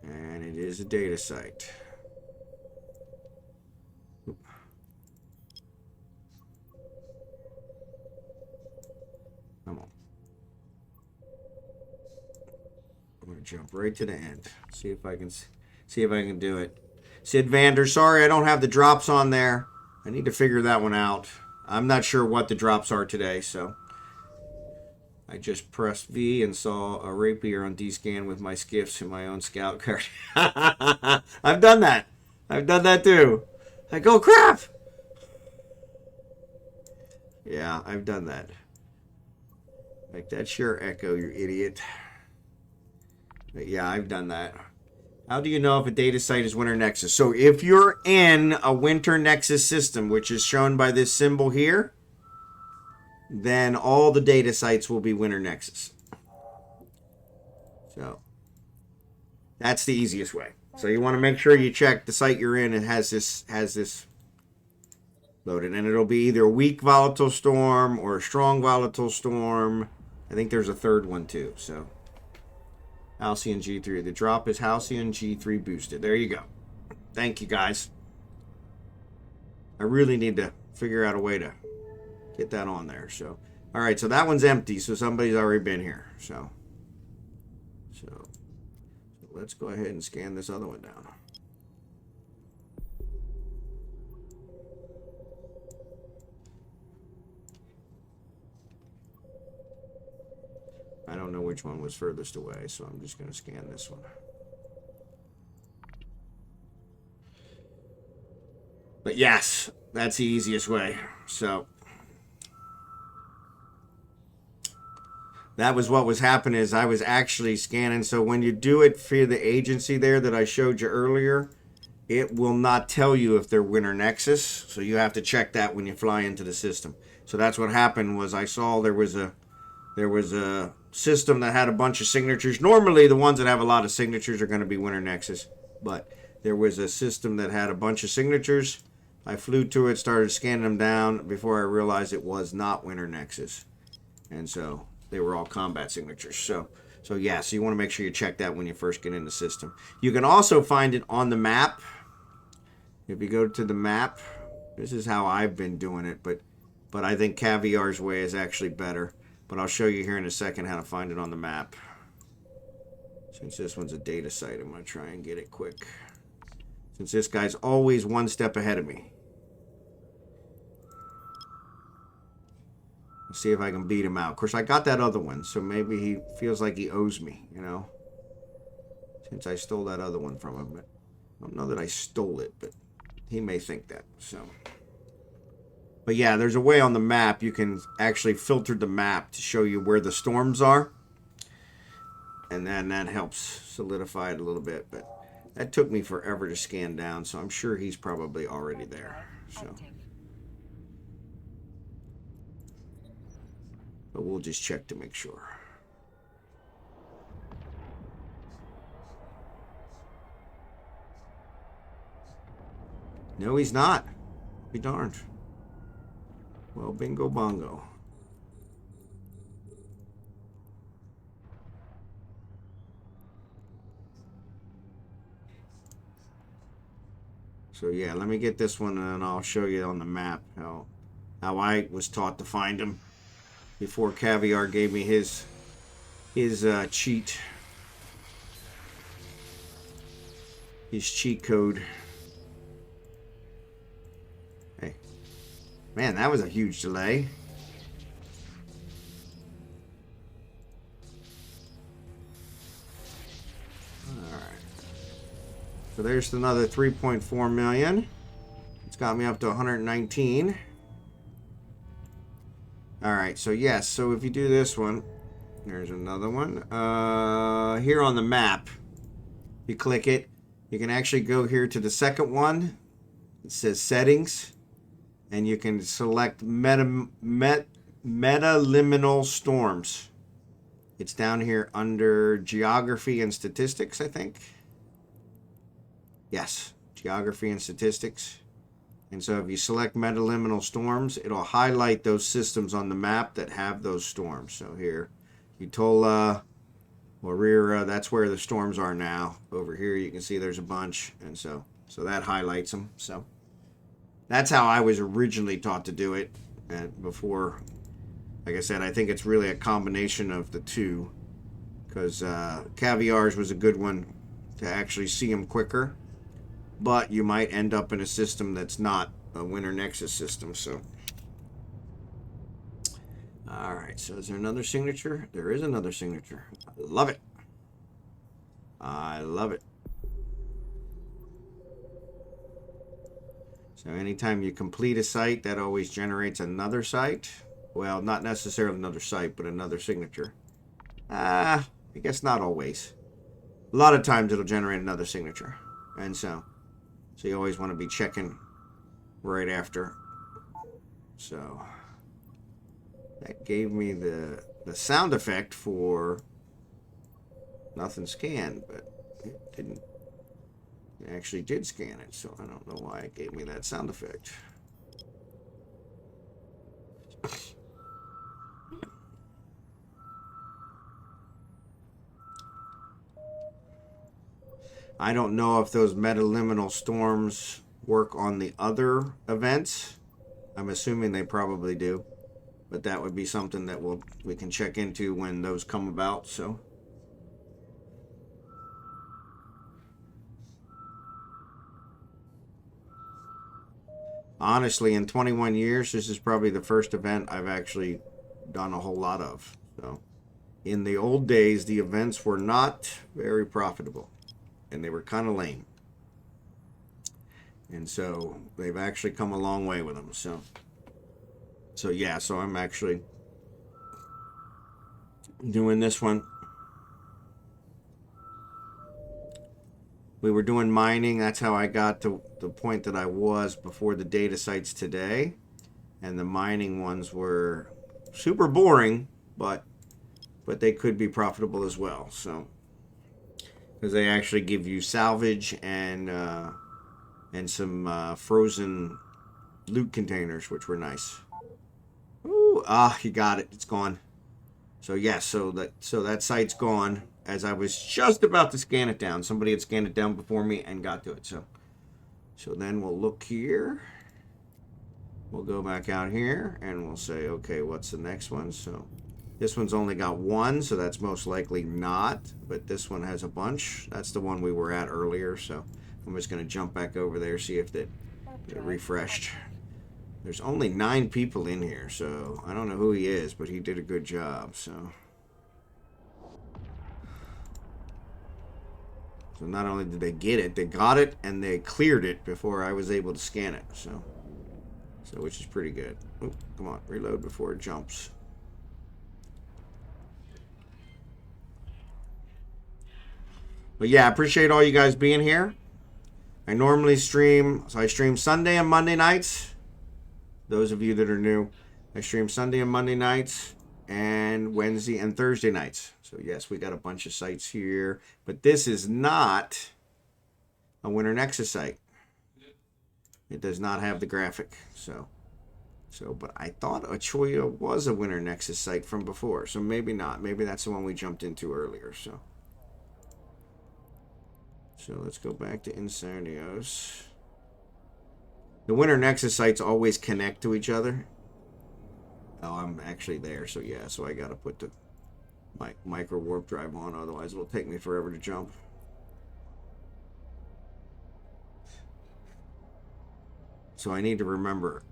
And it is a data site. Come on. I'm going to jump right to the end. See if I can do it. Sidvander, sorry I don't have the drops on there. I need to figure that one out. I'm not sure what the drops are today, so I just pressed V and saw a rapier on D-scan with my skiffs and my own scout card. I've done that. I've done that too. I go, crap! Yeah, I've done that. Like, that's your echo, you idiot. But yeah, I've done that. How do you know if a data site is Winter Nexus? So if you're in a Winter Nexus system, which is shown by this symbol here, then all the data sites will be Winter Nexus. So that's the easiest way. So you want to make sure you check the site you're in and has this loaded, and it'll be either a weak volatile storm or a strong volatile storm. I think there's a third one too. So Halcyon G3. The drop is Halcyon G3 boosted. There you go. Thank you, guys. I really need to figure out a way to get that on there. So, all right. So that one's empty. So somebody's already been here. So let's go ahead and scan this other one down. I don't know which one was furthest away, so I'm just going to scan this one. But yes, that's the easiest way. So that was what was happening is I was actually scanning. So when you do it for the agency there that I showed you earlier, it will not tell you if they're Winter Nexus. So you have to check that when you fly into the system. So that's what happened was I saw there was a system that had a bunch of signatures. Normally the ones that have a lot of signatures are going to be Winter Nexus, but there was a system that had a bunch of signatures. I flew to it, started scanning them down before I realized it was not Winter Nexus, and so they were all combat signatures. So yeah, so you want to make sure you check that when you first get in the system. You can also find it on the map. If you go to the map, this is how I've been doing it, but I think Caviar's way is actually better. But I'll show you here in a second how to find it on the map. Since this one's a data site, I'm going to try and get it quick. Since this guy's always one step ahead of me. Let's see if I can beat him out. Of course, I got that other one, so maybe he feels like he owes me, you know. Since I stole that other one from him. But I don't know that I stole it, but he may think that, so... But yeah, there's a way on the map you can actually filter the map to show you where the storms are. And then that helps solidify it a little bit. But that took me forever to scan down, so I'm sure he's probably already there. So, but we'll just check to make sure. No, he's not. Be darned. Well, bingo bongo. So yeah, let me get this one and I'll show you on the map how I was taught to find him before Caviar gave me his cheat. His cheat code. Hey. Man, that was a huge delay. Alright. So there's another 3.4 million. It's got me up to 119. All right, so yes, so if you do this one, there's another one. Here on the map, you click it, you can actually go here to the second one. It says settings, and you can select metaliminal storms. It's down here under geography and statistics, I think. Yes, geography and statistics. And so if you select metaliminal storms, it'll highlight those systems on the map that have those storms. So here, Utola, Warira, that's where the storms are now. Over here you can see there's a bunch, and so that highlights them. So that's how I was originally taught to do it. And before, like I said, I think it's really a combination of the two, because Caviar's was a good one to actually see them quicker, but you might end up in a system that's not a Winter Nexus system. So all right, so is there another signature? There is another signature. I love it. I love it. So anytime you complete a site, that always generates another site. Well, not necessarily another site, but another signature. I guess not always. A lot of times it'll generate another signature. And so you always want to be checking right after. So that gave me the sound effect for nothing scanned, but it didn't. It actually did scan it, so I don't know why it gave me that sound effect. I don't know if those metaliminal storms work on the other events. I'm assuming they probably do, but that would be something that we can check into when those come about. So honestly, in 21 years, this is probably the first event I've actually done a whole lot of. So in the old days, the events were not very profitable, and they were kind of lame. And so they've actually come a long way with them. So yeah, so I'm actually doing this one. We were doing mining. That's how I got to the point that I was before the data sites today. And the mining ones were super boring, but they could be profitable as well. So because they actually give you salvage and some frozen loot containers, which were nice. Ooh, you got it. It's gone. So yes, so that site's gone. As I was just about to scan it down, somebody had scanned it down before me and got to it. So then we'll look here. We'll go back out here and we'll say, okay, what's the next one? So this one's only got one, so that's most likely not. But this one has a bunch. That's the one we were at earlier. So I'm just going to jump back over there, see if it refreshed. There's only 9 people in here, so I don't know who he is, but he did a good job. So not only did they get it, they got it, and they cleared it before I was able to scan it. So which is pretty good. Oop, come on, reload before it jumps. But yeah, I appreciate all you guys being here. I normally stream, so I stream Sunday and Monday nights. Those of you that are new, I stream Sunday and Monday nights and Wednesday and Thursday nights. So yes, we got a bunch of sites here, but this is not a Winter Nexus site. It does not have the graphic. So but I thought Achoya was a Winter Nexus site from before, so maybe not. Maybe that's the one we jumped into earlier. So let's go back to Insanios. The Winter Nexus sites always connect to each other. Oh, I'm actually there, so yeah, so I gotta put the micro warp drive on, otherwise it'll take me forever to jump. So I need to remember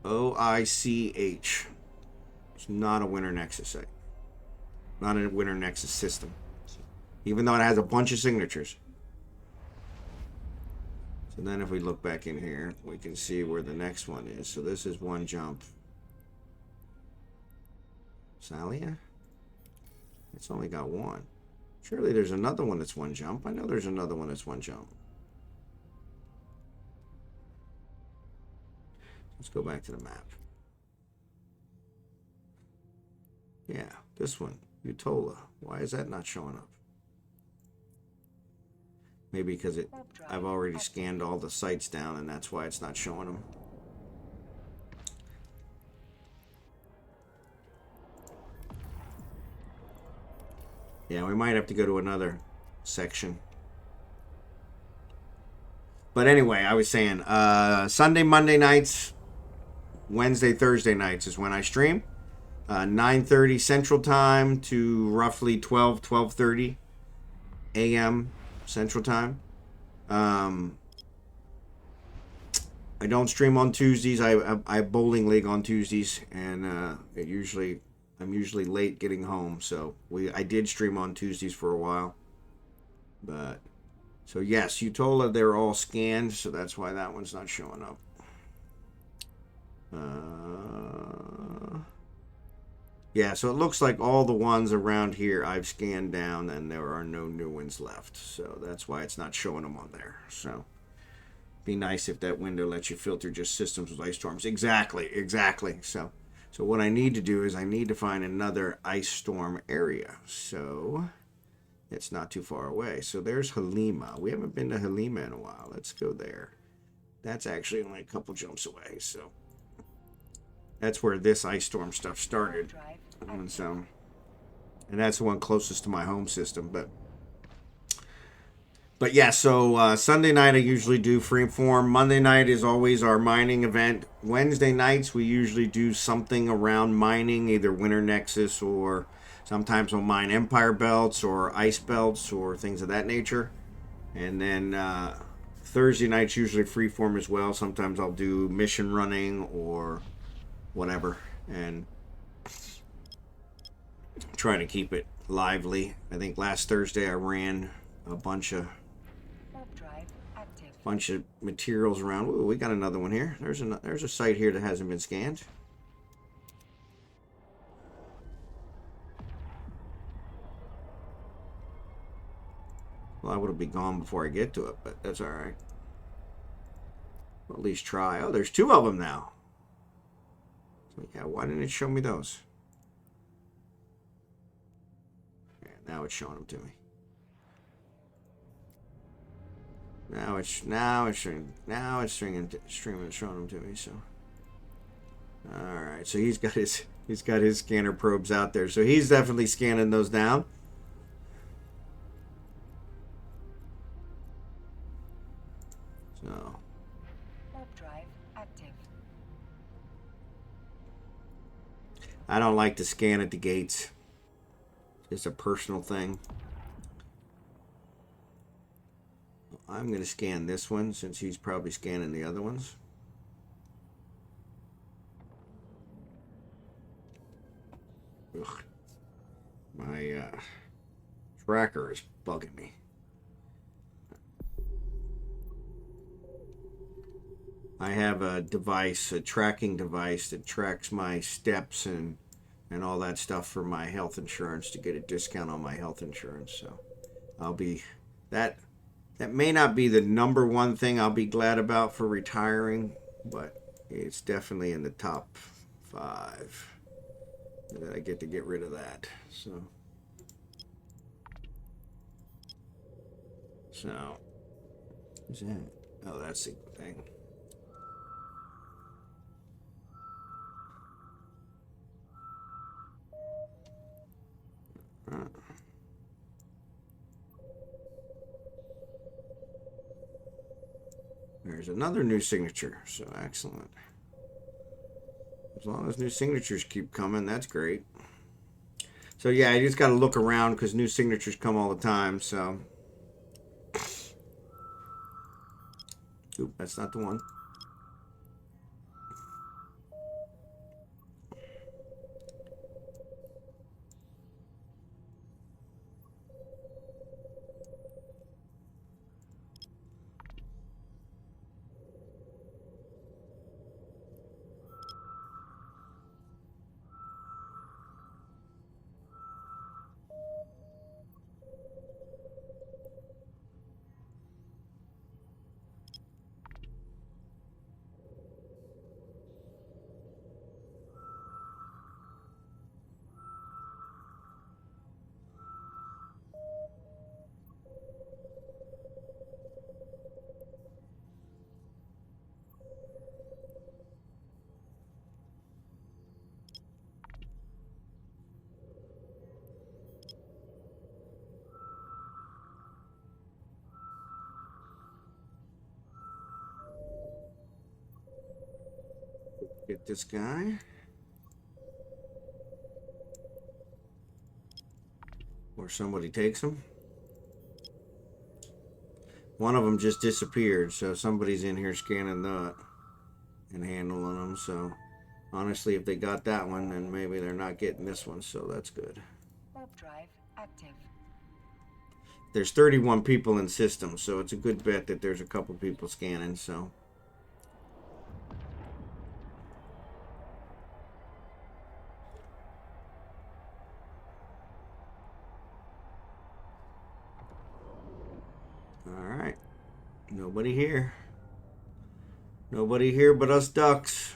OICH. It's not a Winter Nexus site. Not a Winter Nexus system. Even though it has a bunch of signatures. So then if we look back in here, we can see where the next one is. So this is one jump. Salia? It's only got one. Surely there's another one that's one jump. I know there's another one that's one jump. Let's go back to the map. Yeah, this one, Utola. Why is that not showing up? Maybe because I've already scanned all the sites down and that's why it's not showing them. Yeah, we might have to go to another section. But anyway, I was saying, Sunday, Monday nights, Wednesday, Thursday nights is when I stream. 9:30 Central Time to roughly 12:30 a.m. Central Time. I don't stream on Tuesdays. I bowling league on Tuesdays, and I'm usually late getting home. So I did stream on Tuesdays for a while, but so yes, Utola, they're all scanned, so that's why that one's not showing up. Yeah, so it looks like all the ones around here I've scanned down and there are no new ones left. So that's why it's not showing them on there. So be nice if that window lets you filter just systems with ice storms. Exactly. So what I need to do is I need to find another ice storm area. So it's not too far away. So there's Halima. We haven't been to Halima in a while. Let's go there. That's actually only a couple jumps away. So that's where this ice storm stuff started. And that's the one closest to my home system. But yeah, so Sunday night I usually do freeform. Monday night is always our mining event. Wednesday nights we usually do something around mining, either Winter Nexus or sometimes we'll mine Empire Belts or Ice Belts or things of that nature. And then Thursday night's usually freeform as well. Sometimes I'll do mission running or whatever, and trying to keep it lively. I think last Thursday I ran a bunch of materials around. Ooh, we got another one here. There's a site here that hasn't been scanned. Well, I would have been gone before I get to it, but that's all right. We'll at least try. Oh, there's two of them now. So yeah, why didn't it show me those? Yeah, now it's showing them to me. Now it's showing showing them to me. So, all right. So he's got his scanner probes out there. So he's definitely scanning those down. So. Drive active. I don't like to scan at the gates. It's a personal thing. I'm going to scan this one since he's probably scanning the other ones. Ugh. My tracker is bugging me. I have a device, a tracking device that tracks my steps and all that stuff for my health insurance to get a discount on my health insurance. So I'll be that may not be the number one thing I'll be glad about for retiring, but it's definitely in the top 5 that I get to get rid of that. So what's that? Oh, that's the thing. There's another new signature, so excellent. As long as new signatures keep coming, that's great. So yeah, I just got to look around because new signatures come all the time, so. Oop, that's not the one. Get this guy. Or somebody takes him. One of them just disappeared, so somebody's in here scanning that and handling them. So honestly, if they got that one, then maybe they're not getting this one, so that's good. Warp drive active. There's 31 people in system, so it's a good bet that there's a couple people scanning, so. Alright. Nobody here. Nobody here but us ducks.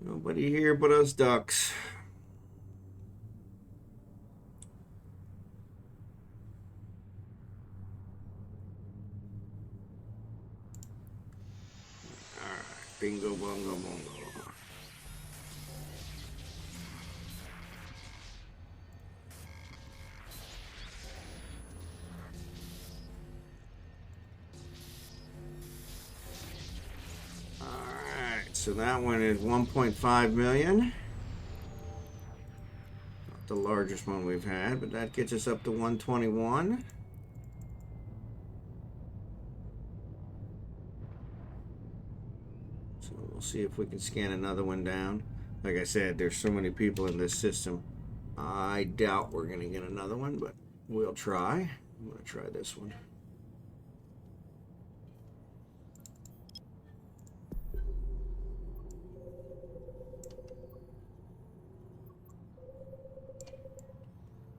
Nobody here but us ducks. Alright. Bingo, bongo, bongo. So that one is 1.5 million. Not the largest one we've had, but that gets us up to 121. So we'll see if we can scan another one down. Like I said, there's so many people in this system. I doubt we're going to get another one, but we'll try. I'm going to try this one.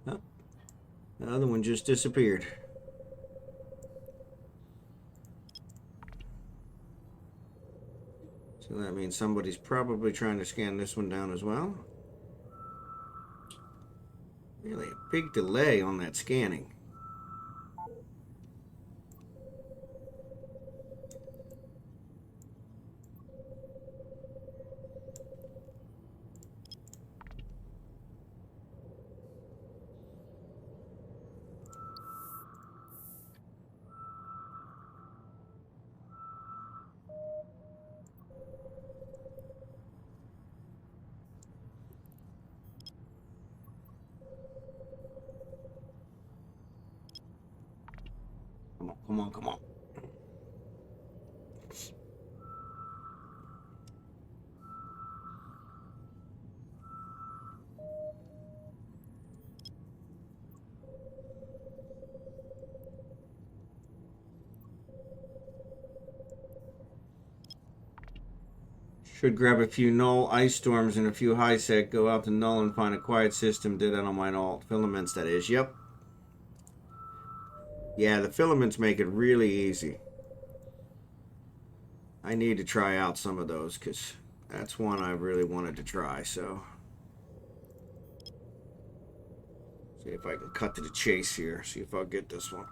Oh, the other one just disappeared. So that means somebody's probably trying to scan this one down as well. Really a big delay on that scanning. Come on, come on. Should grab a few null ice storms and a few high sec, go out to null and find a quiet system. Did that on my alt filaments, that is. Yep. Yeah, the filaments make it really easy. I need to try out some of those because that's one I really wanted to try. So, see if I can cut to the chase here. See if I'll get this one.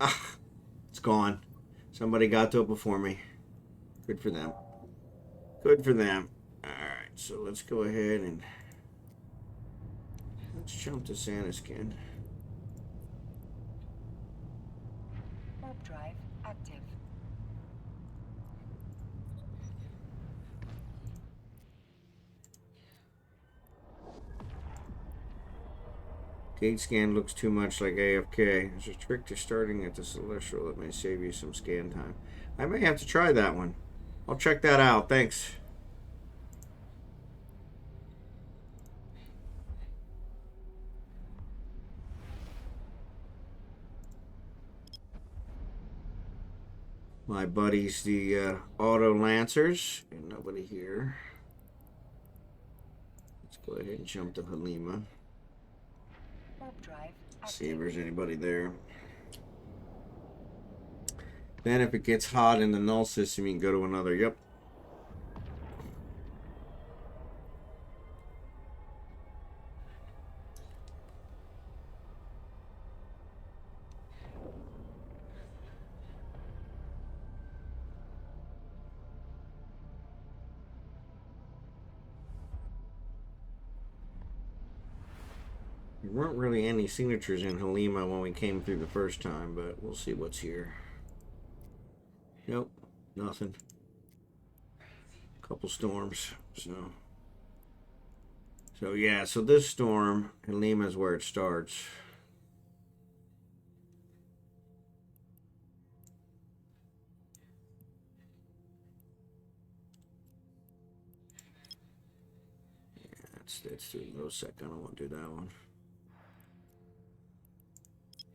Ah, it's gone. Somebody got to it before me. Good for them. Good for them. Alright, so let's go ahead and let's jump to Santa skin. Warp drive active. Gate scan looks too much like AFK. There's a trick to starting at the Celestial that may save you some scan time. I may have to try that one. I'll check that out. Thanks. My buddies, the Auto Lancers, and nobody here. Let's go ahead and jump to Halima. Warp drive active. See if there's anybody there. Then if it gets hot in the null system, you can go to another. Yep. There weren't really any signatures in Halima when we came through the first time, but we'll see what's here. Nope, nothing. Couple storms, so yeah, so this storm, Halima is where it starts. Let's do no second. I don't want to do that one.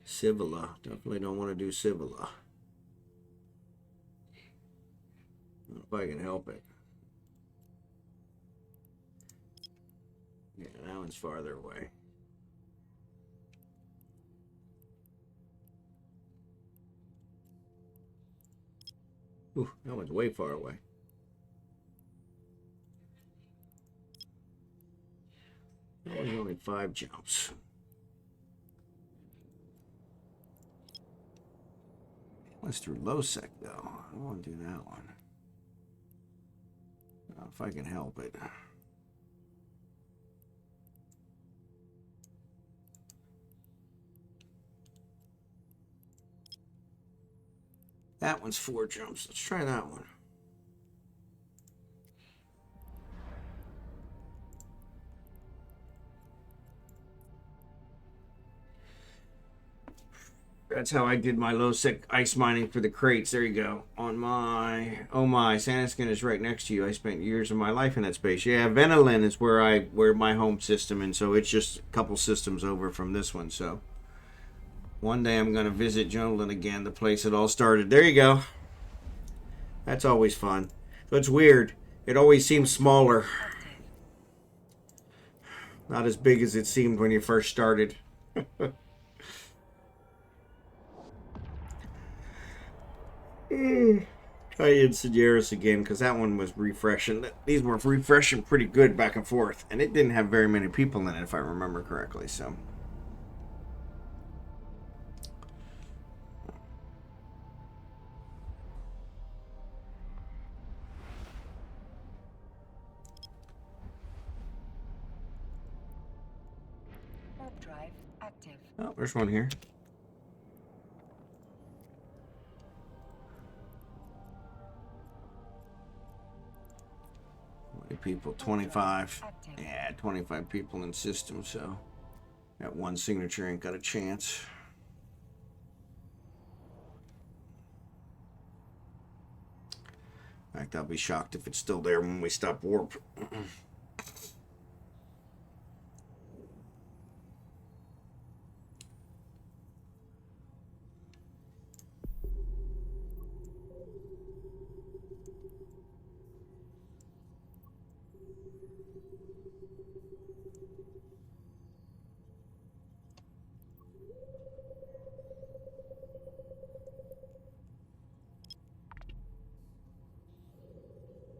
Civila. Definitely don't want to do Civila. If I can help it. Yeah, that one's farther away. Ooh, that one's way far away. That was only 5 jumps. Let's do low sec though. I don't want to do that one. If I can help it. That one's 4 jumps. Let's try that one. That's how I did my low sec ice mining for the crates. There you go. On my, oh my, Sandiskin is right next to you. I spent years of my life in that space. Yeah, Venolin is where my home system, and so it's just a couple systems over from this one. So one day I'm going to visit Jonalyn again, the place it all started. There you go. That's always fun. So it's weird. It always seems smaller. Not as big as it seemed when you first started. Try Insidiaris again, because that one was refreshing. These were refreshing pretty good back and forth, and it didn't have very many people in it, if I remember correctly. So, Warp drive active. oh, there's one here. People, 25. Yeah, 25 people in system, so that one signature ain't got a chance. In fact, I'll be shocked if it's still there when we stop warp.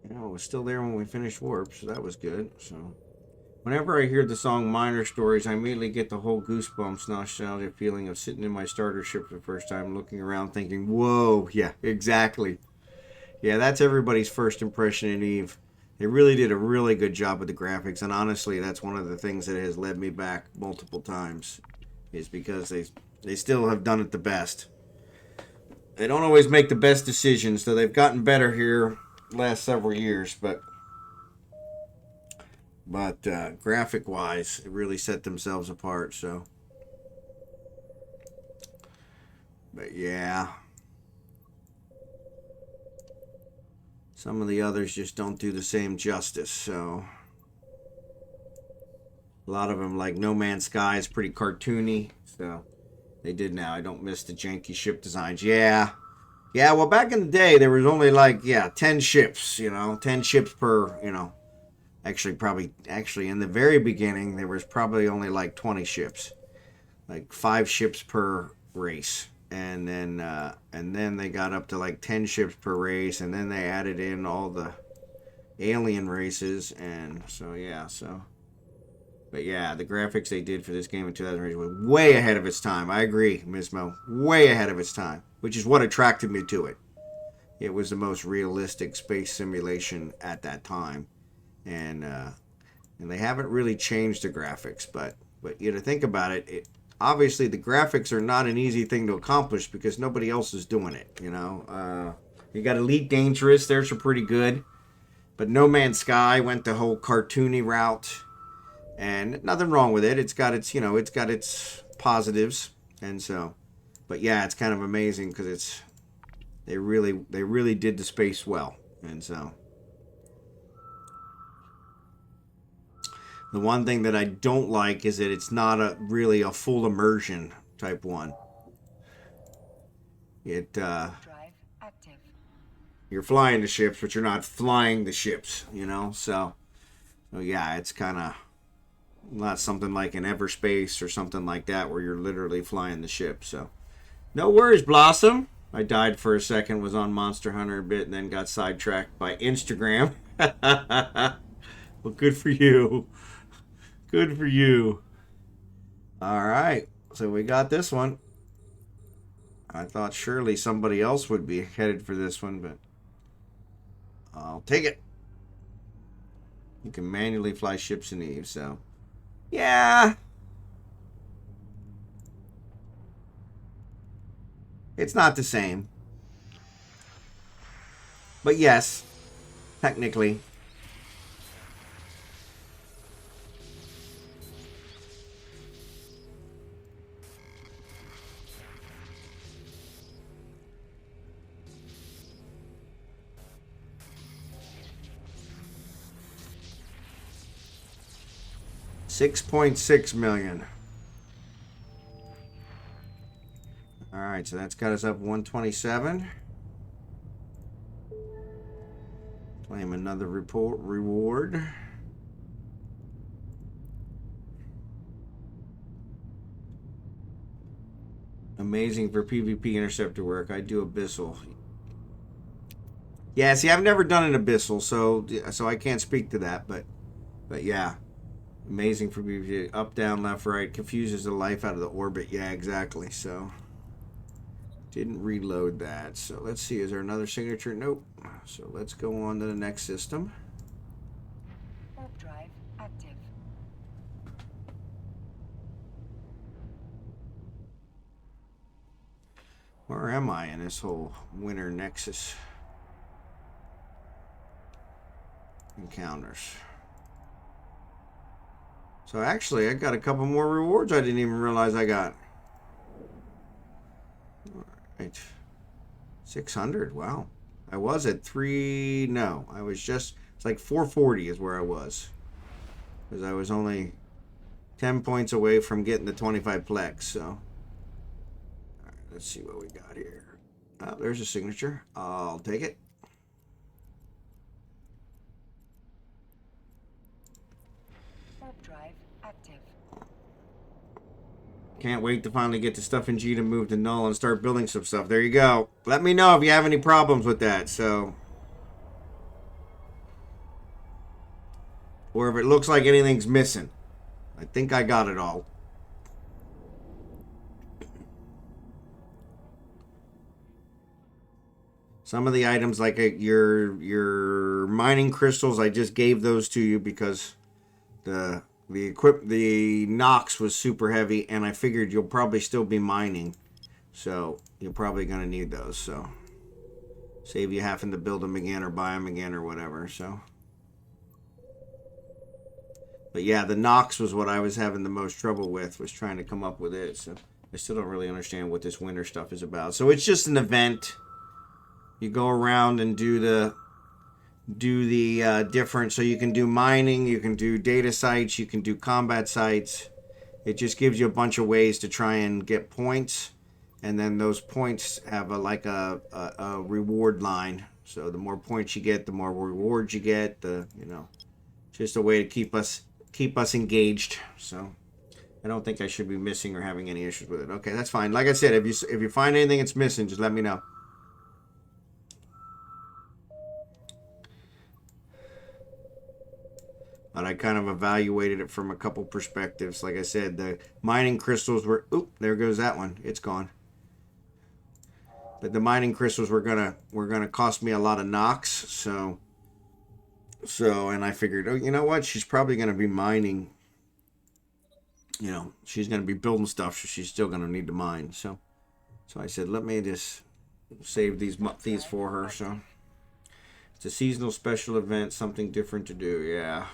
It was still there when we finished warp, so that was good. So whenever I hear the song Minor Stories, I immediately get the whole goosebumps nostalgia feeling of sitting in my starter ship for the first time, looking around thinking, whoa, yeah, exactly. Yeah, that's everybody's first impression in Eve. They really did a really good job with the graphics, and honestly, that's one of the things that has led me back multiple times, is because they still have done it the best. They don't always make the best decisions, so they've gotten better here last several years, but graphic wise it really set themselves apart. So but yeah, some of the others just don't do the same justice. So a lot of them, like No Man's Sky, is pretty cartoony, so they did. Now I don't miss the janky ship designs. Yeah, well, back in the day, there was only like, 10 ships, 10 ships per, actually, in the very beginning, there was probably only like 20 ships, like 5 ships per race. And then they got up to like 10 ships per race, and then they added in all the alien races, and so, but yeah, the graphics they did for this game in 2008 was way ahead of its time. I agree, Mismo. Way ahead of its time, which is what attracted me to it. It was the most realistic space simulation at that time. And they haven't really changed the graphics, but But you got to think about it. Obviously, the graphics are not an easy thing to accomplish because nobody else is doing it. You know, you got Elite Dangerous. Theirs are pretty good. But No Man's Sky went the whole cartoony route, and nothing wrong with it. It's got its, you know, it's got its positives, and so, but yeah, it's kind of amazing because they really did the space well, and so. The one thing that I don't like is that it's not really a full immersion type one. Drive active. You're flying the ships, but you're not flying the ships, you know. So yeah, it's kind of not something like an Everspace or something like that where you're literally flying the ship. So no worries, Blossom. I died for a second, was on Monster Hunter a bit, and then got sidetracked by Instagram. Well, good for you. Good for you. All right. So we got this one. I thought surely somebody else would be headed for this one, but I'll take it. You can manually fly ships in Eve, so yeah. It's not the same. But yes, technically. $6.6 million. All right, so that's got us up 127. Claim another reward. Amazing for PvP interceptor work. I do Abyssal. Yeah, see, I've never done an Abyssal, so I can't speak to that, but yeah. Amazing for PvP. Up, down, left, right. Confuses the life out of the orbit. Yeah, exactly. So, didn't reload that. So, let's see. Is there another signature? Nope. So, let's go on to the next system. Warp drive active. Where am I in this whole winter Nexus encounters? So actually, I got a couple more rewards I didn't even realize I got. All right. 600, wow. I was at 3, no. I was just, it's like 440 is where I was. Because I was only 10 points away from getting the 25 plex, so. All right, let's see what we got here. Oh, there's a signature. I'll take it. Warp drive active. Can't wait to finally get the stuff in G to move to null and start building some stuff. There you go. Let me know if you have any problems with that. So, or if it looks like anything's missing. I think I got it all. Some of the items, like your mining crystals, I just gave those to you because the Nox was super heavy, and I figured you'll probably still be mining, so you're probably gonna need those. So save you having to build them again or buy them again or whatever. So, but yeah, the Nox was what I was having the most trouble with, was trying to come up with it. So I still don't really understand what this winter stuff is about. So it's just an event. You go around and do the different, so you can do mining, you can do data sites, you can do combat sites. It just gives you a bunch of ways to try and get points, and then those points have a reward line. So the more points you get, the more rewards you get. Just a way to keep us engaged. So I don't think I should be missing or having any issues with it. Okay, that's fine. Like I said, if you find anything that's missing, just let me know. But I kind of evaluated it from a couple perspectives. Like I said, the mining crystals were... Oop, there goes that one. It's gone. But the mining crystals were gonna cost me a lot of Nox. So, and I figured, oh, you know what? She's probably gonna be mining you know, she's going to be building stuff, so she's still going to need to mine. So I said, let me just save these for her. So it's a seasonal special event, something different to do. Yeah.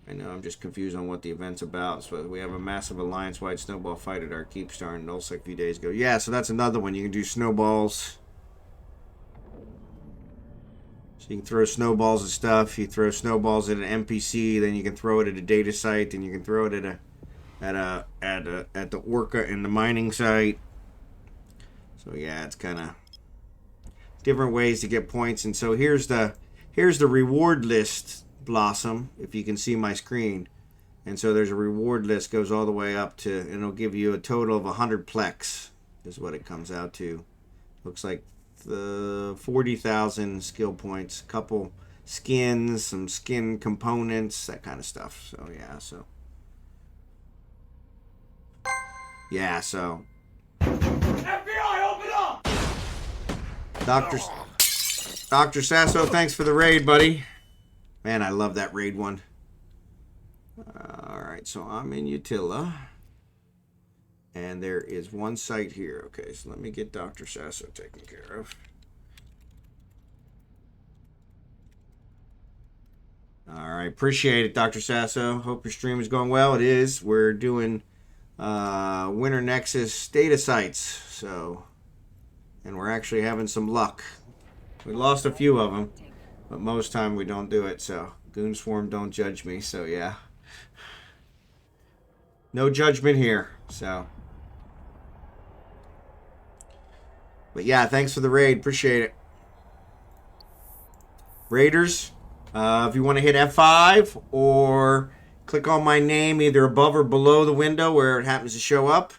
I know, I'm just confused on what the event's about. So we have a massive alliance-wide snowball fight at our keep starting nullsec a few days ago. Yeah, so that's another one. You can do snowballs. So you can throw snowballs and stuff. You throw snowballs at an NPC, then you can throw it at a data site, then you can throw it at the orca in the mining site. So yeah, it's kind of different ways to get points. And so here's the reward list, Blossom, if you can see my screen. And so there's a reward list, goes all the way up to, and it'll give you a total of 100 plex is what it comes out to. Looks like the 40,000 skill points, a couple skins, some skin components, that kind of stuff. So yeah, so FBI, open up! Dr. Sasso, thanks for the raid, buddy. Man, I love that raid one. Alright, so I'm in Utila. And there is one site here. Okay, so let me get Dr. Sasso taken care of. Alright, appreciate it, Dr. Sasso. Hope your stream is going well. It is. We're doing Winter Nexus data sites. So, and we're actually having some luck. We lost a few of them. But most time we don't do it, so Goon Swarm don't judge me, so yeah. No judgment here, so. But yeah, thanks for the raid, appreciate it. Raiders, if you want to hit F5 or click on my name either above or below the window where it happens to show up.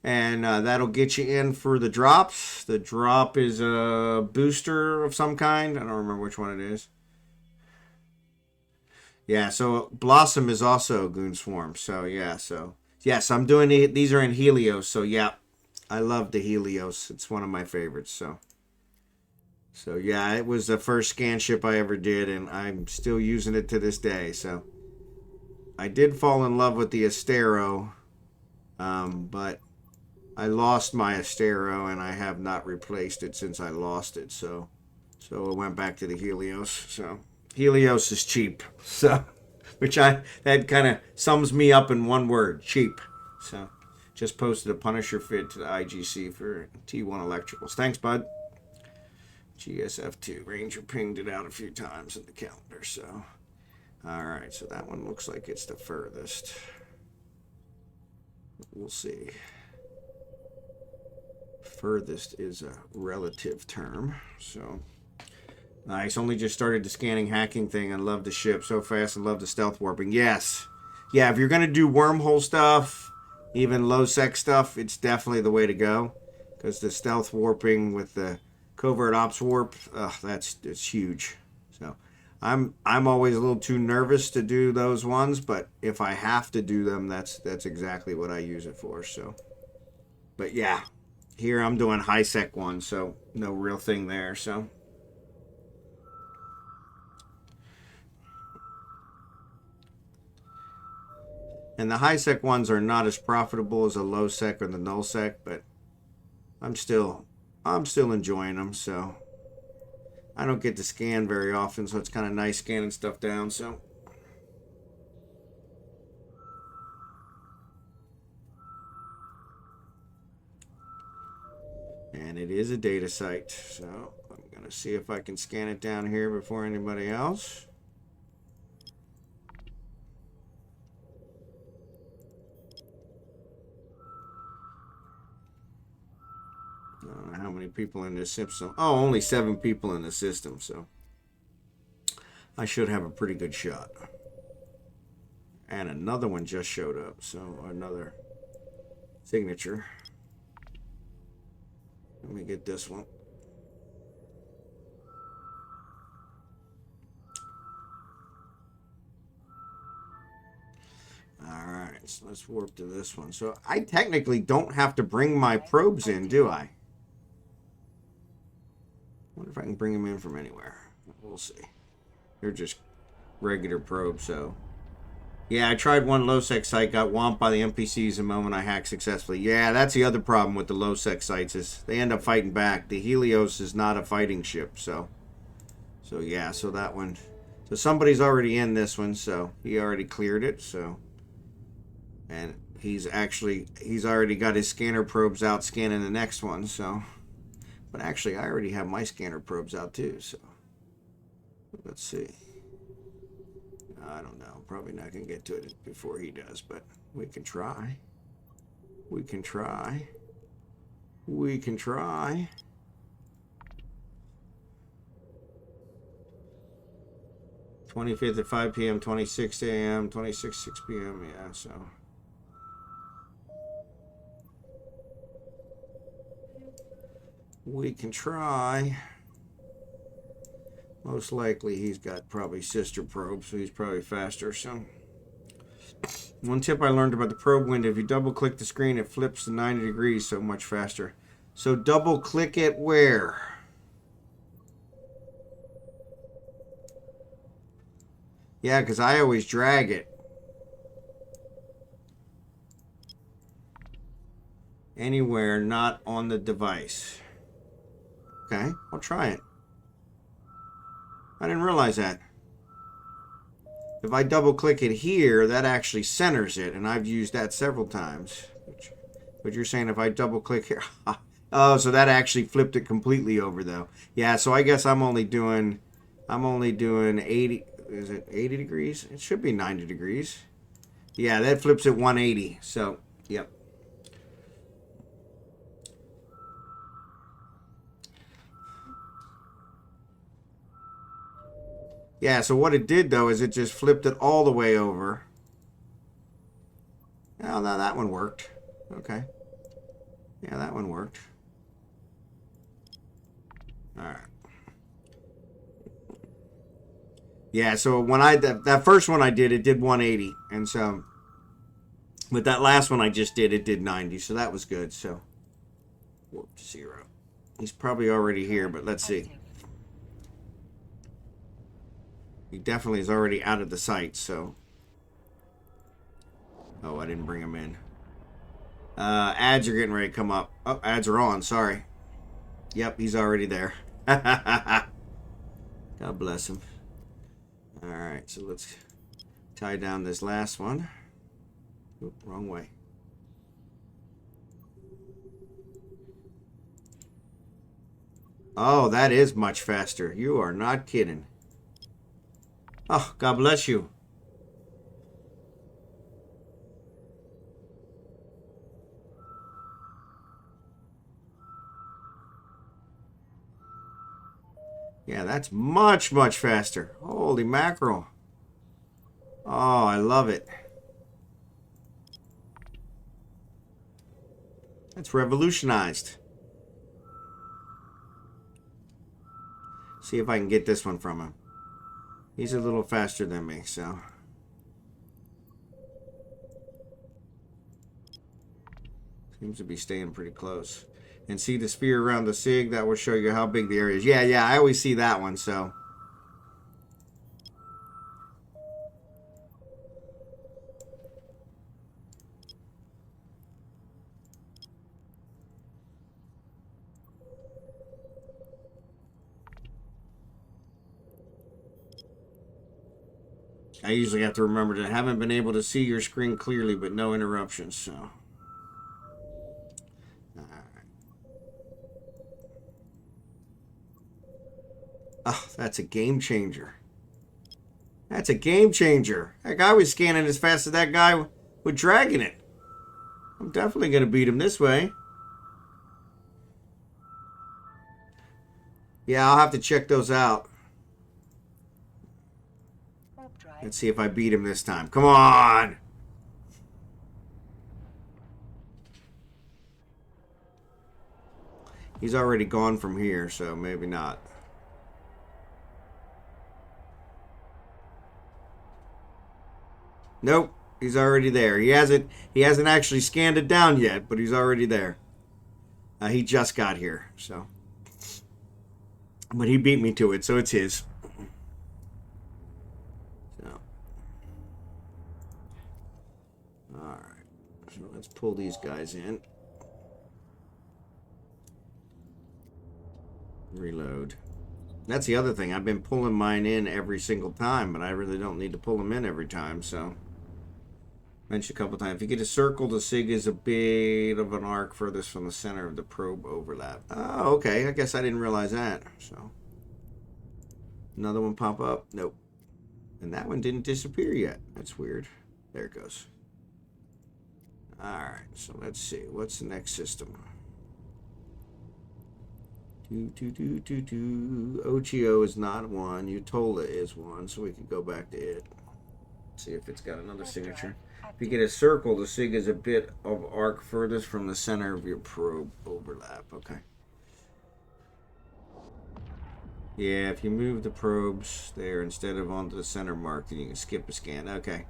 And that'll get you in for the drops. The drop is a booster of some kind. I don't remember which one it is. Yeah, so Blossom is also Goon Swarm. So, yeah, so. Yes, I'm doing it. These are in Helios. So, yeah, I love the Helios. It's one of my favorites. So yeah, it was the first scan ship I ever did. And I'm still using it to this day. So, I did fall in love with the Astero. But I lost my Astero, and I have not replaced it since I lost it. So I went back to the Helios. So Helios is cheap. So, that kind of sums me up in one word: cheap. So, just posted a Punisher fit to the IGC for T1 Electricals. Thanks, bud. GSF2 Ranger pinged it out a few times in the calendar. So, all right. So that one looks like it's the furthest. We'll see. Furthest is a relative term. So nice. Only just started the scanning hacking thing and love the ship so fast and love the stealth warping. Yes. Yeah, if you're going to do wormhole stuff, even low sec stuff, it's definitely the way to go. Because the stealth warping with the covert ops warp, it's huge. So I'm always a little too nervous to do those ones, but if I have to do them, that's exactly what I use it for. So, but yeah. Here I'm doing high sec ones, so no real thing there. So, and the high sec ones are not as profitable as a low sec or the null sec, but I'm still enjoying them. So I don't get to scan very often, so it's kind of nice scanning stuff down. So. And it is a data site, so I'm going to see if I can scan it down here before anybody else. I don't know how many people in this system. Oh, only 7 people in the system, so I should have a pretty good shot. And another one just showed up, so another signature. Let me get this one. Alright, so let's warp to this one. So I technically don't have to bring my probes in, do I? I wonder if I can bring them in from anywhere. We'll see. They're just regular probes, so Yeah, I tried one low-sec site, got whomped by the NPCs the moment I hacked successfully. Yeah, that's the other problem with the low-sec sites is they end up fighting back. The Helios is not a fighting ship, so yeah, so that one. So somebody's already in this one, so he already cleared it, so. And he's already got his scanner probes out scanning the next one, so. But actually, I already have my scanner probes out too, so. Let's see. I don't know. Probably not going to get to it before he does, but we can try. We can try. We can try. '25th at 5 p.m., 26th a.m., 26th 6 p.m. Yeah, so. We can try. Most likely he's got probably sister probes, so he's probably faster. So, one tip I learned about the probe window: if you double click the screen, it flips to 90 degrees, so much faster. So double click it where? Yeah, because I always drag it. Anywhere not on the device. Okay, I'll try it. I didn't realize that. If I double click it here, that actually centers it, and I've used that several times. But you're saying if I double click here, oh, so that actually flipped it completely over though. Yeah, so I guess I'm only doing 80. Is it 80 degrees? It should be 90 degrees. Yeah, that flips it 180. So, yep. Yeah, so what it did, though, is it just flipped it all the way over. Oh, now that one worked. Okay. Yeah, that one worked. All right. Yeah, so when that first one I did, it did 180. And so, but that last one I just did, it did 90. So that was good. So, warp to 0. He's probably already here, but let's see. He definitely is already out of the site, so. Oh, I didn't bring him in. Ads are getting ready to come up. Oh, ads are on, sorry. Yep, he's already there. God bless him. Alright, so let's tie down this last one. Oop, wrong way. Oh, that is much faster. You are not kidding. Oh, God bless you. Yeah, that's much, much faster. Holy mackerel. Oh, I love it. That's revolutionized. See if I can get this one from him. He's a little faster than me, so. Seems to be staying pretty close. And see the sphere around the SIG? That will show you how big the area is. Yeah, I always see that one, so. I usually have to remember that I haven't been able to see your screen clearly, but no interruptions, so. Oh, that's a game changer. That's a game changer. That guy was scanning as fast as that guy with dragging it. I'm definitely going to beat him this way. Yeah, I'll have to check those out. Let's see if I beat him this time. Come on! He's already gone from here, so maybe not. Nope, he's already there. He hasn't actually scanned it down yet, but he's already there. He just got here, so. But he beat me to it, so it's his. So. Alright. So let's pull these guys in. Reload. That's the other thing. I've been pulling mine in every single time, but I really don't need to pull them in every time, so. Mentioned a couple times. If you get a circle, the SIG is a bit of an arc furthest from the center of the probe overlap. Oh, okay. I guess I didn't realize that. So, another one pop up? Nope. And that one didn't disappear yet. That's weird. There it goes. Alright, so let's see. What's the next system? Ochio is not one. Utola is one, so we could go back to it. See if it's got another signature. If you get a circle, the SIG is a bit of arc furthest from the center of your probe overlap. Okay. Yeah, if you move the probes there instead of onto the center mark, then you can skip a scan. Okay.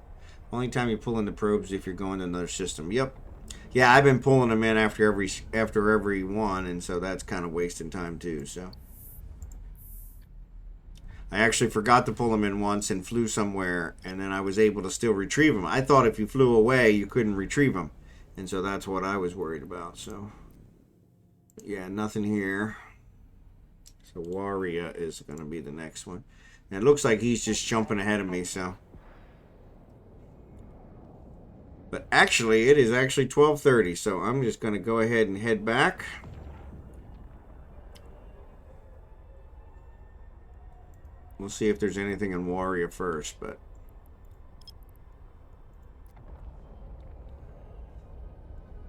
Only time you pull in the probes if you're going to another system. Yep. Yeah, I've been pulling them in after every one, and so that's kind of wasting time too. So I actually forgot to pull them in once and flew somewhere, and then I was able to still retrieve them. I thought if you flew away, you couldn't retrieve them, and so that's what I was worried about. So yeah, nothing here. So Waria is going to be the next one, and it looks like he's just jumping ahead of me. So. But actually, it is actually 12:30, so I'm just going to go ahead and head back. We'll see if there's anything in Waria first, but...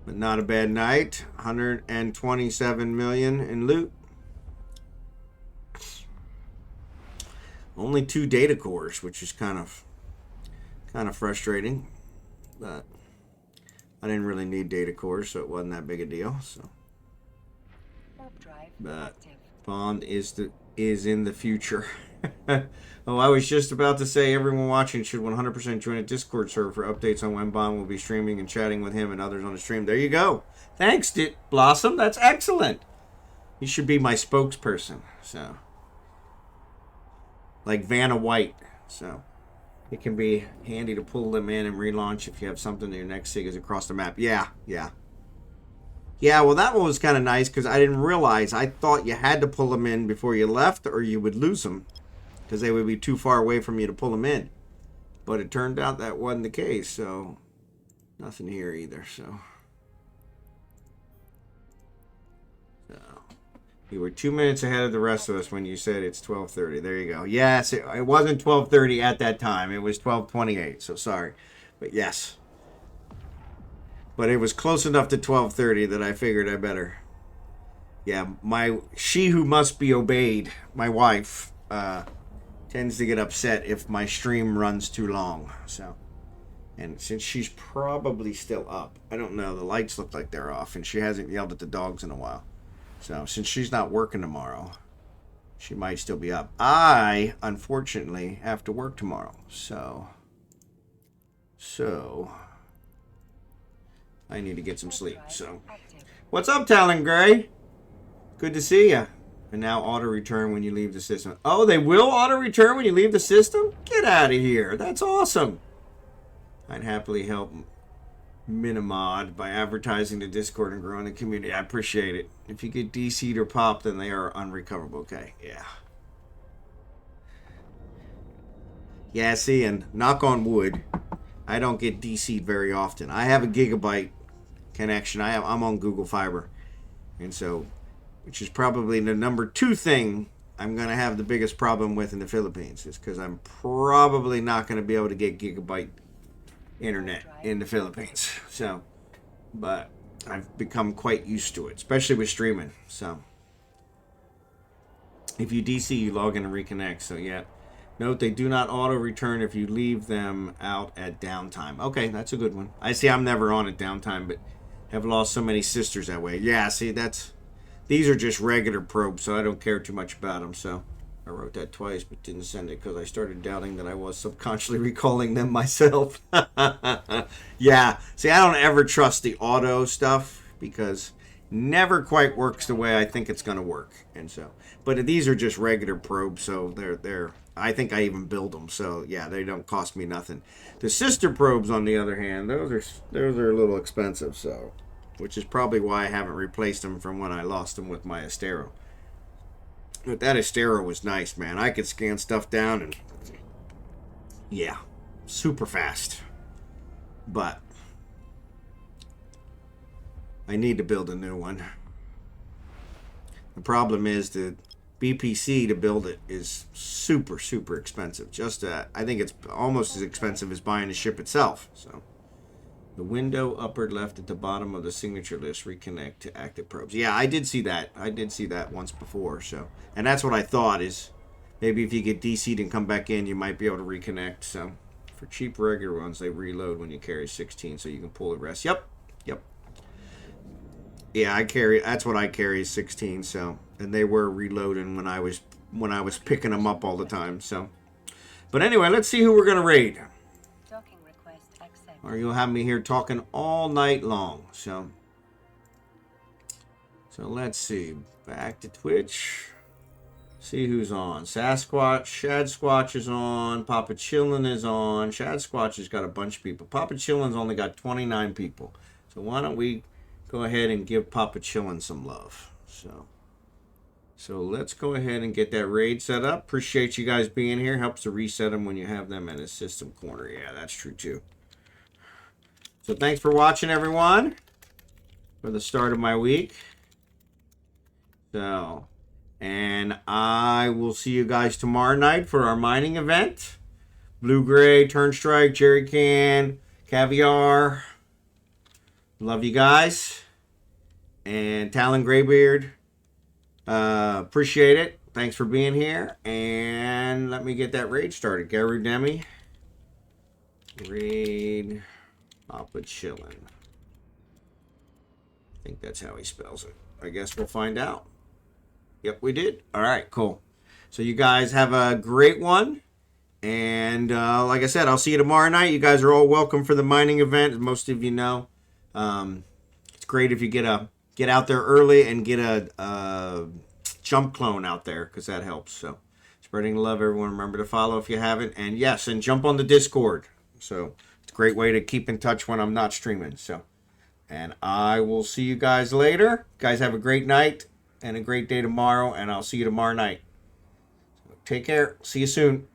But not a bad night. 127 million in loot. Only 2 data cores, which is kind of frustrating. But I didn't really need data cores, so it wasn't that big a deal. So, but Bond is in the future. Oh, I was just about to say everyone watching should 100% join a Discord server for updates on when Bond will be streaming and chatting with him and others on the stream. There you go. Thanks, Blossom. That's excellent. You should be my spokesperson. So, like Vanna White. So. It can be handy to pull them in and relaunch if you have something that your next SIG is across the map. Yeah. Yeah, well, that one was kind of nice because I didn't realize. I thought you had to pull them in before you left or you would lose them because they would be too far away from you to pull them in. But it turned out that wasn't the case, so nothing here either. So you were 2 minutes ahead of the rest of us when you said it's 12:30. There you go. Yes, it wasn't 12:30 at that time. It was 12:28, so sorry. But yes. But it was close enough to 12:30 that I figured I better. Yeah, she who must be obeyed, my wife, tends to get upset if my stream runs too long. So, and since she's probably still up, I don't know, the lights look like they're off, and she hasn't yelled at the dogs in a while. So, since she's not working tomorrow, she might still be up. I, unfortunately, have to work tomorrow. So, I need to get some sleep. So, what's up, Talon Gray? Good to see ya. And now auto-return when you leave the system. Oh, they will auto-return when you leave the system? Get out of here. That's awesome. I'd happily help Minimod by advertising the Discord and growing the community. I appreciate it. If you get DC'd or popped, then they are unrecoverable. Okay, yeah. Yeah, see, and knock on wood, I don't get DC'd very often. I have a gigabyte connection. I'm on Google Fiber. And so, which is probably the number 2 thing I'm going to have the biggest problem with in the Philippines, is because I'm probably not going to be able to get gigabyte internet in the Philippines. So, but I've become quite used to it, especially with streaming. So, if you DC, you log in and reconnect. So, yeah. Note, they do not auto-return if you leave them out at downtime. Okay, that's a good one. I see I'm never on at downtime, but have lost so many sisters that way. Yeah, see, these are just regular probes, so I don't care too much about them. So, I wrote that twice, but didn't send it because I started doubting that I was subconsciously recalling them myself. Yeah, see, I don't ever trust the auto stuff because never quite works the way I think it's going to work. And so, but these are just regular probes, so they're I think I even build them. So yeah, they don't cost me nothing. The sister probes, on the other hand, those are a little expensive. So, which is probably why I haven't replaced them from when I lost them with my Astero. But that Astero was nice, man. I could scan stuff down and yeah, super fast. But I need to build a new one. The problem is the BPC to build it is super, super expensive. Just I think it's almost as expensive as buying the ship itself. So the window upper left at the bottom of the signature list, reconnect to active probes. Yeah, I did see that. I did see that once before. So, and that's what I thought is maybe if you get DC'd and come back in, you might be able to reconnect. So for cheap regular ones, they reload when you carry 16, so you can pull the rest. Yep. Yeah, I carry. That's what I carry is 16. So, and they were reloading when I was picking them up all the time. So, but anyway, let's see who we're gonna raid. Docking request accepted. Or you'll have me here talking all night long. So let's see. Back to Twitch. See who's on. Sasquatch, Shad Squatch is on. Papa Chillin is on. Shad Squatch has got a bunch of people. Papa Chillin's only got 29 people. So why don't we go ahead and give Papa Chillin some love. So let's go ahead and get that raid set up. Appreciate you guys being here. Helps to reset them when you have them in a system corner. Yeah, that's true too. So thanks for watching, everyone, for the start of my week. So, and I will see you guys tomorrow night for our mining event. Blue Gray, Turnstrike, Jerry Can, Caviar. Love you guys. And Talon Graybeard. Appreciate it. Thanks for being here. And let me get that raid started. GarouDemi. Raid. Papa Chillin. I think that's how he spells it. I guess we'll find out. Yep, we did. All right, cool. So you guys have a great one. And like I said, I'll see you tomorrow night. You guys are all welcome for the mining event, as most of you know. It's great if you get out there early and get a jump clone out there, because that helps. So spreading love, everyone. Remember to follow if you haven't. And yes, and jump on the Discord. So it's a great way to keep in touch when I'm not streaming. So, and I will see you guys later. Guys, have a great night and a great day tomorrow. And I'll see you tomorrow night. So take care. See you soon.